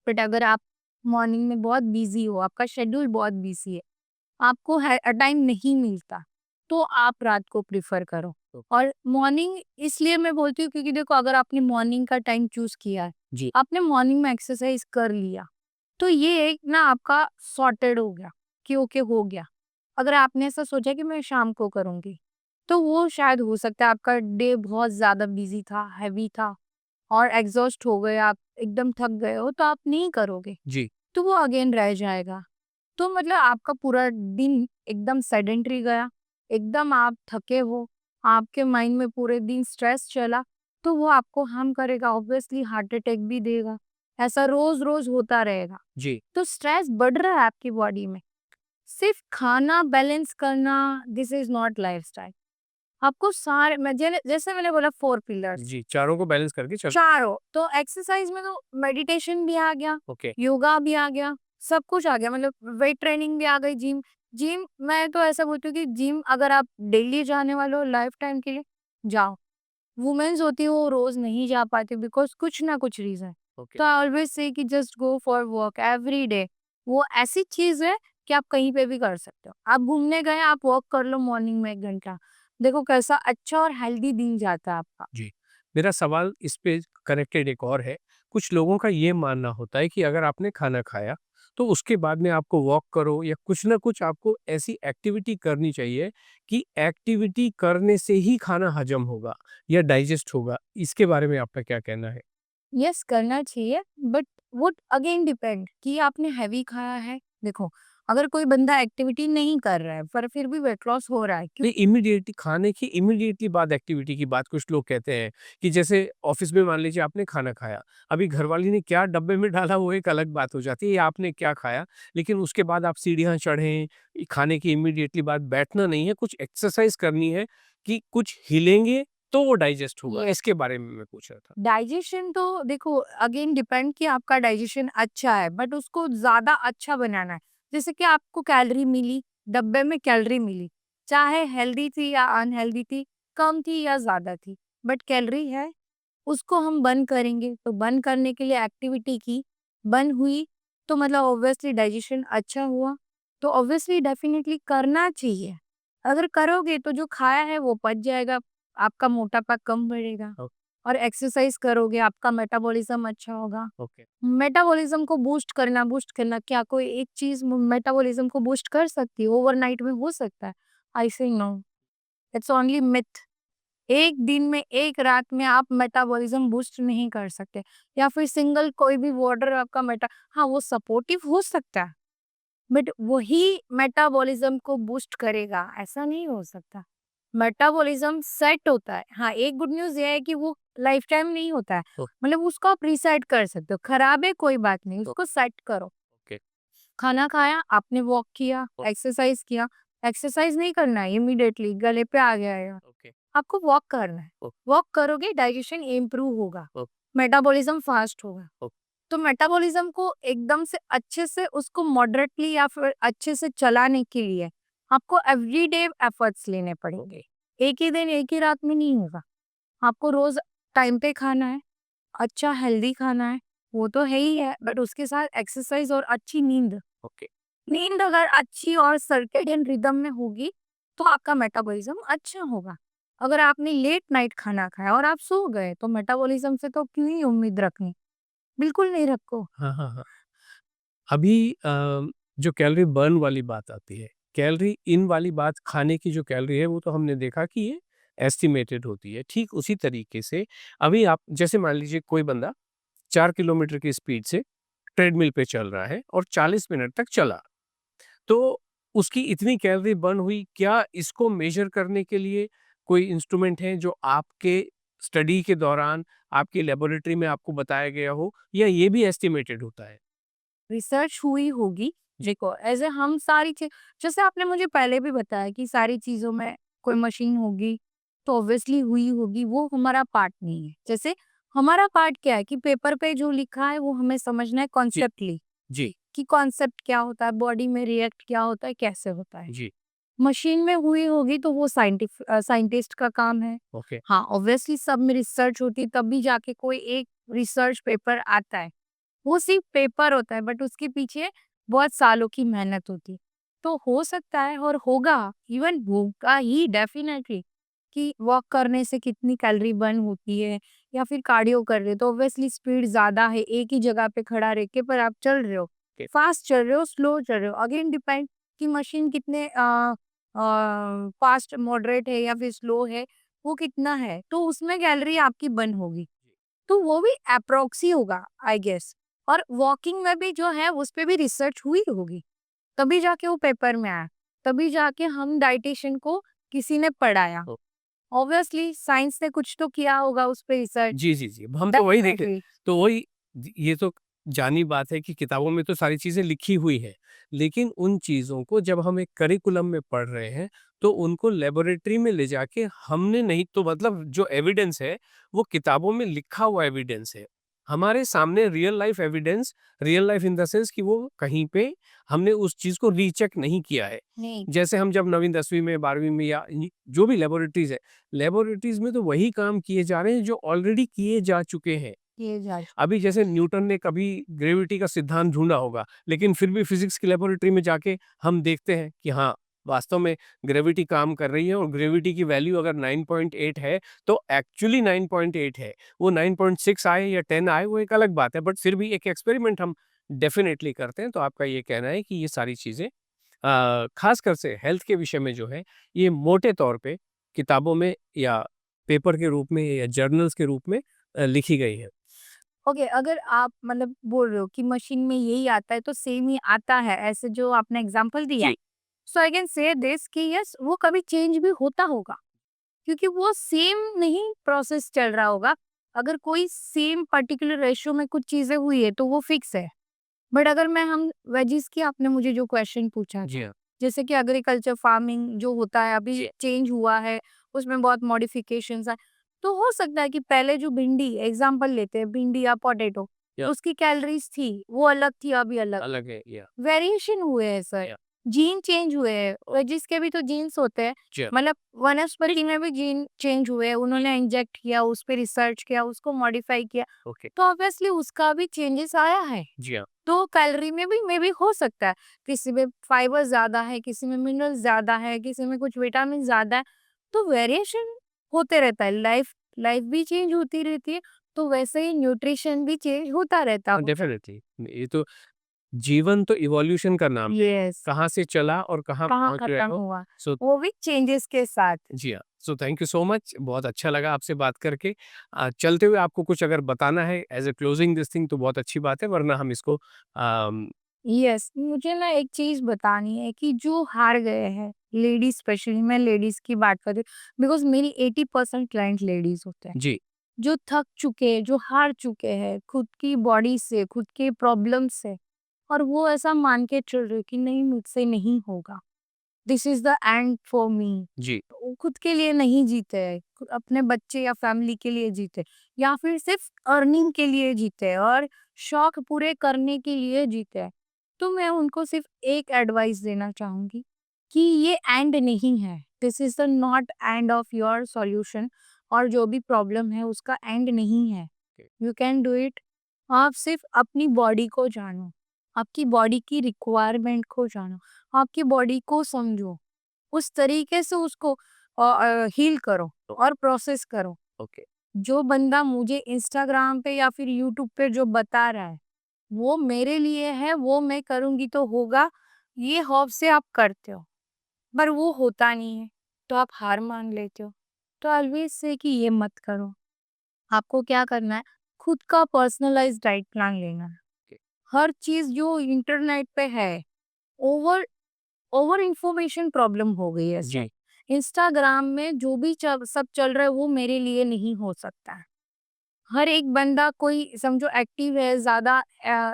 बट अगर आप मॉर्निंग में बहुत बिजी हो, आपका शेड्यूल बहुत बिजी है, आपको टाइम नहीं मिलता, तो आप रात को प्रिफर करो। ओ और मॉर्निंग इसलिए मैं बोलती हूँ क्योंकि देखो अगर आपने मॉर्निंग का टाइम चूज किया है, जी, आपने मॉर्निंग में एक्सरसाइज कर लिया, तो ये एक ना आपका सॉर्टेड हो गया कि ओके हो गया। अगर आपने ऐसा सोचा कि मैं शाम को करूंगी, तो वो शायद हो सकता है आपका डे बहुत ज़्यादा बिज़ी था, हेवी था और एग्ज़ॉस्ट हो गए आप, एकदम थक गए हो तो आप नहीं करोगे, जी, तो वो अगेन रह जाएगा। तो मतलब आपका पूरा दिन एकदम सेडेंटरी गया, एकदम आप थके हो, आपके माइंड में पूरे दिन स्ट्रेस चला, तो वो आपको हार्म करेगा, ऑब्वियसली हार्ट अटैक भी देगा। ऐसा रोज़-रोज़ होता रहेगा। जी, तो स्ट्रेस बढ़ रहा है आपकी बॉडी में। सिर्फ खाना बैलेंस करना दिस इज़ नॉट लाइफ़स्टाइल। आपको सारे मैं जैसे मैंने बोला 4 पिलर्स जी, चारों को बैलेंस करके चल चारों, तो एक्सरसाइज में तो मेडिटेशन भी आ गया, ओके, योगा भी आ गया, सब कुछ आ गया, मतलब वेट ट्रेनिंग भी आ गई, जिम जिम मैं तो ऐसा बोलती हूँ कि जिम अगर आप डेली जाने वाले हो लाइफ टाइम के लिए, जाओ। वुमेन्स होती है वो रोज नहीं जा पाती बिकॉज कुछ ना कुछ रीजन। ओके। तो आई ऑलवेज से कि just go for walk every day. वो ऐसी चीज है कि आप कहीं पे भी कर सकते हो। आप घूमने गए, आप वॉक कर लो मॉर्निंग में 1 घंटा, देखो कैसा अच्छा और हेल्दी दिन जाता है आपका। जी। मेरा सवाल इस पे कनेक्टेड एक और है। कुछ लोगों का ये मानना होता है कि अगर आपने खाना खाया, तो उसके बाद में आपको वॉक करो या कुछ न कुछ आपको ऐसी एक्टिविटी करनी चाहिए कि एक्टिविटी करने से ही खाना हजम होगा या डाइजेस्ट होगा। इसके बारे में आपका क्या कहना है? यस करना चाहिए, बट वो अगेन डिपेंड कि आपने हैवी खाया है। देखो, अगर कोई बंदा एक्टिविटी नहीं कर रहा है पर फिर भी वेट लॉस हो रहा है क्यों? नहीं, इमीडिएटली खाने की इमीडिएटली बाद एक्टिविटी की बात कुछ लोग कहते हैं कि जैसे ऑफिस में मान लीजिए आपने खाना खाया, अभी घरवाली ने क्या डब्बे में डाला वो एक अलग बात हो जाती है या आपने क्या खाया, लेकिन उसके बाद आप सीढ़ियाँ चढ़ें, खाने की इमीडिएटली बाद बैठना नहीं है, कुछ एक्सरसाइज करनी है कि कुछ हिलेंगे तो वो डाइजेस्ट होगा। यस, इसके बारे में मैं पूछ रहा था। डाइजेशन तो देखो अगेन डिपेंड कि आपका डाइजेशन अच्छा है, बट उसको ज्यादा अच्छा बनाना है। जैसे कि आपको कैलोरी मिली, डब्बे में कैलोरी मिली, चाहे हेल्दी थी या अनहेल्दी थी, कम थी या ज्यादा थी, बट कैलोरी है, उसको हम बर्न करेंगे। तो बर्न करने के लिए एक्टिविटी की, बर्न हुई, तो मतलब ऑब्वियसली डाइजेशन अच्छा हुआ। तो ऑब्वियसली डेफिनेटली करना चाहिए। अगर करोगे तो जो खाया है वो पच जाएगा, आपका मोटापा कम बढ़ेगा। ओ- और एक्सरसाइज करोगे, आपका मेटाबॉलिज्म अच्छा होगा। ओके। मेटाबॉलिज्म को बूस्ट करना क्या कोई एक चीज़ मेटाबॉलिज्म को बूस्ट कर सकती है? ओवरनाइट में हो सकता है? आई से नो, इट्स ओनली मिथ। एक दिन में, एक रात में आप मेटाबॉलिज्म बूस्ट नहीं कर सकते, या फिर सिंगल कोई भी वाटर आपका हाँ, वो सपोर्टिव हो सकता है, बट वही मेटाबॉलिज्म को बूस्ट करेगा, ऐसा नहीं हो सकता। मेटाबॉलिज्म सेट होता है। हाँ, एक गुड न्यूज़ ये है कि वो लाइफ टाइम नहीं होता है, ओ- मतलब उसको आप रीसेट कर सकते हो। खराब है कोई बात नहीं, ओ- उसको सेट करो। ओके। खाना खाया, आपने वॉक किया, ओ- एक्सरसाइज किया। एक्सरसाइज नहीं करना है इमीडिएटली, गले पे आ गया है, ओके। आपको वॉक करना है। ओ- वॉक करोगे, डाइजेशन इम्प्रूव होगा, ओ- मेटाबॉलिज्म फास्ट होगा। ओ- तो मेटाबॉलिज्म को एकदम से अच्छे से उसको मॉडरेटली या फिर अच्छे से चलाने के लिए आपको एवरीडे एफर्ट्स लेने पड़ेंगे। एक ही दिन, एक ही रात में नहीं होगा। आपको रोज टाइम पे खाना है, अच्छा हेल्दी खाना है, वो तो है ही है, बट उसके साथ एक्सरसाइज और अच्छी नींद। ओके। नींद अगर अच्छी और सर्केडियन रिदम में होगी, तो आपका मेटाबॉलिज्म अच्छा होगा। अगर आपने लेट नाइट खाना खाया और आप सो गए, तो मेटाबॉलिज्म से तो क्यों ही उम्मीद रखनी? बिल्कुल नहीं रखो। हाँ, हाँ, हाँ। अभी जो कैलोरी बर्न वाली बात आती है, कैलोरी इन वाली बात खाने की जो कैलोरी है वो तो हमने देखा कि ये एस्टिमेटेड होती है। ठीक उसी तरीके से अभी आप जैसे मान लीजिए कोई बंदा 4 किलोमीटर की स्पीड से ट्रेडमिल पे चल रहा है और 40 मिनट तक चला। तो उसकी इतनी कैलोरी बर्न हुई, क्या इसको मेज़र करने के लिए कोई इंस्ट्रूमेंट है जो आपके स्टडी के दौरान आपकी लैबोरेटरी में आपको बताया गया हो या ये भी एस्टिमेटेड होता है? रिसर्च हुई होगी। जी, देखो एज ए हम सारी चीज, जैसे आपने मुझे पहले भी बताया कि सारी चीजों में कोई मशीन होगी, तो ऑब्वियसली हुई होगी, वो हमारा पार्ट नहीं है। जैसे हमारा पार्ट क्या है कि पेपर पे जो लिखा है वो हमें समझना है जी, कॉन्सेप्टली, जी, कि कॉन्सेप्ट क्या होता है, बॉडी में रिएक्ट क्या होता है, कैसे होता है। जी। मशीन में हुई होगी तो वो साइंटिस्ट का काम है। ओके, हाँ, ऑब्वियसली सब में रिसर्च होती है, तब भी जाके कोई एक रिसर्च पेपर आता है। वो सिर्फ पेपर होता है, बट उसके पीछे बहुत सालों की मेहनत होती है। तो हो सकता है और होगा, इवन होगा ही डेफिनेटली, कि वॉक करने से कितनी कैलोरी बर्न होती है, या फिर कार्डियो कर रहे हो तो ऑब्वियसली स्पीड ज्यादा है, एक ही जगह पे खड़ा रह के, पर आप चल रहे हो, ओके, फास्ट चल रहे हो, स्लो चल रहे हो, अगेन डिपेंड कि मशीन कितने फास्ट मॉडरेट है या फिर स्लो है, वो कितना है, तो उसमें कैलोरी आपकी बर्न होगी। तो वो भी अप्रोक्स ही होगा आई गेस। और वॉकिंग में भी जो है उस पे भी रिसर्च हुई होगी, तभी जाके वो पेपर में आया, तभी जाके हम डाइटिशियन को किसी ने पढ़ाया। ओ, ऑब्वियसली साइंस ने कुछ तो किया होगा उस पे रिसर्च। जी, जी, जी। हम तो वही देख डेफिनेटली। तो वही ये तो जानी बात है कि किताबों में तो सारी चीज़ें लिखी हुई हैं, लेकिन उन चीज़ों को जब हम एक करिकुलम में पढ़ रहे हैं, तो उनको लैबोरेटरी में ले जाके हमने नहीं तो मतलब जो एविडेंस है, वो किताबों में लिखा हुआ एविडेंस है। हमारे सामने real life in the sense कि वो कहीं पे हमने उस चीज़ को रीचेक नहीं किया है। नहीं जैसे हम जब 9वीं 10वीं में 12वीं में या जो भी लैबोरेटरीज़ है, लैबोरेटरीज़ में तो वही काम किए जा रहे हैं जो ऑलरेडी किए जा चुके हैं। किए जा अभी जैसे न्यूटन ने कभी ग्रेविटी का सिद्धांत ढूँढा होगा, लेकिन फिर भी फिज़िक्स की लैबोरेटरी में जाके हम देखते हैं कि हाँ, वास्तव में ग्रेविटी काम कर रही है और ग्रेविटी की वैल्यू अगर 9.8 है, तो एक्चुअली 9.8 है। वो 9.6 आए या 10 आए, वो एक अलग बात है, बट फिर भी एक एक्सपेरिमेंट हम डेफ़िनेटली करते हैं। तो आपका ये कहना है कि ये सारी चीज़ें ख़ासकर से हेल्थ के विषय में जो है, ये मोटे तौर पे किताबों में या पेपर के रूप में या जर्नल्स के रूप में लिखी गई है। ओके। अगर आप मतलब बोल रहे हो कि मशीन में यही आता है तो सेम ही आता है, ऐसे जो आपने एग्जांपल दिया, जी, सो आई कैन से दिस कि यस वो कभी चेंज भी होता होगा, क्योंकि वो सेम नहीं प्रोसेस चल रहा होगा। अगर कोई सेम पर्टिकुलर रेशियो में कुछ चीजें हुई है तो वो फिक्स है। बट अगर मैं हम वेजिस की, आपने मुझे जो क्वेश्चन पूछा जी था, हाँ, जैसे कि एग्रीकल्चर फार्मिंग जो होता है अभी जी, चेंज हुआ है, उसमें बहुत मॉडिफिकेशंस है। तो हो सकता है कि पहले जो भिंडी एग्जांपल लेते हैं, भिंडी या पोटैटो, या उसकी कैलोरीज थी वो अलग थी, अभी अलग अलग है वेरिएशन हुए हैं सर। या जीन चेंज हुए हैं, वेजिस के भी तो जीन्स होते हैं, जी हाँ, मतलब वनस्पति में भी जीन चेंज हुए हैं, उन्होंने इंजेक्ट किया, उस पर रिसर्च किया, उसको मॉडिफाई किया, ओके, तो ऑब्वियसली उसका भी चेंजेस आया है। जी हाँ, तो कैलोरी में भी मे बी हो सकता है, किसी में फाइबर ज़्यादा है, किसी में मिनरल्स ज़्यादा है, किसी में कुछ विटामिन ज़्यादा है, तो वेरिएशन होते रहता है। लाइफ लाइफ भी चेंज होती रहती है, तो वैसे ही न्यूट्रिशन भी चेंज होता रहता होगा। डेफ़िनेटली ये तो जीवन तो इवोल्यूशन का नाम है। यस, कहाँ से चला और कहाँ कहाँ पहुँच गए खत्म हो। हुआ, सो वो भी चेंजेस के साथ। जी हाँ, so thank you so much बहुत अच्छा लगा आपसे बात करके। चलते हुए आपको कुछ अगर बताना है as a closing this thing तो बहुत अच्छी बात है वरना हम इसको अम, यस, मुझे ना एक चीज़ बतानी है कि जो हार गए हैं, लेडीज़ स्पेशली, मैं लेडीज़ की बात कर रही हूँ, बिकॉज़ मेरी 80% क्लाइंट लेडीज़ होते हैं। जी, जो थक चुके हैं, जो हार चुके हैं खुद की बॉडी से, खुद के प्रॉब्लम से, और वो ऐसा मान के चल रहे कि नहीं मुझसे नहीं होगा, this is the end for me. जी, वो खुद के लिए नहीं जीते हैं, अपने बच्चे या फैमिली के लिए जीते, या फिर सिर्फ अर्निंग के लिए जीते हैं और शौक पूरे करने के लिए जीते हैं। तो मैं उनको सिर्फ एक एडवाइस देना चाहूंगी कि ये एंड नहीं है, this is the not end of your solution, और जो भी प्रॉब्लम है उसका एंड नहीं है। You can do it. आप सिर्फ अपनी बॉडी को जानो, आपकी बॉडी की रिक्वायरमेंट को जानो, आपकी बॉडी को समझो, उस तरीके से उसको हील करो ओ और प्रोसेस करो। ओके, जो बंदा मुझे इंस्टाग्राम पे या फिर यूट्यूब पे जो बता रहा है वो मेरे लिए है, वो मैं करूंगी तो होगा, ये हौफ से आप करते हो, पर वो होता नहीं है, तो आप हार मान लेते हो। तो ऑलवेज से कि ये मत करो। आपको क्या करना है, खुद का पर्सनलाइज्ड डाइट प्लान लेना है। ओके, हर चीज जो इंटरनेट पे है, ओवर ओवर इंफॉर्मेशन प्रॉब्लम हो गई है सर। जी, इंस्टाग्राम में जो भी सब चल रहा है वो मेरे लिए नहीं हो सकता है। हर एक बंदा कोई समझो एक्टिव है, ज्यादा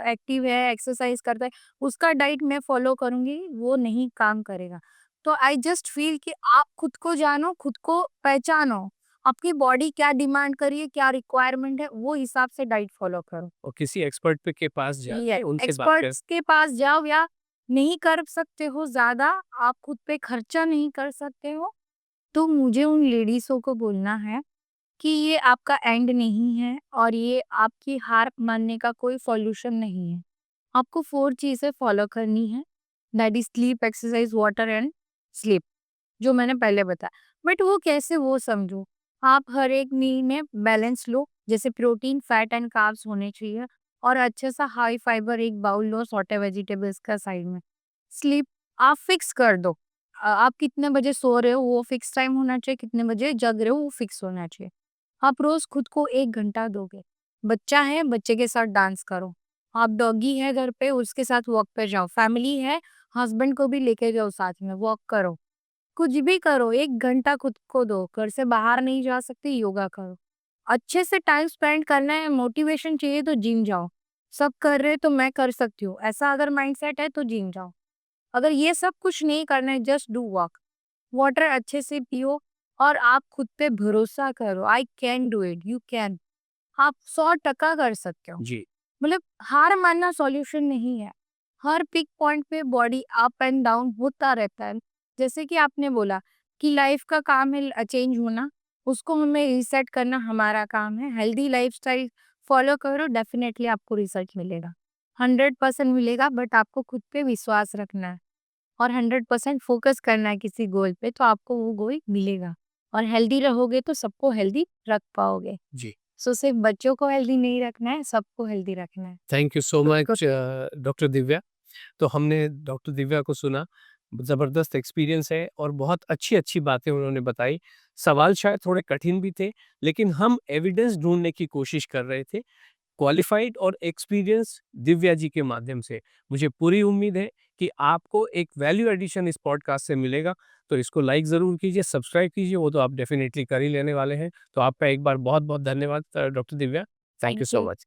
एक्टिव है, एक्सरसाइज करता है, उसका डाइट मैं फॉलो करूंगी वो नहीं काम करेगा। तो आई जस्ट फील कि आप खुद को जानो, खुद को पहचानो, आपकी बॉडी क्या डिमांड करी है, क्या रिक्वायरमेंट है, वो हिसाब से डाइट फॉलो करो। और किसी एक्सपर्ट पे के पास ये जाके उनसे बात कर एक्सपर्ट्स के पास जाओ, या नहीं कर सकते हो ज्यादा, आप खुद पे खर्चा नहीं कर सकते हो, तो मुझे उन लेडीज़ों को बोलना है कि ये आपका एंड नहीं है और ये आपकी हार मानने का कोई सॉल्यूशन नहीं है। आपको 4 चीज़ें फॉलो करनी है, that is sleep, exercise, water and sleep, जो मैंने पहले बताया। बट वो कैसे, वो समझो। आप हर एक मील में बैलेंस लो, जैसे प्रोटीन, फैट एंड कार्ब्स होने चाहिए, और अच्छे सा हाई फाइबर एक बाउल लो, सॉटे वेजिटेबल्स का साइड में। स्लीप आप फिक्स कर दो, आप कितने बजे सो रहे हो वो फिक्स टाइम होना चाहिए, कितने बजे जग रहे हो वो फिक्स होना चाहिए। आप रोज़ खुद को 1 घंटा दोगे। बच्चा है, बच्चे के साथ डांस करो। आप डॉगी है घर पे, उसके साथ वॉक पे जाओ। फैमिली है, हस्बैंड को भी लेके जाओ साथ में, वॉक करो। कुछ भी करो, 1 घंटा खुद को दो। घर से बाहर नहीं जा सकते, योगा करो। अच्छे से टाइम स्पेंड करना है, मोटिवेशन चाहिए तो जिम जाओ। सब कर रहे हैं तो मैं कर सकती हूँ, ऐसा अगर माइंडसेट है तो जिम जाओ। अगर ये सब कुछ नहीं करना है, जस्ट डू वॉक। वाटर अच्छे से पियो और आप खुद पे भरोसा करो। I can do it, you can. आप 100% कर सकते हो। जी, मतलब हार मानना सॉल्यूशन नहीं है। हर पीक पॉइंट पे बॉडी अप एंड डाउन होता रहता है। जैसे कि आपने बोला कि लाइफ का काम है चेंज होना, उसको हमें रीसेट करना हमारा काम है। हेल्दी लाइफस्टाइल फॉलो करो, डेफिनेटली आपको रिजल्ट मिलेगा। 100% मिलेगा, बट आपको खुद पे विश्वास रखना है और 100% फोकस करना है किसी गोल पे, तो आपको वो गोल मिलेगा। और हेल्दी रहोगे तो सबको हेल्दी रख पाओगे। जी। सो सिर्फ बच्चों को हेल्दी नहीं रखना है, सबको हेल्दी रखना है। थैंक यू सो खुद को मच डॉक्टर दिव्या। तो हमने डॉक्टर दिव्या को सुना, ज़बरदस्त एक्सपीरियंस है और बहुत अच्छी-अच्छी बातें उन्होंने बताई। सवाल शायद थोड़े कठिन भी थे, लेकिन हम एविडेंस ढूँढने की कोशिश कर रहे थे, क्वालिफ़ाइड और एक्सपीरियंस दिव्या जी के माध्यम से। मुझे पूरी उम्मीद है कि आपको एक वैल्यू एडिशन इस पॉडकास्ट से मिलेगा, तो इसको लाइक ज़रूर कीजिए, सब्सक्राइब कीजिए, वो तो आप डेफ़िनिटली कर ही लेने वाले हैं। तो आपका एक बार बहुत-बहुत धन्यवाद doctor Divya. Thank you thank so you. Much.